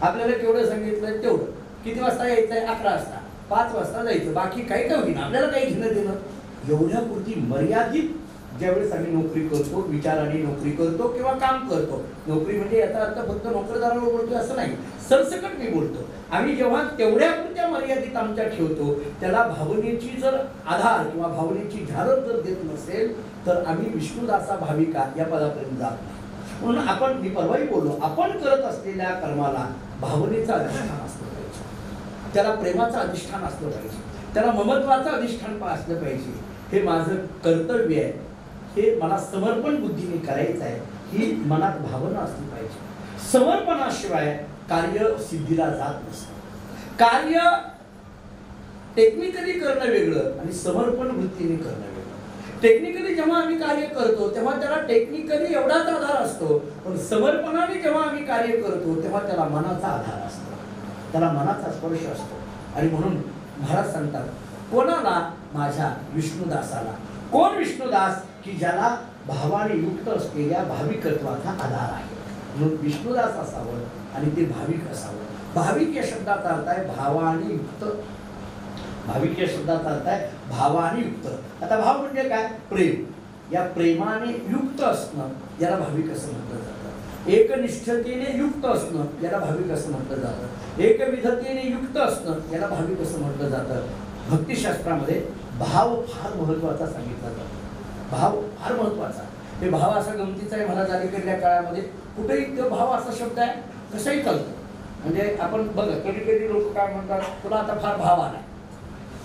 आपल्याला केवढं सांगितलं तेवढं, किती वाजता यायचंय, 11 वाजता, 5 वाजता जायचं, बाकी काही काय होईना, आपल्याला काही घेणं देणं. एवढ्यापुरती मर्यादित ज्यावेळेस आम्ही नोकरी करतो, विचाराने नोकरी करतो किंवा काम करतो. नोकरी म्हणजे याचा अर्थ फक्त नोकरदारावर बोलतो असं नाही, सरसकट मी बोलतो. आम्ही जेव्हा तेवढ्यापुरत्या मर्यादित आमच्या ठेवतो, त्याला भावनेची जर आधार किंवा भावनेची झारप जर देत नसेल तर आम्ही विष्णुदासा भाविका या पदापर्यंत जात नाही. म्हणून आपण, मी परवाही बोललो, आपण करत असलेल्या कर्माला भावनेचं अधिष्ठान असलं पाहिजे, त्याला प्रेमाचं अधिष्ठान असलं पाहिजे, त्याला ममत्वाचं अधिष्ठान असलं पाहिजे. हे माझं कर्तव्य आहे, हे मला समर्पण बुद्धीने करायचं आहे, ही मनात भावना असली पाहिजे. समर्पणाशिवाय कार्य सिद्धीला जात नसतं. कार्य टेक्निकली करणं वेगळं आणि समर्पण वृत्तीने करणं वेगळं. टेक्निकली जेव्हा आम्ही कार्य करतो तेव्हा त्याला टेक्निकली एवढाच आधार असतो, पण समर्पणाने जेव्हा आम्ही कार्य करतो तेव्हा त्याला मनाचा आधार असतो, त्याला मनाचा स्पर्श असतो. आणि म्हणून महाराज सांगतात, कोणाला? माझ्या विष्णुदासाला. कोण विष्णुदास? की ज्याला भावाने युक्त असलेल्या भाविकत्वाचा आधार आहे. म्हणून विष्णुदास असावं आणि ते भाविक असावं. भाविक या शब्दाचा अर्थ आहे भावाने युक्त. भाविक या शब्दाचा अर्थ आहे भावाने युक्त. आता भाव म्हणजे काय? प्रेम. या प्रेमाने युक्त असणं याला भाविक असं म्हटलं जातं. एकनिष्ठतेने युक्त असणं याला भाविक असं म्हटलं जातं. एकविधतेने युक्त असणं याला भाविक असं म्हटलं जातं. भक्तिशास्त्रामध्ये भाव फार महत्वाचा सांगितला जातो. भाव फार महत्वाचा. हे भाव असा गमतीचा आहे, मला अलीकडल्या काळामध्ये कुठेही तो भाव असा शब्द आहे, कसाही चालतो. म्हणजे आपण बघा, कधी कधी लोक काय म्हणतात, तुला आता फार भाव आलाय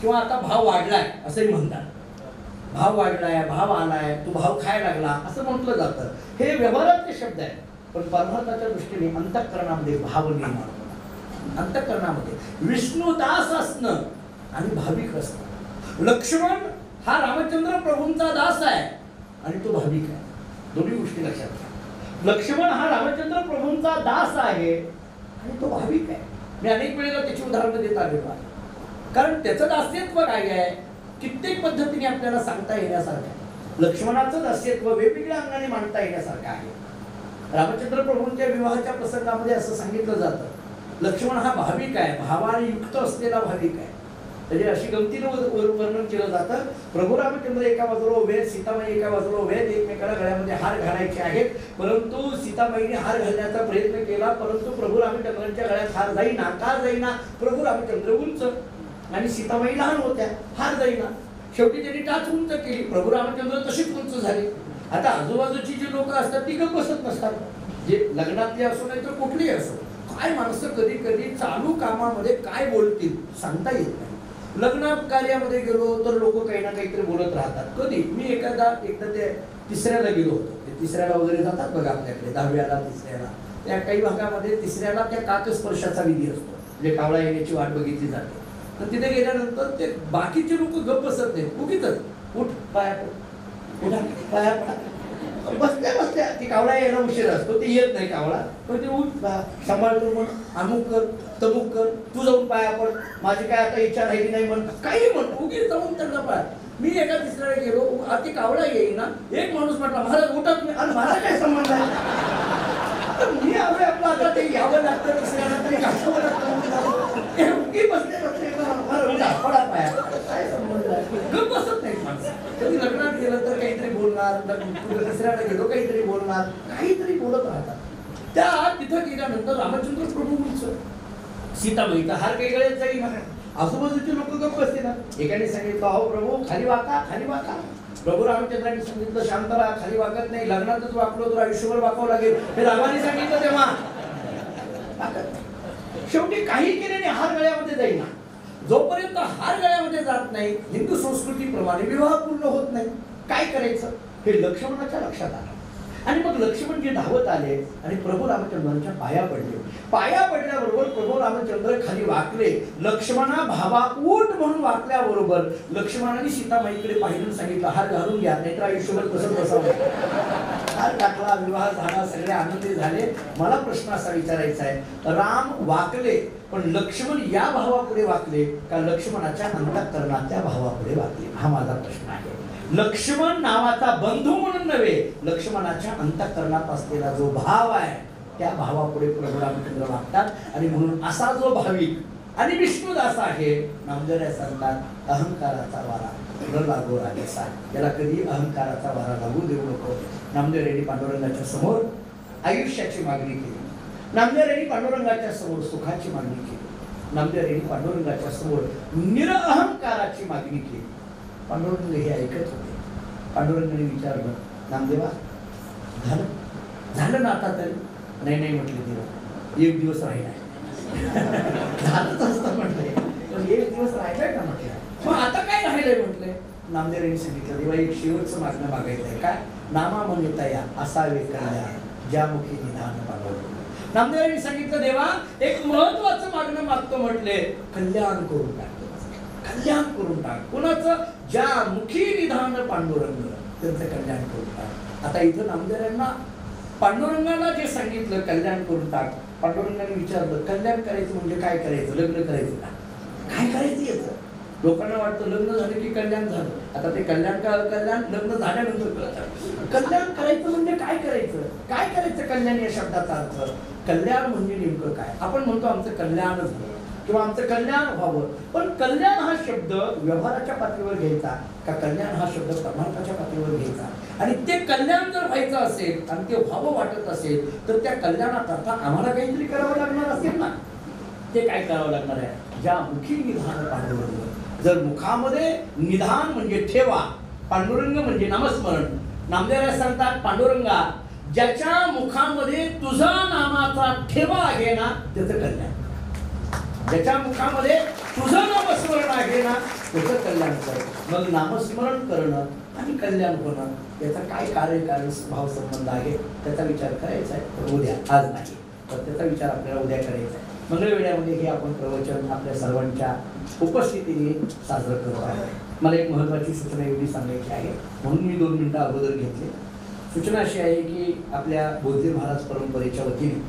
किंवा आता भाव वाढलाय असंही म्हणतात. भाव वाढलाय, भाव आलाय, तू भाव खायला लागला असं म्हटलं जातं. हे व्यवहारातले शब्द आहेत, पण परमार्थाच्या दृष्टीने अंतःकरणामध्ये भाव निर्माण होणं, अंतःकरणामध्ये विष्णुदास असणं आणि भाविक असणं. लक्ष्मण हा रामचंद्र प्रभूंचा दास आहे आणि तो भाविक आहे. दोन्ही गोष्टी लक्षात घ्या. लक्ष्मण हा रामचंद्र प्रभूंचा दास आहे आणि तो भाविक आहे. मी अनेक वेळेला त्याची उदाहरणं देत आलेलो आहे, कारण त्याचं दास्यत्व काय आहे कित्येक पद्धतीने आपल्याला सांगता येण्यासारखं आहे. लक्ष्मणाचं दास्यत्व वेगवेगळ्या अंगाने मांडता येण्यासारखं आहे. रामचंद्र प्रभूंच्या विवाहाच्या प्रसंगामध्ये असं सांगितलं जातं, लक्ष्मण हा भाविक आहे, भावाने युक्त असलेला भाविक आहे. म्हणजे अशी गमतीनं वर्णन केलं जातं. प्रभू रामचंद्र एका बाजूला उभे आहेत, सीतामाई एका बाजूला उभे आहेत, एकमेकाला गळ्यामध्ये हार घालायचे आहेत. परंतु सीतामाईने हार घालण्याचा प्रयत्न केला, परंतु प्रभू रामचंद्रांच्या गळ्यात हार जाईना. का जाईना? प्रभू रामचंद्र उंच आणि सीतामाई लहान होत्या, हार जाईना. शेवटी त्यांनी टाच उंच केली, प्रभू रामचंद्र तशीच उंच झाले. आता आजूबाजूची जी लोक असतात ती गप्प बसत नसतात, जे लग्नातले असो नाही तर कुठलीही असो. काय माणसं कधी कधी चालू कामामध्ये काय बोलतील सांगता येत नाही. लग्न कार्यामध्ये गेलो तर लोक काही ना काहीतरी बोलत राहतात. कधी मी एकदा ते तिसऱ्याला गेलो होतो. ते तिसऱ्याला वगैरे जातात बघा आपल्याकडे, 10व्याला 3ऱ्याला. त्या काही भागामध्ये तिसऱ्याला त्या काकस्पर्शाचा विधी असतो, म्हणजे कावळा येण्याची वाट बघितली जाते. तर तिथे गेल्यानंतर ते बाकीचे लोक गप्प बसत नाहीत, उगीच उठ पाया पड, उठा पाया पडा, बसल्या बसल्या. ती कावळा यायला उशीर असतो, ते येत नाही कावळा, पण ते उठ सांभाळतो, म्हण अमुक कर तमुक कर, तू जाऊन पाया पड, माझी काय आता इच्छा राहिली नाही म्हण, काही म्हण, उगीच जाऊन त्यांना पाया. मी एका तिसऱ्याला गेलो, ती कावळा येईल ना, एक माणूस म्हटला महाराज उठा तुम्ही. आणि मला काय संबंध आहे, मी आलोय आपलं, आता ते यावं लागतं तिसऱ्याला तरी घासावं लागतं. उगी बसले बसले पडा पाया, काय संबंध आहे. गप बसत नाही माणसं. कधी लग्नात गेलं तर काहीतरी बोलणार, तिसऱ्याला गेलो काहीतरी बोलणार, काहीतरी बोलत राहतात. त्या तिथं गेल्यानंतर रामचंद्र प्रभू उंच, सीतामाईचा हार काही गळ्यात जाईल. आजूबाजूचे लोक गप्प बसते ना. एकाने सांगितलं अहो प्रभू खाली वाका, खाली वाका. प्रभू रामचंद्रांनी सांगितलं शांत राहा, खाली वाकत नाही, लग्नातच वाकलो तर आयुष्यभर वाकावं लागेल. हे रामाने सांगितलं तेव्हा शेवटी काही केल्याने हार गळ्यामध्ये जाईना. जोपर्यंत हार गळ्यामध्ये जात नाही, हिंदू संस्कृतीप्रमाणे विवाह पूर्ण होत नाही. काय करायचं हे लक्ष्मणाच्या लक्षात आलं. आणि मग लक्ष्मण जे धावत आले आणि प्रभू रामचंद्रांच्या पाया पडले. पाया पडल्याबरोबर प्रभू रामचंद्र खाली वाकले. लक्ष्मणा भावा उठ म्हणून वाकल्याबरोबर लक्ष्मणाने सीतामाईकडे पाहिलं, सांगितलं हार घालून घ्या, नाहीतर आयुष्यभर कसं बसावं. हार टाकला, विवाह झाला, सगळे आनंदी झाले. मला प्रश्न असा विचारायचा आहे, राम वाकले पण लक्ष्मण या भावापुढे वाकले का लक्ष्मणाच्या अंतःकरणात त्या भावापुढे वाकले? हा माझा प्रश्न आहे. लक्ष्मण नावाचा बंधू म्हणून नव्हे, लक्ष्मणाच्या अंतःकरणात असलेला जो भाव आहे त्या भावापुढे प्रभू रामचंद्र वागतात. आणि म्हणून असा जो भाविक आणि विष्णुदास आहे, नामदेव सांगतात अहंकाराचा वारा न लागो राजेसा. याला कधी अहंकाराचा वारा लागू देऊ नको. नामदेव रेड्डी पांडुरंगाच्या समोर आयुष्याची मागणी केली. नामदेव रेड्डी पांडुरंगाच्या समोर सुखाची मागणी केली. नामदेव रेड्डी पांडुरंगाच्या समोर निरअहंकाराची मागणी केली. पांडुरंग हे ऐकत होते. पांडुरंगाने विचारलं नामदेवा झालं झालं ना आता तरी? नाही नाही म्हटले देवा, एक दिवस राहिला. झालंच असतं म्हटलंय, पण एक दिवस राहिलाय का म्हटलं. मग आता काय राहिलंय म्हटलंय. नामदेवांनी सांगितलं देवा एक शेवटचं मागणं मागायचं आहे. काय? नामा म्हणता या असावे कल्याण ज्या मुखी निधान पाडवलं. नामदेवांनी सांगितलं देवा एक महत्वाचं मागणं मागतो म्हटले, कल्याण करून टाक, कल्याण करून टाक. कुणाचं? ज्या मुखी निधान पांडुरंग, त्यांचं कल्याण करून टाक. आता इथं नामदेवांना पांडुरंगाला जे सांगितलं कल्याण करून टाक, पांडुरंगाने विचारलं कल्याण करायचं म्हणजे काय करायचं? लग्न करायचं का? काय करायचं याचं? लोकांना वाटतं लग्न झालं की कल्याण झालं. आता ते कल्याण लग्न झाल्यानंतर कळतं. कल्याण करायचं म्हणजे काय करायचं? काय करायचं कल्याण या शब्दाचा अर्थ? कल्याण म्हणजे नेमकं काय? आपण म्हणतो आमचं कल्याण झालं किंवा आमचं कल्याण व्हावं, पण कल्याण हा शब्द व्यवहाराच्या पातळीवर घ्यायचा का कल्याण हा शब्द परमार्थाच्या पातळीवर घ्यायचा? आणि ते कल्याण जर व्हायचं असेल आणि ते व्हावं वाटत असेल तर त्या कल्याणाकरता आम्हाला काहीतरी करावं लागणार असेल ना. ते काय करावं लागणार आहे? ज्या मुखी निधान पांडुरंग. जर मुखामध्ये निधान म्हणजे ठेवा, पांडुरंग म्हणजे नामस्मरण. नामदेव सांगतात पांडुरंगा ज्याच्या मुखामध्ये तुझा नामाचा ठेवा आहे ना त्याचं कल्याण. ज्याच्या मुखामध्ये तुझं नामस्मरण आहे ना त्याचं कल्याण कर. मग नामस्मरण करणं आणि कल्याण होणं याचा काय कार्यकारण भाव संबंध आहे त्याचा विचार करायचा आहे. तर उद्या, आज नाही तर त्याचा विचार आपल्याला उद्या करायचा आहे. मंगळवेढ्यामध्ये हे आपण प्रवचन आपल्या सर्वांच्या उपस्थितीने साजरं करत आहोत. मला एक महत्त्वाची सूचना एवढी सांगायची आहे म्हणून मी 2 मिनिटं अगोदर घेतले. सूचना अशी आहे की आपल्या बोधे महाराज परंपरेच्या वतीने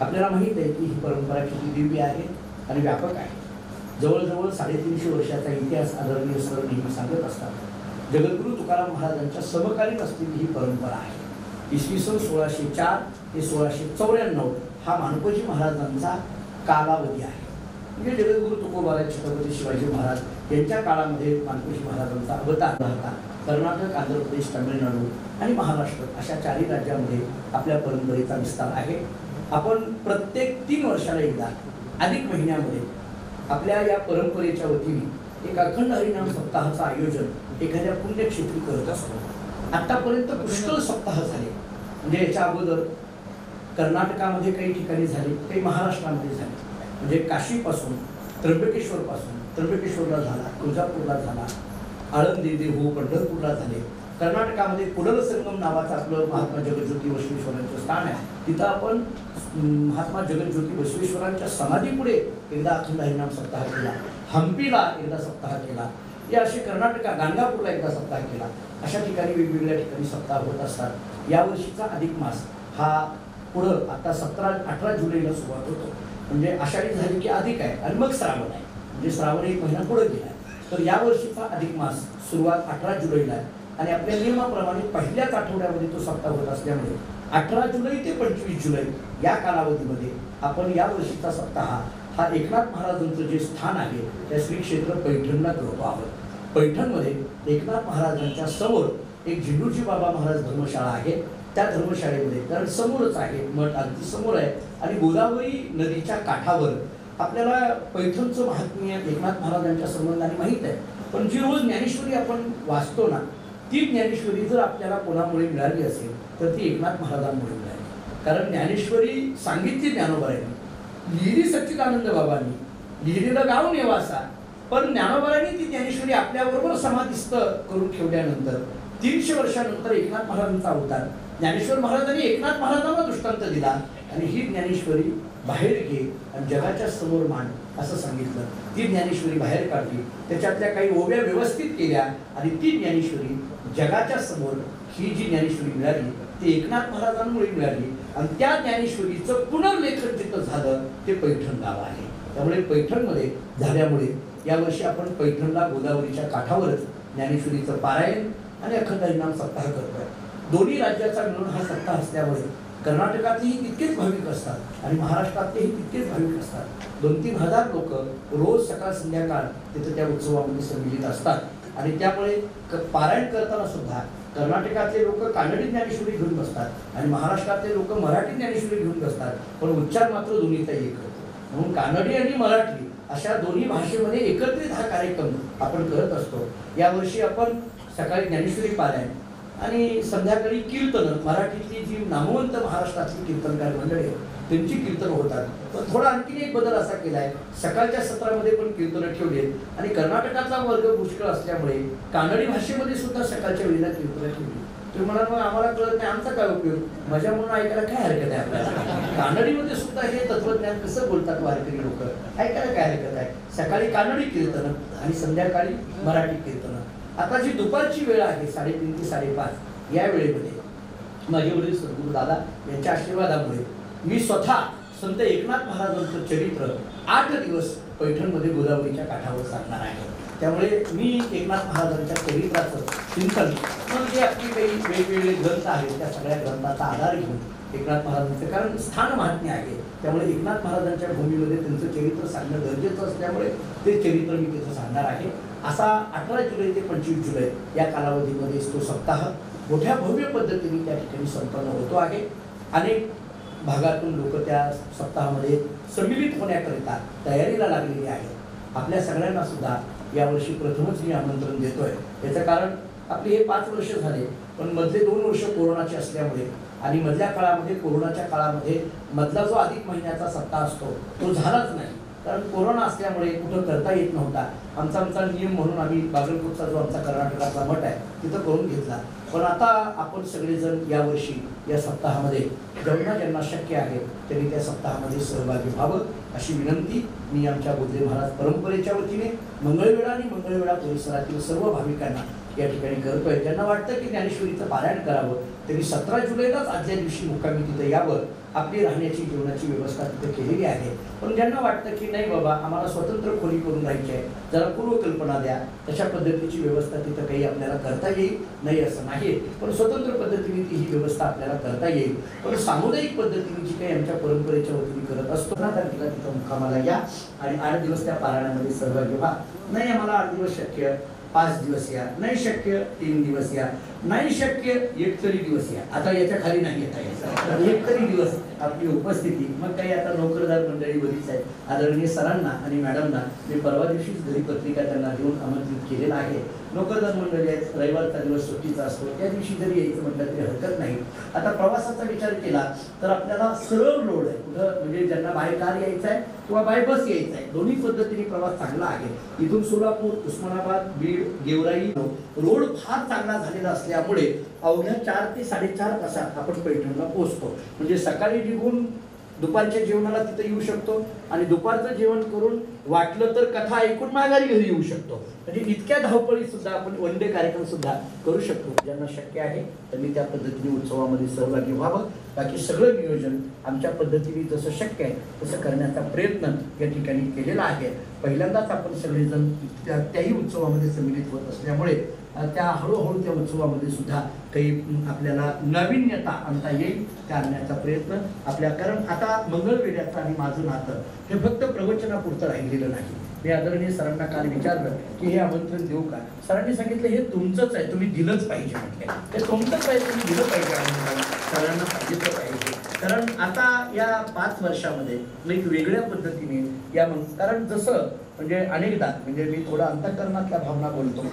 आपल्याला माहीत आहे की ही परंपरा किती दिव्य आहे आणि व्यापक आहे. जवळजवळ 350 वर्षाचा इतिहास आदरणीय सर नेहमी सांगत असतात. जगद्गुरू तुकाराम महाराजांच्या समकालीन असलेली ही परंपरा आहे. इसवी सन 1604 ते 1694 हा मानकोजी महाराजांचा कालावधी आहे. म्हणजे जगद्गुरू तुकोबाराय छत्रपती शिवाजी महाराज यांच्या काळामध्ये मानकोजी महाराजांचा अवतार होता. कर्नाटक, आंध्र प्रदेश, तामिळनाडू आणि महाराष्ट्र अशा 4ही राज्यामध्ये आपल्या परंपरेचा विस्तार आहे. आपण प्रत्येक 3 वर्षाला एकदा अधिक महिन्यामध्ये आपल्या या परंपरेच्या वतीने एक अखंड हरिनाम सप्ताहाचं आयोजन एखाद्या पुण्यक्षेत्री करत असतो. आतापर्यंत पुष्कळ सप्ताह झाले. म्हणजे याच्या अगोदर कर्नाटकामध्ये काही ठिकाणी झाले, काही महाराष्ट्रामध्ये झाले. म्हणजे काशीपासून त्र्यंबकेश्वरला झाला, तुळजापूरला झाला, आळंदी, देहू, पंढरपूरला झाले. कर्नाटकामध्ये कुडल संगम नावाचं आपलं महात्मा जगज्योती बसवेश्वरांचं स्थान आहे. तिथं आपण महात्मा जगज्योती बसवेश्वरांच्या समाधीपुढे एकदा अखंड हरिनाम सप्ताह केला. हम्पीला एकदा सप्ताह केला. या असे गाणगापूरला एकदा सप्ताह केला. अशा ठिकाणी वेगवेगळ्या ठिकाणी सप्ताह होत असतात. यावर्षीचा अधिक मास हा पुढं आता 18 जुलैला सुरुवात होतो. म्हणजे आषाढी झाली की अधिक आहे आणि मग श्रावण आहे. म्हणजे श्रावण 1 महिना पुढे गेला. तर यावर्षीचा अधिक मास सुरुवात 18 जुलैला आहे आणि आपल्या नियमाप्रमाणे पहिल्याच आठवड्यामध्ये तो सप्ताह होत असल्यामुळे 18 जुलै ते 25 जुलै या कालावधीमध्ये आपण यावर्षीचा सप्ताह हा एकनाथ महाराजांचं जे स्थान आहे त्या श्री क्षेत्र पैठणला करतो आहोत. पैठणमध्ये एकनाथ महाराजांच्या समोर एक झेंडूजी बाबा महाराज धर्मशाळा आहे. त्या धर्मशाळेमध्ये, कारण समोरच आहे, मठ अगदी समोर आहे आणि गोदावरी नदीच्या काठावर आपल्याला पैठणचं महात्म्य एकनाथ महाराजांच्या संबंधाने माहीत आहे. पण जी रोज ज्ञानेश्वरी आपण वाचतो ना, ती ज्ञानेश्वरी जर आपल्याला कोणामुळे मिळाली असेल तर ती एकनाथ महाराजांमुळे मिळाली. कारण ज्ञानेश्वरी सांगितली ज्ञानोबांनी, लिहिली सच्चिदानंद बाबांनी, लिहिलेलं गाव नेवासा, पण ज्ञानोबांनी ती ज्ञानेश्वरी आपल्याबरोबर समाधिस्थ करून ठेवल्यानंतर 300 वर्षानंतर एकनाथ महाराजांचा अवतार ज्ञानेश्वर महाराजांनी एकनाथ महाराजांना दृष्टांत दिला आणि ही ज्ञानेश्वरी बाहेर घे आणि जगाच्या समोर मांड असं सांगितलं. ती ज्ञानेश्वरी बाहेर काढली, त्याच्यातल्या काही ओव्या व्यवस्थित केल्या आणि ती ज्ञानेश्वरी जगाच्या समोर ही जी ज्ञानेश्वरी मिळाली ती एकनाथ महाराजांमुळे मिळाली. आणि त्या ज्ञानेश्वरीचं पुनर्लेखन जिथं झालं ते पैठण गाव आहे. त्यामुळे पैठणमध्ये झाल्यामुळे यावर्षी आपण पैठणला गोदावरीच्या काठावरच ज्ञानेश्वरीचं पारायण आणि अखंड हरिनाम सप्ताह करतोय. दोन्ही राज्याचा मिळून हा सप्ताह असल्यामुळे कर्नाटकातही तितकेच भाविक असतात आणि महाराष्ट्रातलेही तितकेच भाविक असतात. 2-3 हजार लोक रोज सकाळ संध्याकाळ तिथे त्या उत्सवामध्ये सम्मिलित असतात आणि त्यामुळे पारायण करताना सुद्धा कर्नाटकातले लोक कानडी ज्ञानेश्वरी घेऊन बसतात आणि महाराष्ट्रातले लोक मराठी ज्ञानेश्वरी घेऊन बसतात, पण उच्चार मात्र दोन्हीचा एक होतो. म्हणून कानडी आणि मराठी अशा दोन्ही भाषेमध्ये एकत्रित हा कार्यक्रम आपण करत असतो. यावर्षी आपण सकाळी ज्ञानेश्वरी पारायण आणि संध्याकाळी कीर्तन, मराठीतली जी नामवंत महाराष्ट्रातली कीर्तनकार मंडळी त्यांची कीर्तन होतात. पण थोडा आणखीन एक बदल असा केला आहे, सकाळच्या सत्रामध्ये पण कीर्तनं ठेवली आणि कर्नाटकाचा वर्ग पुष्कळ असल्यामुळे कानडी भाषेमध्ये सुद्धा सकाळच्या वेळेला कीर्तनं ठेवली. तुम्ही म्हणाल मग आम्हाला कळत नाही, आमचा काय उपयोग, मजा म्हणून ऐकायला काय हरकत आहे आपल्याला. कानडीमध्ये सुद्धा हे तत्वज्ञान कसं बोलतात वारकरी लोक, ऐकायला काय हरकत आहे. सकाळी कानडी कीर्तन आणि संध्याकाळी मराठी कीर्तन. आता जी दुपारची वेळ आहे 3:30 ते 5:30 या वेळेमध्ये माझे वडील सद्गुरू दादा यांच्या आशीर्वादामुळे मी स्वतः संत एकनाथ महाराजांचं चरित्र 8 दिवस पैठणमध्ये गोदावरीच्या काठावर सांगणार आहे. त्यामुळे मी एकनाथ महाराजांच्या चरित्राचं चिंतन, मग जे आपली काही वेगवेगळे ग्रंथ आहेत त्या सगळ्या ग्रंथाचा आधार घेऊन एकनाथ महाराजांचं, कारण स्थान महात्म्य आहे त्यामुळे एकनाथ महाराजांच्या भूमीमध्ये त्यांचं चरित्र सांगणं गरजेचं असल्यामुळे ते चरित्र मी तिथं सांगणार आहे. असा 18 जुलै ते 25 जुलै या कालावधीमध्ये तो सप्ताह मोठ्या भव्य पद्धतीने त्या ठिकाणी संपन्न होतो आहे. अनेक भागातून लोक त्या सप्ताहामध्ये सम्मिलित होण्याकरिता तयारीला लागलेली आहे. आपल्या सगळ्यांना सुद्धा यावर्षी प्रथमच मी आमंत्रण देतोय. याचं कारण आपले हे 5 वर्ष झाले, पण मधले 2 वर्ष कोरोनाचे असल्यामुळे आणि मधल्या काळामध्ये कोरोनाच्या काळामध्ये मधला जो अधिक महिन्याचा सप्ताह असतो तो झालाच नाही, कारण कोरोना असल्यामुळे कुठं करता येत नव्हता. आमचा नियम म्हणून आम्ही बागलकोटचा जो आमचा कर्नाटकातला मठ आहे तिथं करून घेतला. पण आता आपण सगळेजण यावर्षी या सप्ताहामध्ये ज्यांना शक्य आहे त्यांनी त्या सप्ताहामध्ये सहभागी व्हावं अशी विनंती मी आमच्या बुद्धे महाराज परंपरेच्या वतीने मंगळवेढा आणि मंगळवेढा परिसरातील सर्व भाविकांना या ठिकाणी करतोय. ज्यांना वाटतं की ज्ञानेश्वरीचं पारायण करावं त्यांनी 17 जुलैलाच आदल्या दिवशी मुक्कामी तिथं यावं आपली राहण्याची जीवनाची व्यवस्था तिथे केलेली आहे. पण ज्यांना वाटतं की नाही बाबा आम्हाला स्वतंत्र खोली करून राहायची आहे, जरा पूर्वकल्पना द्या, तशा पद्धतीची व्यवस्था तिथं काही आपल्याला करता येईल, नाही असं नाही, पण स्वतंत्र पद्धतीने ती ही व्यवस्था आपल्याला करता येईल. पण सामुदायिक पद्धतीने जी काही आमच्या परंपरेच्या वतीने करत असतो ना, तर तिथं मुक्कामाला या आणि 8 दिवस त्या पारायणामध्ये सहभागी व्हा. नाही आम्हाला 8 दिवस शक्य, 5 दिवस या, नाही शक्य 3 दिवस या, नाही शक्य 1 तरी दिवस या. आता याच्या खाली नाही येता यायचं, 1 तरी दिवस आपली उपस्थिती. मग काही आता नोकरदार मंडळी बरीच आहेत. आदरणीय सरांना आणि मॅडमना मी परवा दिवशीच घरी पत्रिका त्यांना देऊन आमंत्रित केलेलं आहे. नोकरदार मंडळी आहेत, रविवारचा दिवस सुट्टीचा असतो, त्या दिवशी जरी यायचं म्हटलं तरी हरकत नाही. आता प्रवासाचा विचार केला तर आपल्याला सरळ रोड आहे कुठं, म्हणजे ज्यांना बाय कार यायचं आहे किंवा बाय बस यायचं आहे, दोन्ही पद्धतीने प्रवास चांगला आहे. इथून सोलापूर, उस्मानाबाद, बीड, गेवराई रोड फार चांगला झालेला असल्यामुळे अवघ्या 4 ते 4.5 तासात आपण पैठणला पोहोचतो. म्हणजे सकाळी निघून दुपारच्या जेवणाला तिथे येऊ शकतो आणि दुपारचं जेवण करून वाटलं तर कथा ऐकून माघारी घरी येऊ शकतो. म्हणजे इतक्या धावपळी सुद्धा आपण वन डे कार्यक्रम सुद्धा करू शकतो. ज्यांना शक्य आहे त्यांनी त्या पद्धतीने उत्सवामध्ये सहभागी व्हावं. बाकी सगळं नियोजन आमच्या पद्धतीने जसं शक्य आहे तसं करण्याचा प्रयत्न या ठिकाणी केलेला आहे. पहिल्यांदाच आपण सगळेजण त्याही उत्सवामध्ये सम्मिलित होत असल्यामुळे त्या हळूहळू त्या उत्सवामध्ये सुद्धा काही आपल्याला नाविन्यता आणता येईल त्या आणण्याचा प्रयत्न आपल्या. कारण आता मंगळवेढ्याचं आणि माझं नातं हे फक्त प्रवचनापुरतं राहिलेलं नाही. मी आदरणीय सरांना काल विचारलं की हे आमंत्रण देऊ का, सरांनी सांगितलं हे तुमचंच आहे, तुम्ही दिलंच पाहिजे. म्हटले हे तुमचंच आहे, तुम्ही दिलं पाहिजे आमंत्रण, सरांना सांगितलं पाहिजे. कारण आता या 5 वर्षामध्ये एक वेगळ्या पद्धतीने या कारण जसं म्हणजे अनेकदा म्हणजे मी थोडा अंतःकरणातल्या भावना बोलतो.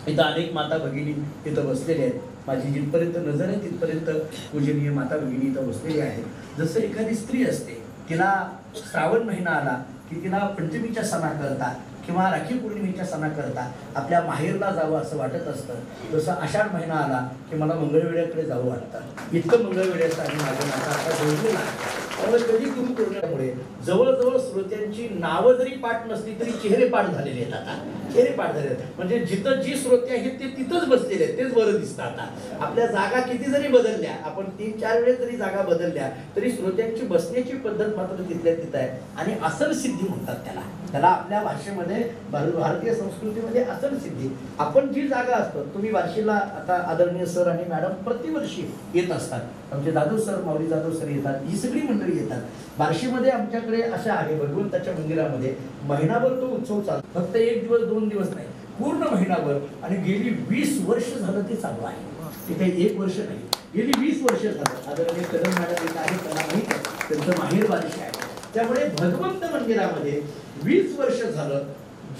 इथं अनेक माता भगिनी तिथं बसलेल्या आहेत. माझी जिथपर्यंत नजर आहे तिथपर्यंत पूजनीय माता भगिनी इथं बसलेली आहेत. जसं एखादी स्त्री असते, तिला श्रावण महिना आला की तिला पंचमीच्या सणाकरता किंवा राखी पौर्णिमेच्या सणाकरता आपल्या माहेरला जावं असं वाटत असतं. जसं आषाढ महिना आला की मला मंगळवेढ्याकडे जावं वाटतं. इतकं मंगळवेढ्याचं आणि माझं नातं आता जोडलेलं आहे. त्यामुळे कधी गुरु करण्यामुळे जवळजवळ श्रोत्यांची नावं जरी पाठ नसली तरी चेहरे पाठ झालेले आहेत. आता चेहरे पाठ झाले आहेत म्हणजे जिथं जी श्रोते आहेत ते तिथंच बसलेले आहेत, तेच बरं दिसतं. आता आपल्या जागा किती जरी बदलल्या, आपण 3-4 वेळेस जरी जागा बदलल्या तरी श्रोत्यांची बसण्याची पद्धत मात्र तिथल्या तिथं आहे. आणि आसन सिद्धी म्हणतात त्याला आपल्या भाषेमध्ये भारतीय संस्कृतीमध्ये आसन सिद्धी. आपण जी जागा असतो, तुम्ही वार्षिकला आता आदरणीय सर आणि मॅडम प्रतिवर्षी येत असतात. आमचे जाधव सर, माऊली जाधव सर येतात, ही सगळी मंडळी येतात. बार्शीमध्ये आमच्याकडे अशा आहे भगवंताच्या मंदिरामध्ये महिनाभर तो उत्सव चालतो. फक्त 1 दिवस 2 दिवस नाही, पूर्ण महिनाभर. आणि गेली 20 वर्ष झालं ते चालू आहे. ते काही 1 वर्ष नाही, गेली 20 वर्ष झालं. आदरणीय कदम मॅडम येत आहे, त्यांना माहीत आहे, त्यांचं माहेर बार्शी आहे. त्यामुळे भगवंत मंदिरामध्ये 20 वर्ष झालं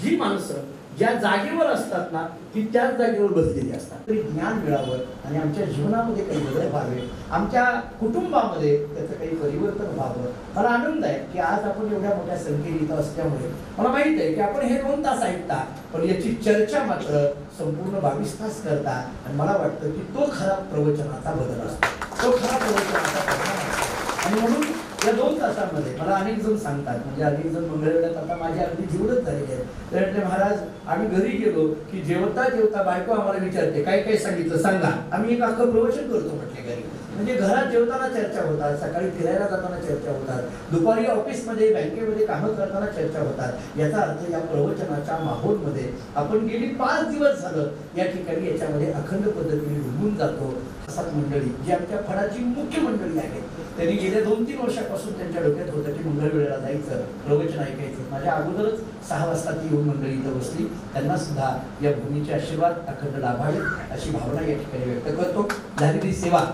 जी माणसं ज्या जागेवर असतात ना ती त्याच जागेवर बसलेली असतात. तरी ज्ञान मिळावं आणि आमच्या जीवनामध्ये काही बदल व्हावे, आमच्या कुटुंबामध्ये त्याचं काही परिवर्तन व्हावं. मला आनंद आहे की आज आपण एवढ्या मोठ्या संख्येने इथं असल्यामुळे मला माहित आहे की आपण हे 2 तास ऐकता, पण याची चर्चा मात्र संपूर्ण 22 तास करता. आणि मला वाटतं की तो खरा प्रवचनाचा बदल असतो, तो खरा प्रवचनाचा परिणाम असतो. आणि म्हणून या 2 तासामध्ये मला अनेक जण सांगतात, म्हणजे अनेक जण मंगळवेढ्यात आता माझे अगदी जीवनच झालेले आहेत. ते म्हटले महाराज आम्ही घरी गेलो की जेवता जेवता बायको आम्हाला विचारते काय काय सांगितलं सांगा, आम्ही एक अख्खं प्रवचन करतो म्हटले घरी. म्हणजे घरात जेवताना चर्चा होतात, सकाळी फिरायला जाताना चर्चा होतात, दुपारी ऑफिसमध्ये बँकेमध्ये कामं करताना चर्चा होतात. याचा अर्थ या प्रवचनाच्या माहोलमध्ये आपण गेली 5 दिवस झालं या ठिकाणी याच्यामध्ये अखंड पद्धतीने डुबून जातो. 7 मंडळी जी आमच्या फळाची मुख्य मंडळी आहेत, त्यांनी गेल्या 2-3 वर्षापासून त्यांच्या डोक्यात होतं की मंगळवेढ्याला जायचं, प्रवचन ऐकायचं. माझ्या अगोदरच 6 वाजता ती येऊन मंडळी इथं बसली. त्यांना सुद्धा या भूमीचे आशीर्वाद अखंड लाभावे अशी भावना या ठिकाणी व्यक्त करतो. झालेली सेवा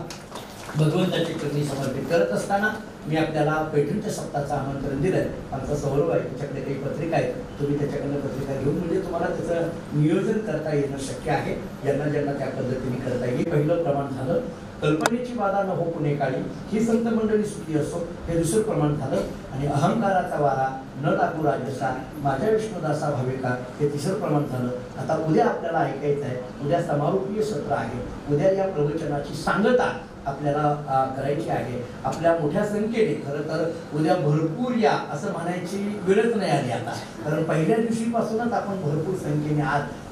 भगवंताची चरणी समर्पित करत असताना मी आपल्याला पैठणच्या सप्ताहाचं आमंत्रण दिलंय. आमचा सौरव आहे, त्याच्याकडे काही पत्रिका आहेत, तुम्ही त्याच्याकडनं पत्रिका घेऊन म्हणजे तुम्हाला त्याचं नियोजन करता येणं शक्य आहे. ज्यांना त्या पद्धतीने करता येईल. पहिलं प्रमाण झालं कल्पनेची बाधा न हो पुणे काळी, ही संत मंडळी सुखी असो, हे दुसरं प्रमाण झालं. आणि अहंकाराचा वारा न लागू राजसा, माझ्या विष्णुदासा भावे का, हे तिसरं प्रमाण झालं. आता उद्या आपल्याला ऐकायचं आहे, उद्या समारोपीय सत्र आहे. उद्या या प्रवचनाची सांगता आपल्याला करायची आहे. आपल्या मोठ्या संख्येने खरं तर उद्या भरपूर या असं म्हणायची वेळच नाही आली आता, कारण पहिल्या दिवशीपासूनच आपण भरपूर संख्येने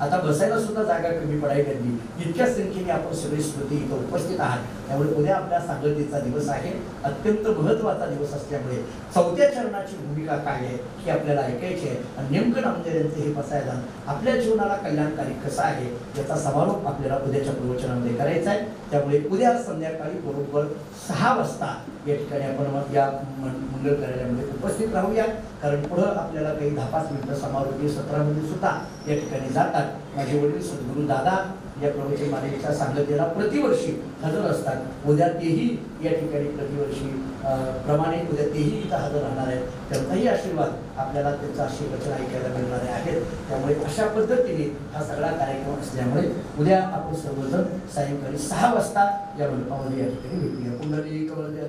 आता बसायला सुद्धा जागा कमी पडायला लागली. इतक्या संख्येने आपण सगळे श्रोते इथं उपस्थित आहात. त्यामुळे उद्या आपल्या सांगतेचा दिवस आहे, अत्यंत महत्त्वाचा दिवस असल्यामुळे चौथ्या चरणाची भूमिका काय आहे ही आपल्याला ऐकायची आहे. आणि नेमकं नामदेव यांचं हे बसायदान आपल्या जीवनाला कल्याणकारी कसं आहे याचा समारोप आपल्याला उद्याच्या प्रवचनामध्ये करायचा आहे. त्यामुळे उद्या संध्याकाळी बरोबर 6 वाजता या ठिकाणी आपण या मंगल कार्यालयामध्ये उपस्थित राहूया, कारण पुढं आपल्याला काही 10-5 मिनिटं समारोपीय सत्रामध्ये सुद्धा या ठिकाणी जातात. माझे वडील सद्गुरू दादा या प्रवचन मालिकेच्या सांगतेला प्रतिवर्षी हजर असतात. उद्या तेही या ठिकाणी प्रतिवर्षी प्रमाणे उद्या तेही इथं हजर राहणार आहेत. त्यांचाही आशीर्वाद आपल्याला त्यांचं आशीर्वचन ऐकायला मिळणारे आहेत. त्यामुळे अशा पद्धतीने हा सगळा कार्यक्रम असल्यामुळे उद्या आपण सर्वजण सायंकाळी 6 वाजता या मंडपामध्ये या ठिकाणी भेटूया. पुंडलिक वरदे